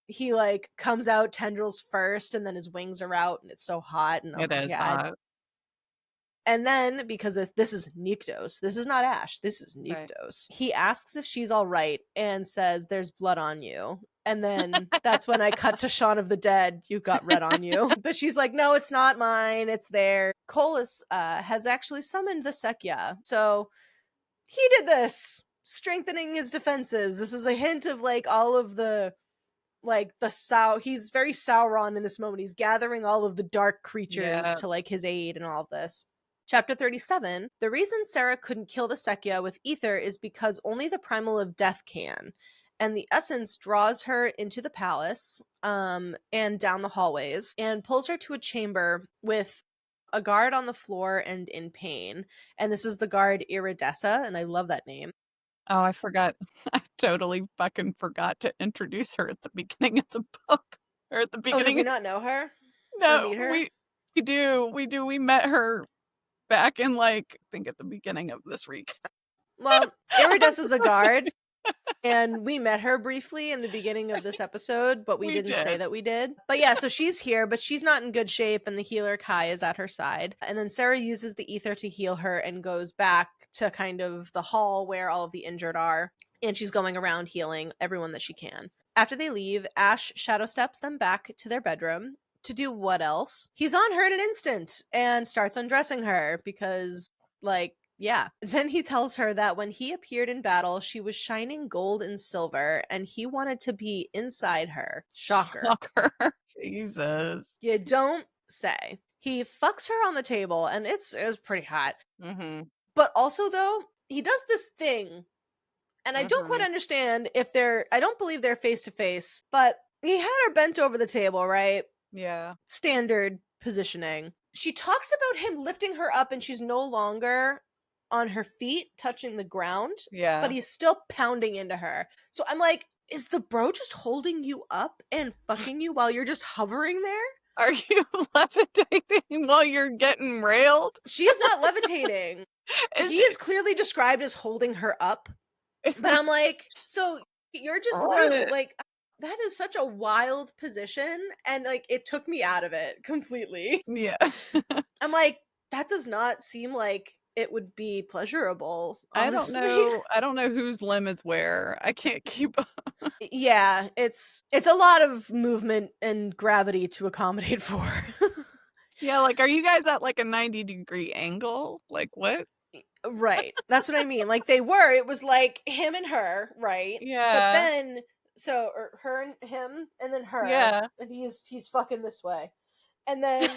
He like comes out tendrils first, and then his wings are out, and it's so hot. And it is hot. And then, because this is Nyktos, this is not Ash, this is Nyktos. Right. He asks if she's all right and says, there's blood on you. And then that's when I cut to Shaun of the Dead, you've got red on you. But she's like, no, it's not mine, it's there. Kolis has actually summoned the Sekya. So he did this, strengthening his defenses. This is a hint of like all of the he's very Sauron in this moment. He's gathering all of the dark creatures to like his aid and all of this. Chapter 37. The reason Sera couldn't kill the Sekya with ether is because only the primal of death can. And the essence draws her into the palace and down the hallways and pulls her to a chamber with a guard on the floor and in pain. And this is the guard Iridessa, and I love that name. Oh, I forgot. I totally fucking forgot to introduce her at the beginning of the book. Or at the beginning. Oh, did we not know her? No, we do. We met her back in like, I think at the beginning of this week. Well, Iridessa's a guard. And we met her briefly in the beginning of this episode, but we didn't say that we did. But yeah, so she's here, but she's not in good shape, and the healer Kai is at her side. And then Sera uses the ether to heal her and goes back to kind of the hall where all of the injured are. And she's going around healing everyone that she can. After they leave, Ash shadow steps them back to their bedroom. To do what else? He's on her in an instant and starts undressing her because, like, yeah. Then he tells her that when he appeared in battle, she was shining gold and silver, and he wanted to be inside her. Shocker. Jesus. You don't say. He fucks her on the table, and it was pretty hot. Mm-hmm. But also, though, he does this thing, and I don't quite Mm-hmm. understand if I don't believe they're face to face, but he had her bent over the table, right? Yeah. Standard positioning. She talks about him lifting her up, and she's no longer on her feet touching the ground, Yeah. but he's still pounding into her. So I'm like, is the bro just holding you up and fucking you while you're just hovering there? Are you levitating while you're getting railed? She is not levitating. Is He is clearly described as holding her up. But I'm like, so you're just literally What? like, that is such a wild position. And like, it took me out of it completely. Yeah. I'm like, that does not seem like it would be pleasurable, I don't honestly. know. I don't know whose limb is where. I can't keep up. Yeah, it's a lot of movement and gravity to accommodate for. Yeah, like, are you guys at like a 90-degree angle? Like, what? Right. That's what I mean. Like it was like him and her, right? But Yeah. then or her and him and then her Yeah. and he's fucking this way. And then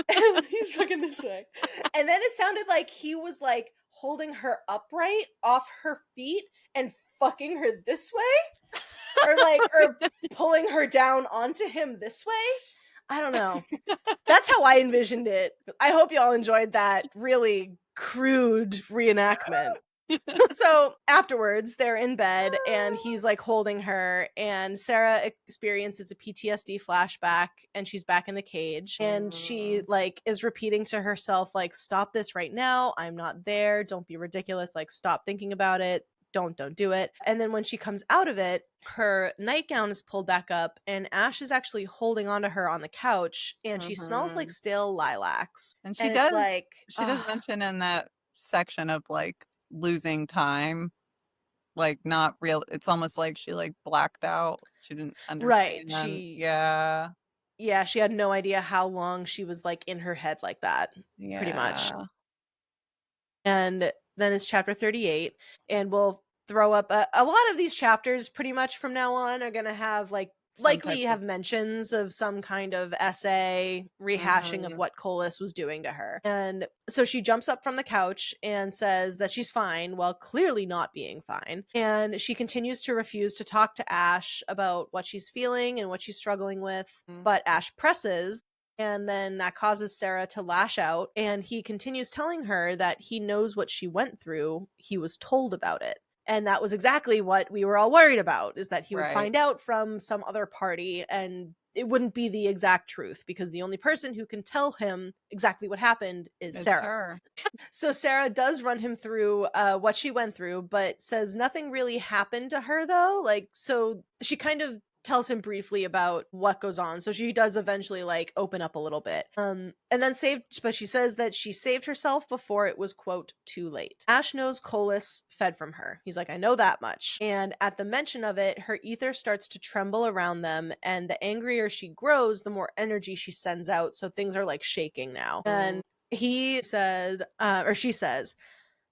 and he's fucking this way. And then it sounded like he was like holding her upright off her feet and fucking her this way or pulling her down onto him this way. I don't know. That's how I envisioned it. I hope y'all enjoyed that really crude reenactment. So afterwards, they're in bed and he's like holding her, and Sera experiences a PTSD flashback and she's back in the cage. And she like is repeating to herself, like, stop this right now. I'm not there. Don't be ridiculous. Like, stop thinking about it. Don't do it. And then when she comes out of it, her nightgown is pulled back up and Ash is actually holding onto her on the couch, and she smells like stale lilacs. And And it's like, she does mention in that section of like losing time, like not real. It's almost like she like blacked out. She didn't right. understand. Yeah. Yeah, she had no idea how long she was like in her head like that, pretty much. Yeah. And then it's chapter 38, and we'll throw up a lot of these chapters pretty much from now on are going to have like Some likely type of have mentions of some kind of essay rehashing of what Kolis was doing to her. And so she jumps up from the couch and says that she's fine while clearly not being fine. And she continues to refuse to talk to Ash about what she's feeling and what she's struggling with. But Ash presses, and then that causes Sera to lash out, and he continues telling her that he knows what she went through. He was told about it. And that was exactly what we were all worried about, is that he would Right. find out from some other party and it wouldn't be the exact truth, because the only person who can tell him exactly what happened is It's Sera. her. So Sera does run him through what she went through, but says nothing really happened to her, though. Like, so she kind of tells him briefly about what goes on. So she does eventually like open up a little bit. And then but she says that she saved herself before it was, quote, too late. Ash knows Kolis fed from her. He's like, I know that much. And at the mention of it, her ether starts to tremble around them, and the angrier she grows, the more energy she sends out. So things are like shaking now. And he said, or she says,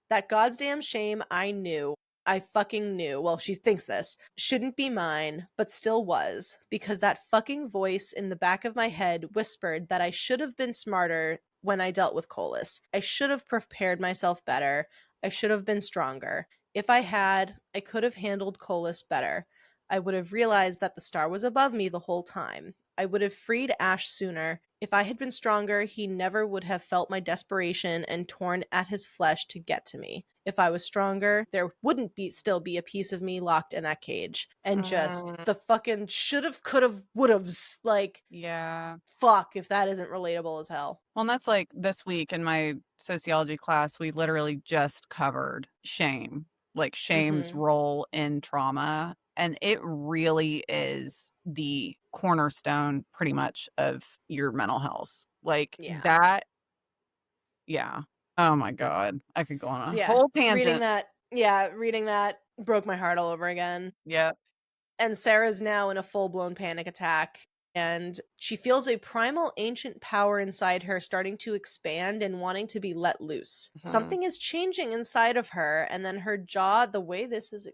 that God's damn shame I knew. I fucking knew. Well, she thinks this. Shouldn't be mine, but still was. Because that fucking voice in the back of my head whispered that I should have been smarter when I dealt with Kolis. I should have prepared myself better. I should have been stronger. If I had, I could have handled Kolis better. I would have realized that the star was above me the whole time. I would have freed Ash sooner. If I had been stronger, he never would have felt my desperation and torn at his flesh to get to me. If I was stronger, there wouldn't still be a piece of me locked in that cage. And just the fucking should've, could've, would've's, like, Yeah. fuck if that isn't relatable as hell. Well, and that's like this week in my sociology class, we literally just covered shame, like shame's role in trauma. And it really is the cornerstone pretty much of your mental health. Like that. Yeah. Oh my God. I could go on a whole tangent. Reading that broke my heart all over again. Yep. And Sarah's now in a full-blown panic attack, and she feels a primal ancient power inside her starting to expand and wanting to be let loose. Something is changing inside of her, and then her jaw, the way this is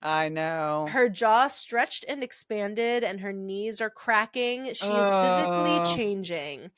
I know. Her jaw stretched and expanded, and her knees are cracking. She is physically Oh, changing.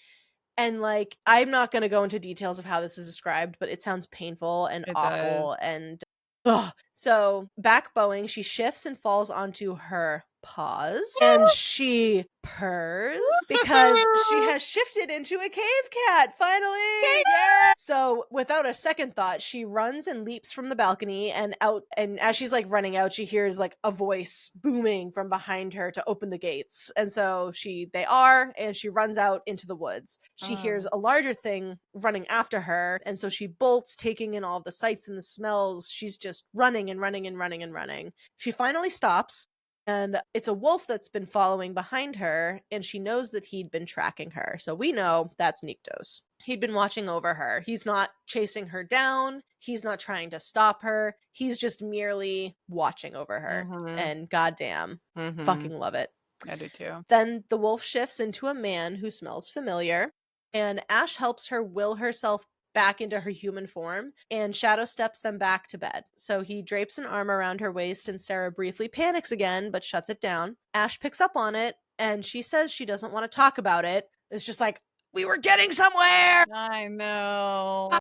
And, like, I'm not going to go into details of how this is described, but it sounds painful and it does. awful and ugh. So, back bowing, she shifts and falls onto her paws, and she purrs because she has shifted into a cave cat, finally! Yeah! So, without a second thought, she runs and leaps from the balcony and out, and as she's, like, running out, she hears, like, a voice booming from behind her to open the gates. And so and she runs out into the woods. She hears a larger thing running after her, and so she bolts, taking in all of the sights and the smells. She's just running and running and running and running. She finally stops, and it's a wolf that's been following behind her, and she knows that he'd been tracking her. So we know that's Nyktos. He'd been watching over her. He's not chasing her down. He's not trying to stop her. He's just merely watching over her. And goddamn, fucking love it. I do too. Then the wolf shifts into a man who smells familiar, and Ash helps her will herself back into her human form, and Shadow steps them back to bed. So he drapes an arm around her waist, and Sera briefly panics again, but shuts it down. Ash picks up on it, and she says she doesn't want to talk about it. It's just like, we were getting somewhere! I know.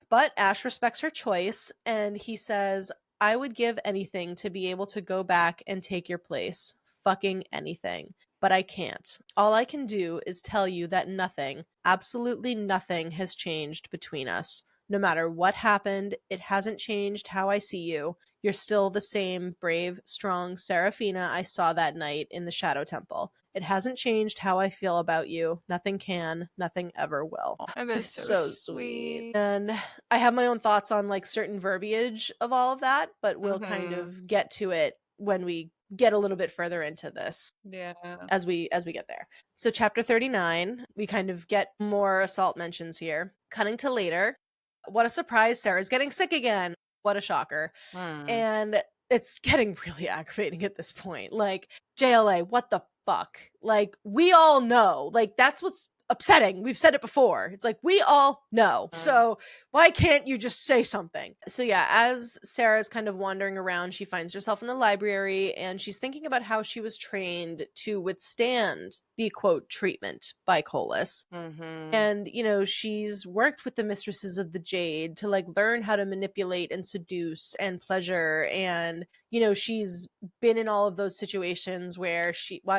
But Ash respects her choice, and he says, I would give anything to be able to go back and take your place. Fucking anything. But I can't. All I can do is tell you that nothing, absolutely nothing, has changed between us. No matter what happened, it hasn't changed how I see you. You're still the same brave, strong Seraphina I saw that night in the Shadow Temple. It hasn't changed how I feel about you. Nothing can, nothing ever will. It is It's so so sweet. sweet. And I have my own thoughts on, like, certain verbiage of all of that, but we'll kind of get to it when we get a little bit further into this Yeah. as we get there. So chapter 39, we kind of get more assault mentions here. Cutting to later. What a surprise, Sarah's getting sick again. What a shocker. And it's getting really aggravating at this point. Like, JLA, what the fuck? Like, we all know. Like, that's what's upsetting. We've said it before. It's like, we all know. So why can't you just say something? So yeah, as Sarah's kind of wandering around, she finds herself in the library, and she's thinking about how she was trained to withstand the, quote, treatment by Kolis. And, you know, she's worked with the mistresses of the Jade to, like, learn how to manipulate and seduce and pleasure. And, you know, she's been in all of those situations where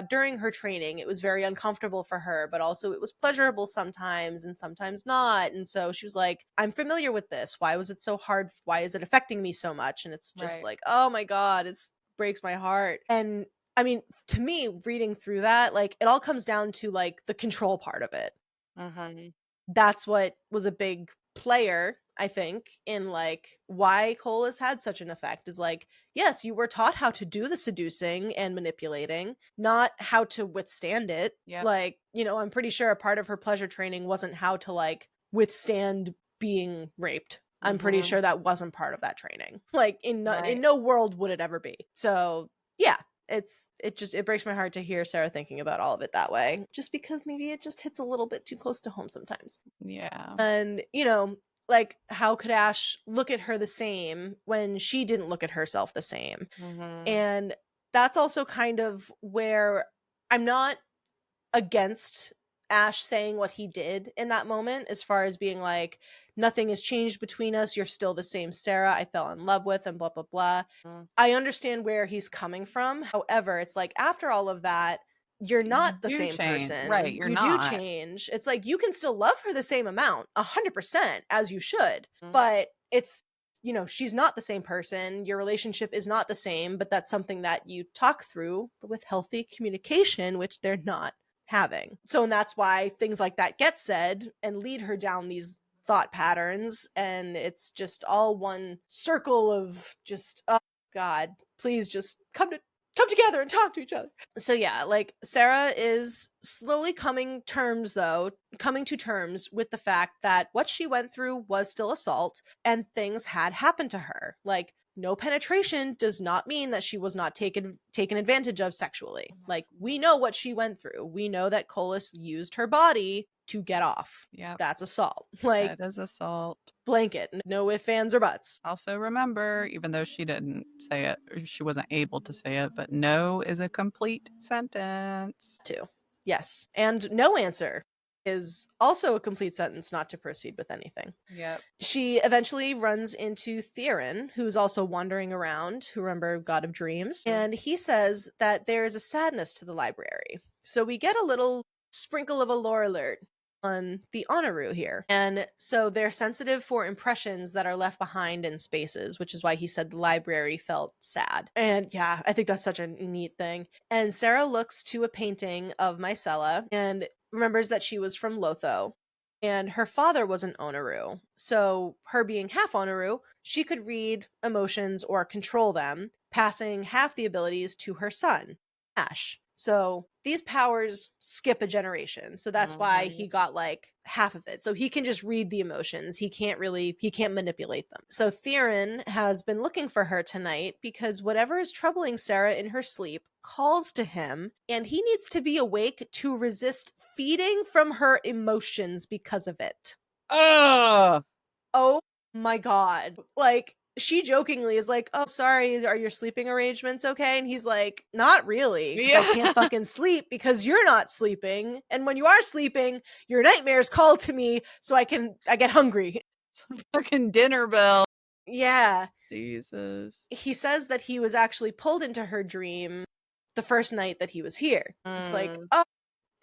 during her training, it was very uncomfortable for her, but also it was pleasurable sometimes and sometimes not. And so she was like, I'm familiar with this. Why was it so hard? Why is it affecting me so much? And it's just like, oh my God, it breaks my heart. And I mean, to me, reading through that, like, it all comes down to, like, the control part of it. That's what was a big player, I think, in, like, why Cole has had such an effect, is like, yes, you were taught how to do the seducing and manipulating, not how to withstand it. Like, you know, I'm pretty sure a part of her pleasure training wasn't how to, like, withstand being raped. I'm pretty sure that wasn't part of that training. Like, in no world would it ever be. So yeah, it breaks my heart to hear Sarah thinking about all of it that way, just because maybe it just hits a little bit too close to home sometimes. Yeah. And, you know, like, how could Ash look at her the same when she didn't look at herself the same? And that's also kind of where I'm not against Ash saying what he did in that moment, as far as being like, nothing has changed between us, you're still the same Sarah I fell in love with, and blah blah blah. I understand where he's coming from. However, it's like, after all of that, you're not the same person. Right, you're you not. do change. It's like, you can still love her the same amount, 100%, as you should, but it's, you know, she's not the same person. Your relationship is not the same, but that's something that you talk through with healthy communication, which they're not having. So, and that's why things like that get said and lead her down these thought patterns, and it's just all one circle of just, oh God, please just come together and talk to each other. So yeah, like, Sarah is slowly coming to terms with the fact that what she went through was still assault, and things had happened to her. Like, no penetration does not mean that she was not taken advantage of sexually. Like, we know what she went through. We know that Kolis used her body to get off. Yep. That's assault. Like, that is assault. blanket. No ifs, ands, or buts. Also remember, even though she didn't say it, or she wasn't able to say it, but no is a complete sentence. Too. Yes. And no answer is also a complete sentence not to proceed with anything. Yep. She eventually runs into Theron, who's also wandering around, who, remember, God of Dreams. And he says that there is a sadness to the library. So we get a little sprinkle of a lore alert on the Honoru here. And so they're sensitive for impressions that are left behind in spaces, which is why he said the library felt sad. And yeah, I think that's such a neat thing. And Sera looks to a painting of Mycela and remembers that she was from Lotho. And her father was an Onaru. So, her being half Onaru, she could read emotions or control them, passing half the abilities to her son, Ash. So, these powers skip a generation. So, that's why he got like half of it. So, he can just read the emotions. He can't manipulate them. So, Theron has been looking for her tonight because whatever is troubling Sera in her sleep calls to him, and he needs to be awake to resist feeding from her emotions because of it. Ugh. Oh my god. Like, she jokingly is like, oh, sorry, are your sleeping arrangements okay? And he's like, not really. 'Cause I can't fucking sleep because you're not sleeping. And when you are sleeping, your nightmares call to me so I get hungry. It's a fucking dinner bell. Yeah. Jesus. He says that he was actually pulled into her dream the first night that he was here. It's like, oh.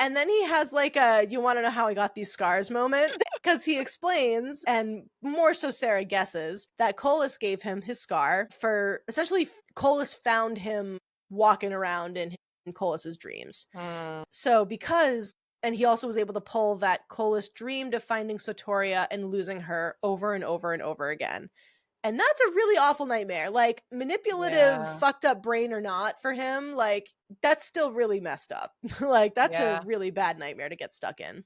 And then he has like a, you want to know how I got these scars moment? Because he explains, and more so Sera guesses, that Kolis gave him his scar for, essentially, Kolis found him walking around in Kolis's dreams. So because, and he also was able to pull that Kolis dreamed of finding Sotoria and losing her over and over and over again. And that's a really awful nightmare. Like, manipulative, fucked up brain or not for him, like, that's still really messed up. Like, that's a really bad nightmare to get stuck in.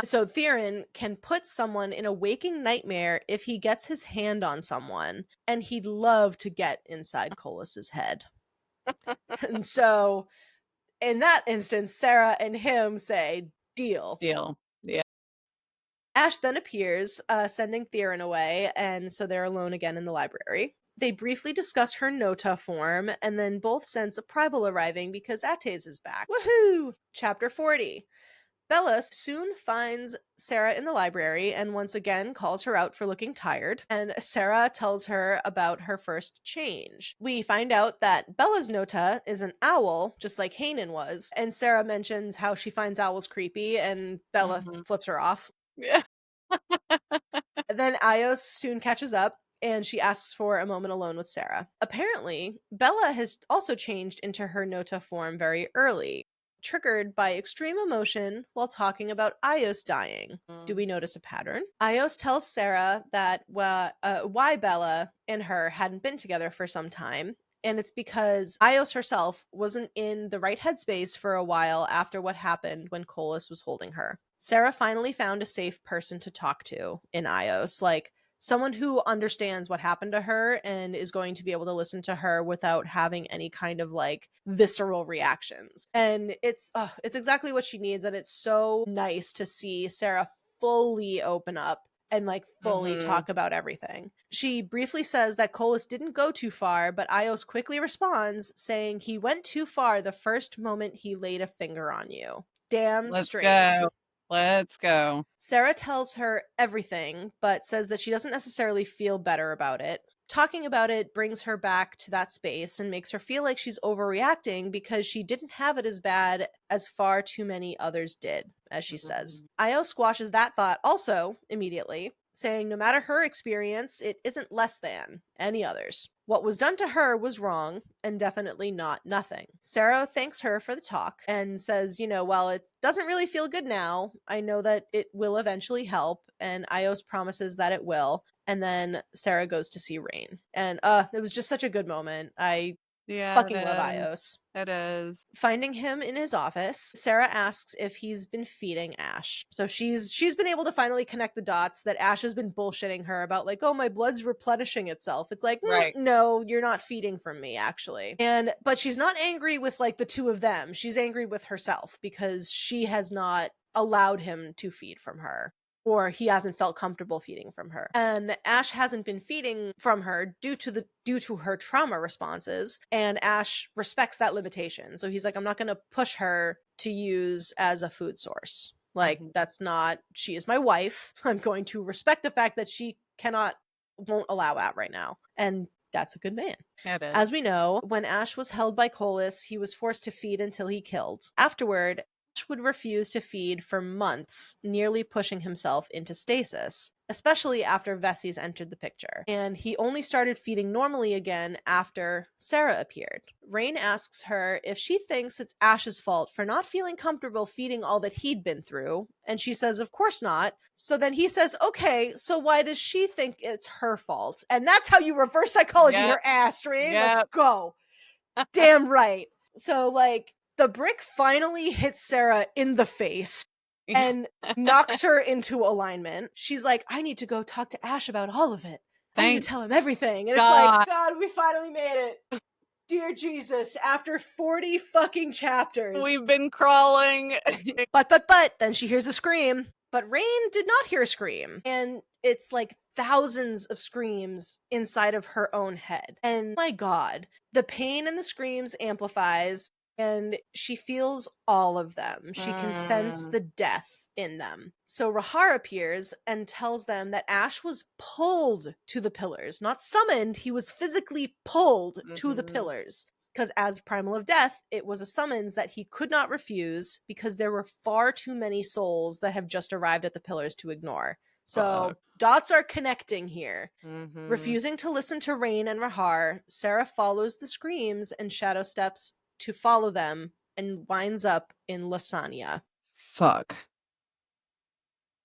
So Theron can put someone in a waking nightmare if he gets his hand on someone, and he'd love to get inside Kolis's head. And so, in that instance, Sera and him say, deal. Yeah. Ash then appears, sending Theron away, and so they're alone again in the library. They briefly discuss her Nota form, and then both sense a Primal arriving because Ates is back. Woohoo! Chapter 40. Bella soon finds Sera in the library and once again calls her out for looking tired, and Sera tells her about her first change. We find out that Bella's Nota is an owl, just like Hanan was, and Sera mentions how she finds owls creepy, and Bella flips her off. Yeah. Then Ios soon catches up, and she asks for a moment alone with Sera. Apparently, Bella has also changed into her Nota form very early, triggered by extreme emotion while talking about Ios dying. Do we notice a pattern? Ios tells Sera that why Bella and her hadn't been together for some time, and it's because Ios herself wasn't in the right headspace for a while after what happened when Kolis was holding her. Sera finally found a safe person to talk to in Ios, like someone who understands what happened to her and is going to be able to listen to her without having any kind of like visceral reactions. And it's exactly what she needs, and it's so nice to see Sera fully open up and like fully talk about everything. She briefly says that Kolis didn't go too far, but Ios quickly responds saying he went too far the first moment he laid a finger on you. Damn straight. Let's go. Sera tells her everything, but says that she doesn't necessarily feel better about it. Talking about it brings her back to that space and makes her feel like she's overreacting because she didn't have it as bad as far too many others did, as she says. Io squashes that thought also immediately, saying no matter her experience, it isn't less than any others. What was done to her was wrong, and definitely not nothing. Sera thanks her for the talk and says, while it doesn't really feel good now, I know that it will eventually help, and Ios promises that it will. And then Sera goes to see Rain. And it was just such a good moment. I fucking love Ios. It is. Finding him in his office, Sera asks if he's been feeding Ash. So she's been able to finally connect the dots that Ash has been bullshitting her about, like, oh, my blood's replenishing itself. It's like, right. No, you're not feeding from me, actually. But she's not angry with like the two of them. She's angry with herself because she has not allowed him to feed from her, or he hasn't felt comfortable feeding from her. And Ash hasn't been feeding from her due to her trauma responses, and Ash respects that limitation. So he's like, I'm not going to push her to use as a food source. Like, that's not, she is my wife. I'm going to respect the fact that she won't allow that right now. And that's a good man. It is. As we know, when Ash was held by Kolis, he was forced to feed until he killed. Afterward, Ash would refuse to feed for months, nearly pushing himself into stasis, especially after Vessi's entered the picture. And he only started feeding normally again after Sera appeared. Rain asks her if she thinks it's Ash's fault for not feeling comfortable feeding all that he'd been through, and she says of course not. So then he says, okay, so why does she think it's her fault? And that's how you reverse psychology her ass, Rain. Let's go. Damn right. So, like, the brick finally hits Sera in the face and knocks her into alignment. She's like, I need to go talk to Ash about all of it. I need to tell him everything. And it's like, God, we finally made it. Dear Jesus, after 40 fucking chapters. We've been crawling. But, then she hears a scream. But Rain did not hear a scream. And it's like thousands of screams inside of her own head. And my God, the pain in the screams amplifies, and she feels all of them. She can sense the death in them. So Rahar appears and tells them that Ash was pulled to the pillars, not summoned. He was physically pulled to the pillars. Because as Primal of Death, it was a summons that he could not refuse because there were far too many souls that have just arrived at the pillars to ignore. So dots are connecting here. Refusing to listen to Rain and Rahar, Sera follows the screams and shadow steps to follow them and winds up in Lasagna. Fuck.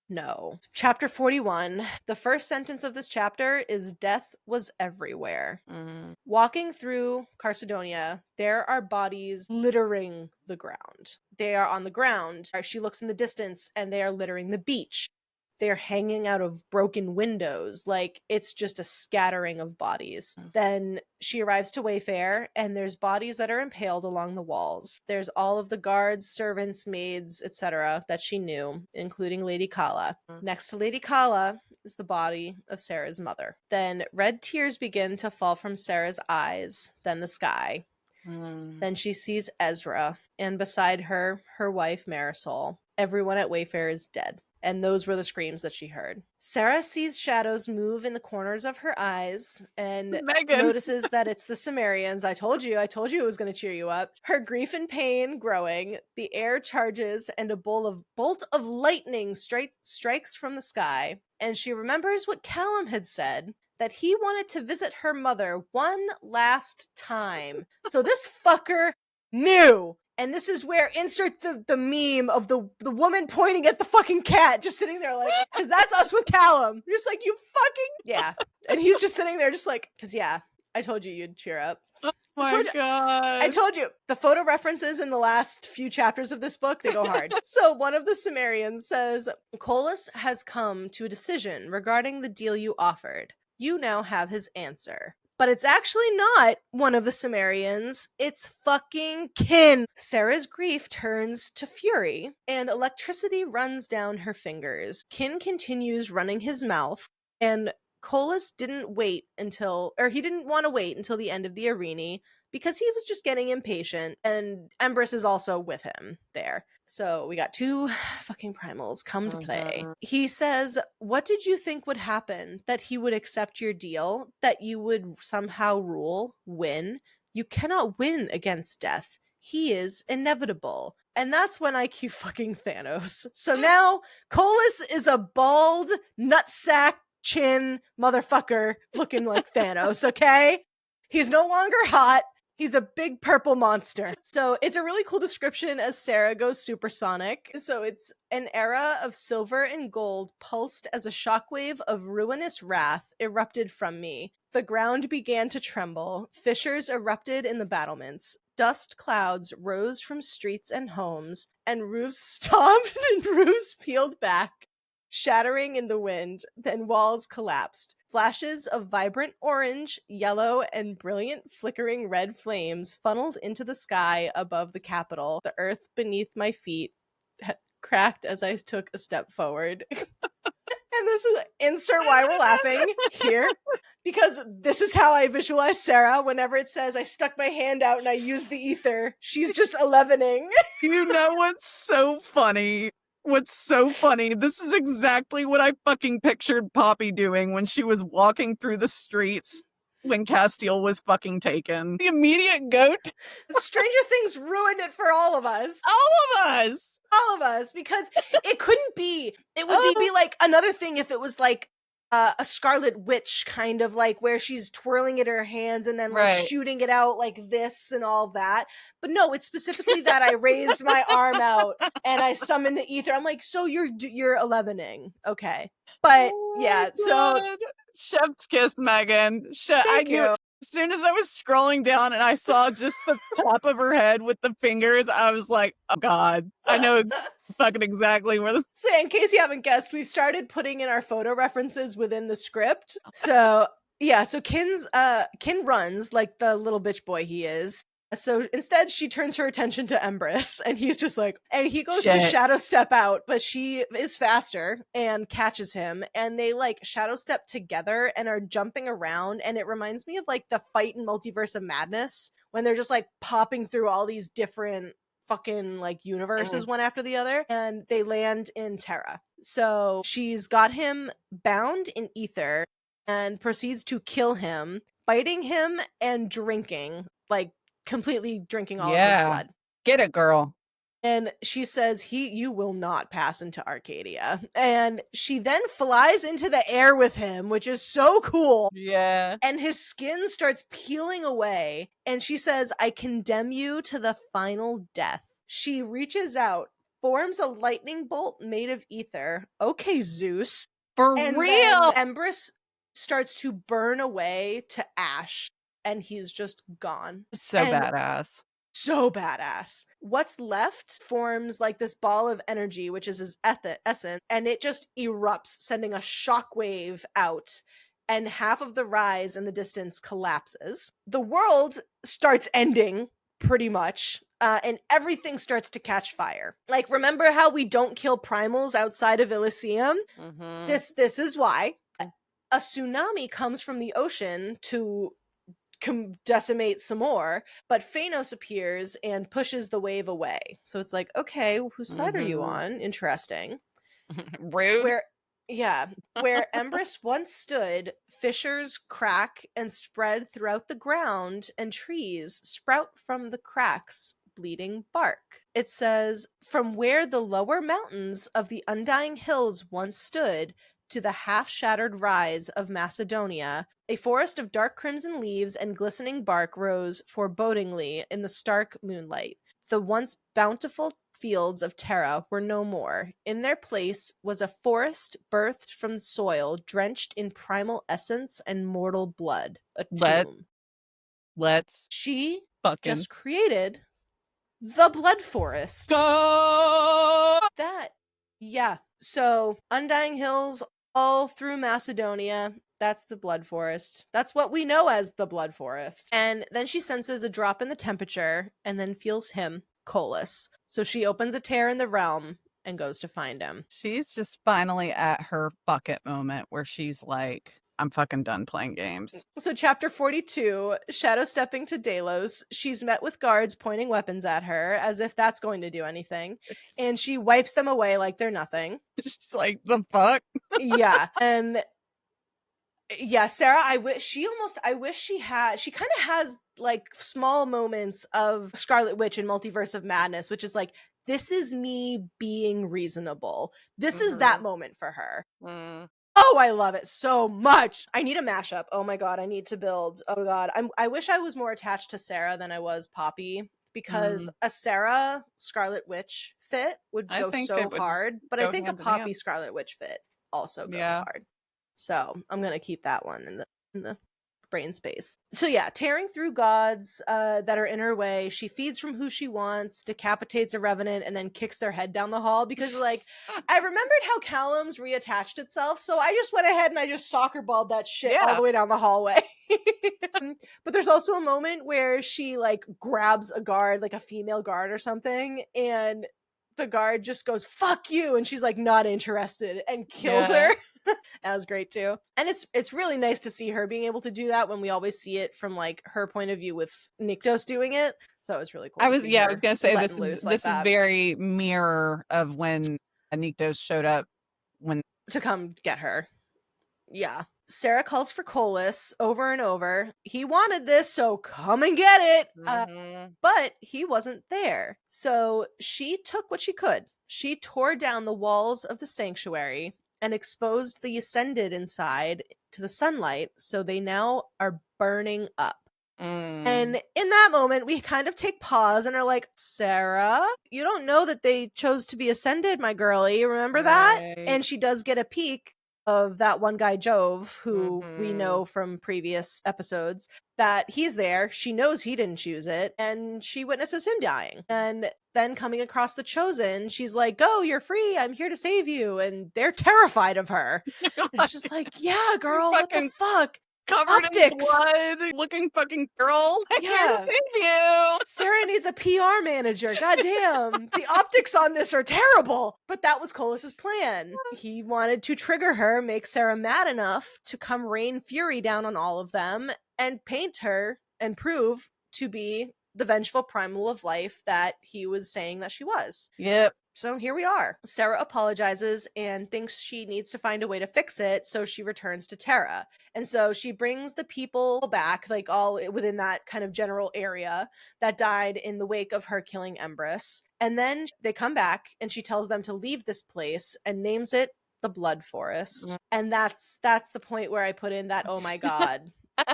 No. Chapter 41. The first sentence of this chapter is death was everywhere. Walking through Carcedonia, there are bodies littering the ground. They are on the ground. She looks in the distance and they are littering the beach. They're hanging out of broken windows. Like, it's just a scattering of bodies. Then she arrives to Wayfair, and there's bodies that are impaled along the walls. There's all of the guards, servants, maids, etc. that she knew, including Lady Kala. Next to Lady Kala is the body of Sera's mother. Then red tears begin to fall from Sera's eyes, then the sky. Then she sees Ezra, and beside her, her wife Marisol. Everyone at Wayfair is dead. And those were the screams that she heard. Sera sees shadows move in the corners of her eyes and notices that it's the Cimmerians. I told you it was going to cheer you up. Her grief and pain growing, the air charges and a bolt of lightning strikes from the sky. And she remembers what Callum had said, that he wanted to visit her mother one last time. So this fucker knew. And this is where insert the meme of the woman pointing at the fucking cat, just sitting there like, because that's us with Callum. You're just like, you fucking, yeah. And he's just sitting there just like, because yeah, I told you you'd cheer up. Oh my God. I told you. The photo references in the last few chapters of this book, they go hard. So one of the Cimmerians says, Kolis has come to a decision regarding the deal you offered. You now have his answer. But it's actually not one of the Cimmerians. It's fucking Kin. Sera's grief turns to fury, and electricity runs down her fingers. Kin continues running his mouth, and Kolis didn't want to wait until the end of the arena because he was just getting impatient, and Empress is also with him there. So we got two fucking primals come to play. He says, what did you think would happen? That he would accept your deal? That you would somehow win? You cannot win against death. He is inevitable. And that's when I cue fucking Thanos. So now Kolis is a bald nutsack chin motherfucker looking like Thanos, okay? He's no longer hot. He's a big purple monster. So it's a really cool description as Sera goes supersonic. So it's an era of silver and gold pulsed as a shockwave of ruinous wrath erupted from me. The ground began to tremble. Fissures erupted in the battlements. Dust clouds rose from streets and homes, and roofs stomped and roofs peeled back, shattering in the wind. Then walls collapsed. Flashes of vibrant orange, yellow, and brilliant flickering red flames funneled into the sky above the capital. The earth beneath my feet cracked as I took a step forward. And this is insert why we're laughing here. Because this is how I visualize Sera whenever it says I stuck my hand out and I used the ether. She's just 11ing. You know what's so funny? What's so funny? This is exactly what I fucking pictured Poppy doing when she was walking through the streets when Castile was fucking taken. The immediate goat. Stranger Things ruined it for all of us. All of us. All of us. Because it couldn't be. It would be like another thing if it was like a Scarlet Witch kind of like where she's twirling it in her hands and then like shooting it out like this and all that. But no, it's specifically that I raised my arm out and I summoned the ether. I'm like, so you're 11ing. Okay. But yeah, so chef's kiss, Megan. Thank you. As soon as I was scrolling down and I saw just the top of her head with the fingers, I was like, oh God, I know fucking exactly where this. So in case you haven't guessed, we've started putting in our photo references within the script. So yeah, so Kin runs like the little bitch boy he is. So instead she turns her attention to Empress and he's just like, and he goes to shadow step out, but she is faster and catches him and they like shadow step together and are jumping around. And it reminds me of like the fight in Multiverse of Madness when they're just like popping through all these different fucking like universes one after the other, and they land in Terra. So she's got him bound in ether and proceeds to kill him, biting him and drinking, like completely drinking all of his blood. Get it, girl. And she says, you will not pass into Arcadia. And she then flies into the air with him, which is so cool. Yeah. And his skin starts peeling away. And she says, I condemn you to the final death. She reaches out, forms a lightning bolt made of ether. Okay, Zeus. For and real. Then Empress starts to burn away to ash. And he's just gone. Badass. So badass. What's left forms like this ball of energy, which is his essence, and it just erupts, sending a shockwave out, and half of the rise in the distance collapses. The world starts ending, pretty much, and everything starts to catch fire. Like, remember how we don't kill primals outside of Elysium? Mm-hmm. This is why. A tsunami comes from the ocean to decimate some more, but Phanos appears and pushes the wave away. So it's like, okay, whose side are you on? Interesting. Rude. Where Empress once stood, fissures crack and spread throughout the ground, and trees sprout from the cracks, bleeding bark. It says, from where the lower mountains of the undying hills once stood, to the half-shattered rise of Macedonia, a forest of dark crimson leaves and glistening bark rose forebodingly in the stark moonlight. The once bountiful fields of Terra were no more. In their place was a forest birthed from the soil, drenched in primal essence and mortal blood. A tomb. She just created the Blood Forest. Go! So Undying Hills all through Macedonia. That's the Blood Forest. That's what we know as the Blood Forest. And then she senses a drop in the temperature and then feels him, Kolis. So she opens a tear in the realm and goes to find him. She's just finally at her fuck it moment where she's like, I'm fucking done playing games. So chapter 42, shadow stepping to Delos. She's met with guards pointing weapons at her as if that's going to do anything. And she wipes them away like they're nothing. She's like, the fuck? Yeah. And yeah, Sera, I wish she kind of has like small moments of Scarlet Witch in Multiverse of Madness, which is like, this is me being reasonable. This is that moment for her. Oh, I love it so much. I need a mashup. Oh my God, I need to build. Oh God, I wish I was more attached to Sera than I was Poppy, because a Sera Scarlet Witch fit would go so hard, but I think a Poppy Scarlet Witch fit also goes hard. So I'm gonna keep that one in the brain space. So yeah, tearing through gods that are in her way, she feeds from who she wants, decapitates a revenant, and then kicks their head down the hall because like, I remembered how Callum's reattached itself, so I just went ahead and I just soccer balled that shit all the way down the hallway. But there's also a moment where she like grabs a guard, like a female guard or something, and the guard just goes, "Fuck you," and she's like, not interested, and kills Yeah. her. That was great too. And it's really nice to see her being able to do that when we always see it from like her point of view with Nyktos doing it. So it's really cool I to was see I was her gonna say letting loose like this is that very mirror of when Aniktos showed up when to come get her. Yeah. Sera calls for Kolis over and over. He wanted this, so come and get it. But he wasn't there. So she took what she could. She tore down the walls of the sanctuary and exposed the ascended inside to the sunlight, so they now are burning up. And in that moment, we kind of take pause and are like, Sera, you don't know that they chose to be ascended, my girlie. Remember that? And she does get a peek of that one guy, Jove, who we know from previous episodes, that he's there. She knows he didn't choose it, and she witnesses him dying. And then coming across the Chosen, she's like, go, you're free. I'm here to save you. And they're terrified of her. And it's just like, yeah, girl, what the fuck? Covered Optics. in blood looking fucking girl. I'm here Yeah. to save you. Sera needs a PR manager. Goddamn. The optics on this are terrible. But that was Kolis' plan. He wanted to trigger her, make Sera mad enough to come rain fury down on all of them and paint her and prove to be the vengeful primal of life that he was saying that she was. Yep. So here we are. Sera apologizes and thinks she needs to find a way to fix it, so she returns to Terra. And so she brings the people back, like all within that kind of general area that died in the wake of her killing Empress. And then they come back and she tells them to leave this place and names it the Blood Forest. And that's the point where I put in that, oh my god.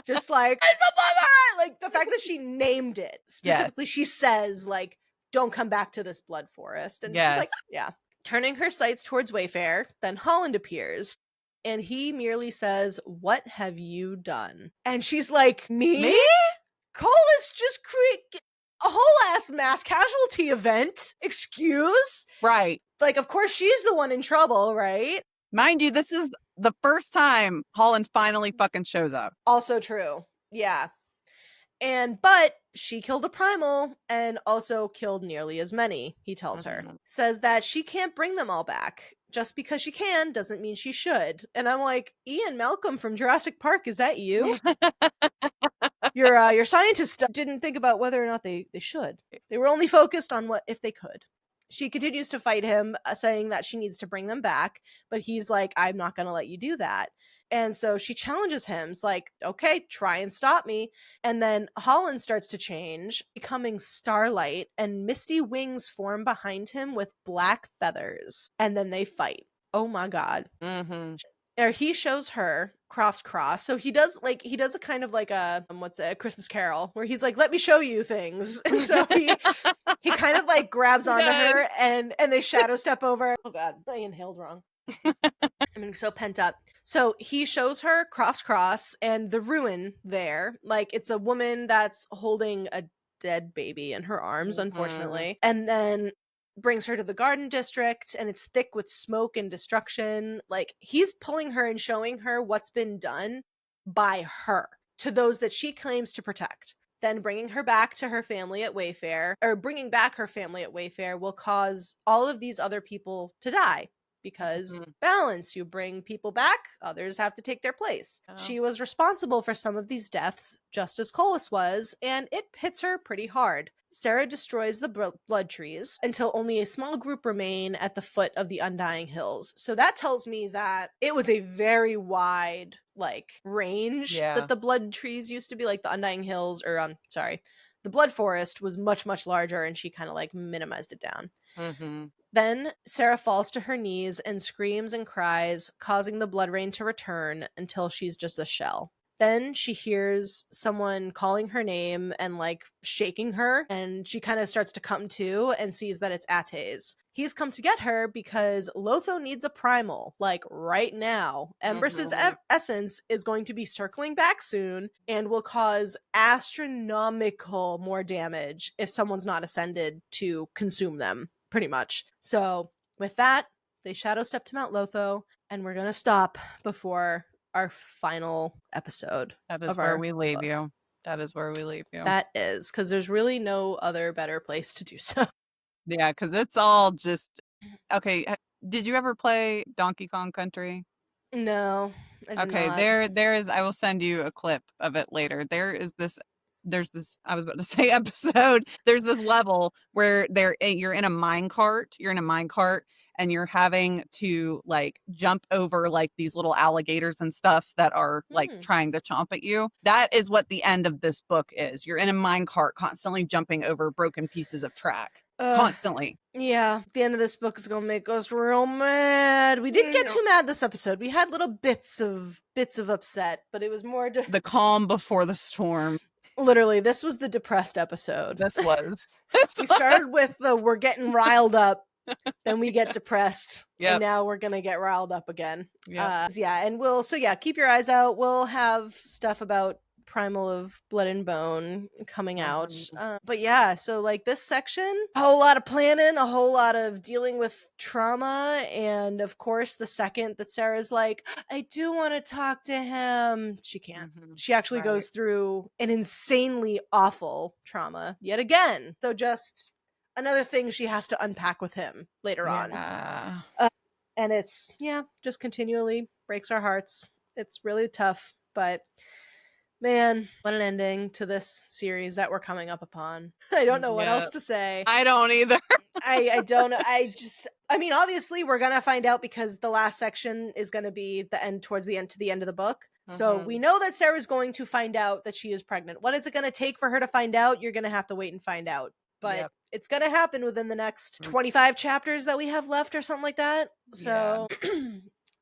Just like, it's the Blood Forest! Like the fact that she named it. Specifically, she says, like, don't come back to this blood forest. And she's like, yeah. Turning her sights towards Wayfair, then Holland appears, and he merely says, what have you done? And she's like, me? Kolis just create a whole ass mass casualty event. Excuse? Right. Like, of course she's the one in trouble, right? Mind you, this is the first time Holland finally fucking shows up. Also true. Yeah. But she killed a primal and also killed nearly as many, he tells her. Says that she can't bring them all back. Just because she can doesn't mean she should. And I'm like, Ian Malcolm from Jurassic Park, is that you? Your scientist didn't think about whether or not they should. They were only focused on what if they could. She continues to fight him, saying that she needs to bring them back, but he's like, I'm not going to let you do that. And so she challenges him. It's like, okay, try and stop me. And then Holland starts to change, becoming Starlight, and misty wings form behind him with black feathers. And then they fight. Oh my god. Or he shows her Crofts Cross. So he does a kind of like a Christmas Carol, where he's like, let me show you things. And so he kind of like grabs onto her and they shadow step over. Oh god, I inhaled wrong. I'm so pent up. So he shows her Crofts Cross and the ruin there. Like, it's a woman that's holding a dead baby in her arms, unfortunately. And then brings her to the garden district, and it's thick with smoke and destruction. Like, he's pulling her and showing her what's been done by her to those that she claims to protect. Then bringing her back to her family at Wayfair, or bringing back her family at Wayfair, will cause all of these other people to die. Because balance, you bring people back, others have to take their place. She was responsible for some of these deaths, just as Kolis was, and it hits her pretty hard. Sera destroys the blood trees until only a small group remain at the foot of the Undying Hills. So that tells me that it was a very wide, like, range that the blood trees used to be, like the Undying Hills, or the Blood Forest was much, much larger, and she kind of like minimized it down. Then Sera falls to her knees and screams and cries, causing the blood rain to return until she's just a shell. Then she hears someone calling her name and like shaking her, and she kind of starts to come to and sees that it's Ates. He's come to get her because Lotho needs a primal, like right now. Empress's essence is going to be circling back soon and will cause astronomical more damage if someone's not ascended to consume them, pretty much. So with that, they shadow step to Mount Lotho, and we're going to stop before our final episode. That is where we leave you. That is where we leave you. That is, because there's really no other better place to do so. Yeah, because it's all just okay. Did you ever play Donkey Kong Country? No, I did Okay, not. there is. I will send you a clip of it later. There's this. I was about to say episode. There's this level where you're in a mine cart. You're in a mine cart, and you're having to like jump over like these little alligators and stuff that are like Hmm. trying to chomp at you. That is what the end of this book is. You're in a mine cart, constantly jumping over broken pieces of track, constantly. Yeah, the end of this book is gonna make us real mad. We didn't get too mad this episode. We had little bits of upset, but it was more The calm before the storm. literally, this was the depressed episode. This was. We started with the we're getting riled up, then we get depressed, Yep. and now we're gonna get riled up again. Yep. Yeah, and keep your eyes out. We'll have stuff about Primal of Blood and Bone coming out. But yeah, so like this section, a whole lot of planning, a whole lot of dealing with trauma, and of course the second that Sarah's like, I do want to talk to him, she can't. She actually goes through an insanely awful trauma yet again. So just another thing she has to unpack with him later on. And it's, just continually breaks our hearts. It's really tough, but man, what an ending to this series that we're coming up upon. I don't know what else to say. I don't either. I don't know. I mean, obviously we're going to find out because the last section is going to be the end to the end of the book. So we know that Sarah's going to find out that she is pregnant. What is it going to take for her to find out? You're going to have to wait and find out. But it's going to happen within the next 25 chapters that we have left or something like that. So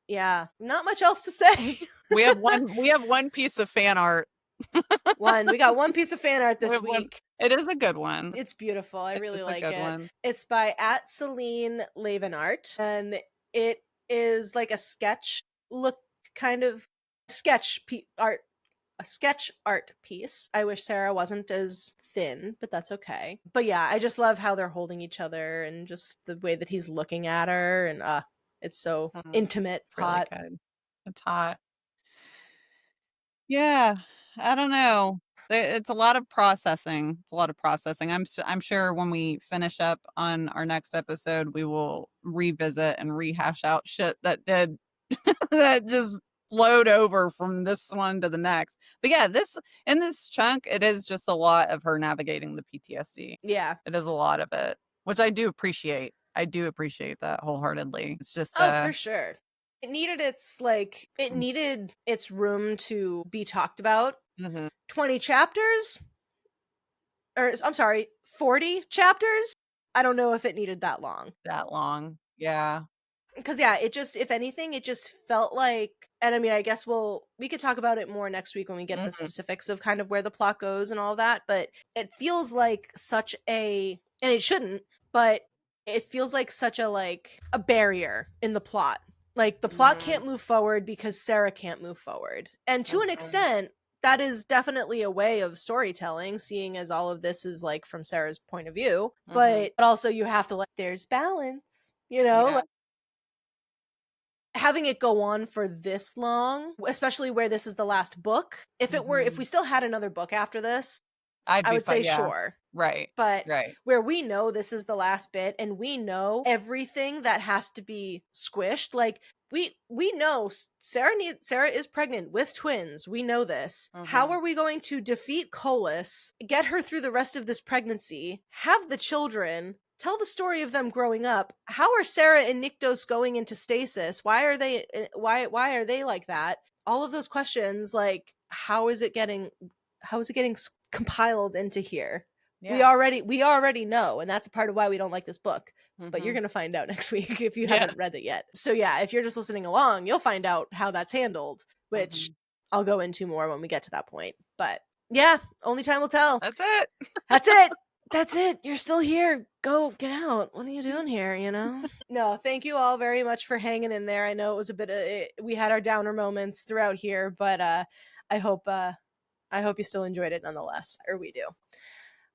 yeah, not much else to say. We have one piece of fan art. We got one piece of fan art this week. It is a good one. It's beautiful. I really like it. It's by @Celine Levenart, and it is like a sketch art piece. I wish Sarah wasn't as thin, but that's okay. But yeah, I just love how they're holding each other and just the way that he's looking at her, and it's so intimate, hot. Really good. It's hot. Yeah, I don't know. It's a lot of processing. I'm sure when we finish up on our next episode, we will revisit and rehash out shit that that just flowed over from this one to the next. But yeah, in this chunk, it is just a lot of her navigating the PTSD. Yeah. It is a lot of it, which I do appreciate. I do appreciate that wholeheartedly. It's just for sure. It needed its room to be talked about. 20 chapters? Or I'm sorry, 40 chapters? I don't know if it needed that long. Yeah. Because if anything, it just felt like, and I mean, I guess we could talk about it more next week when we get the specifics of kind of where the plot goes and all that, but it feels like and it shouldn't, but it feels like such a barrier in the plot. Like the plot can't move forward because Sarah can't move forward. And to an extent, that is definitely a way of storytelling, seeing as all of this is like from Sarah's point of view. But also you have to there's balance, having it go on for this long, especially where this is the last book. If we still had another book after this, I would say sure. Right. But where we know this is the last bit and we know everything that has to be squished, like we know Sarah is pregnant with twins. We know this. How are we going to defeat Kolis, get her through the rest of this pregnancy, have the children, tell the story of them growing up? How are Sera and Nyktos going into stasis? Why are they like that? All of those questions, like how is it getting compiled into here? Yeah. We already know, and that's a part of why we don't like this book. But you're going to find out next week if you haven't read it yet. So yeah, if you're just listening along, you'll find out how that's handled, which I'll go into more when we get to that point. But yeah, only time will tell. That's it. That's it. You're still here. Go get out. What are you doing here, No, thank you all very much for hanging in there. I know it was a bit we had our downer moments throughout here, but I hope you still enjoyed it nonetheless, or we do.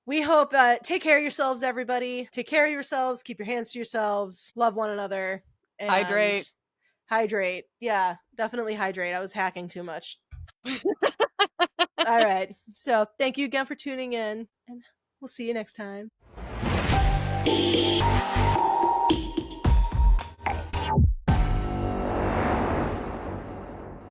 We hope, take care of yourselves, everybody. Take care of yourselves. Keep your hands to yourselves. Love one another. And hydrate. Yeah, definitely hydrate. I was hacking too much. All right. So thank you again for tuning in, and we'll see you next time.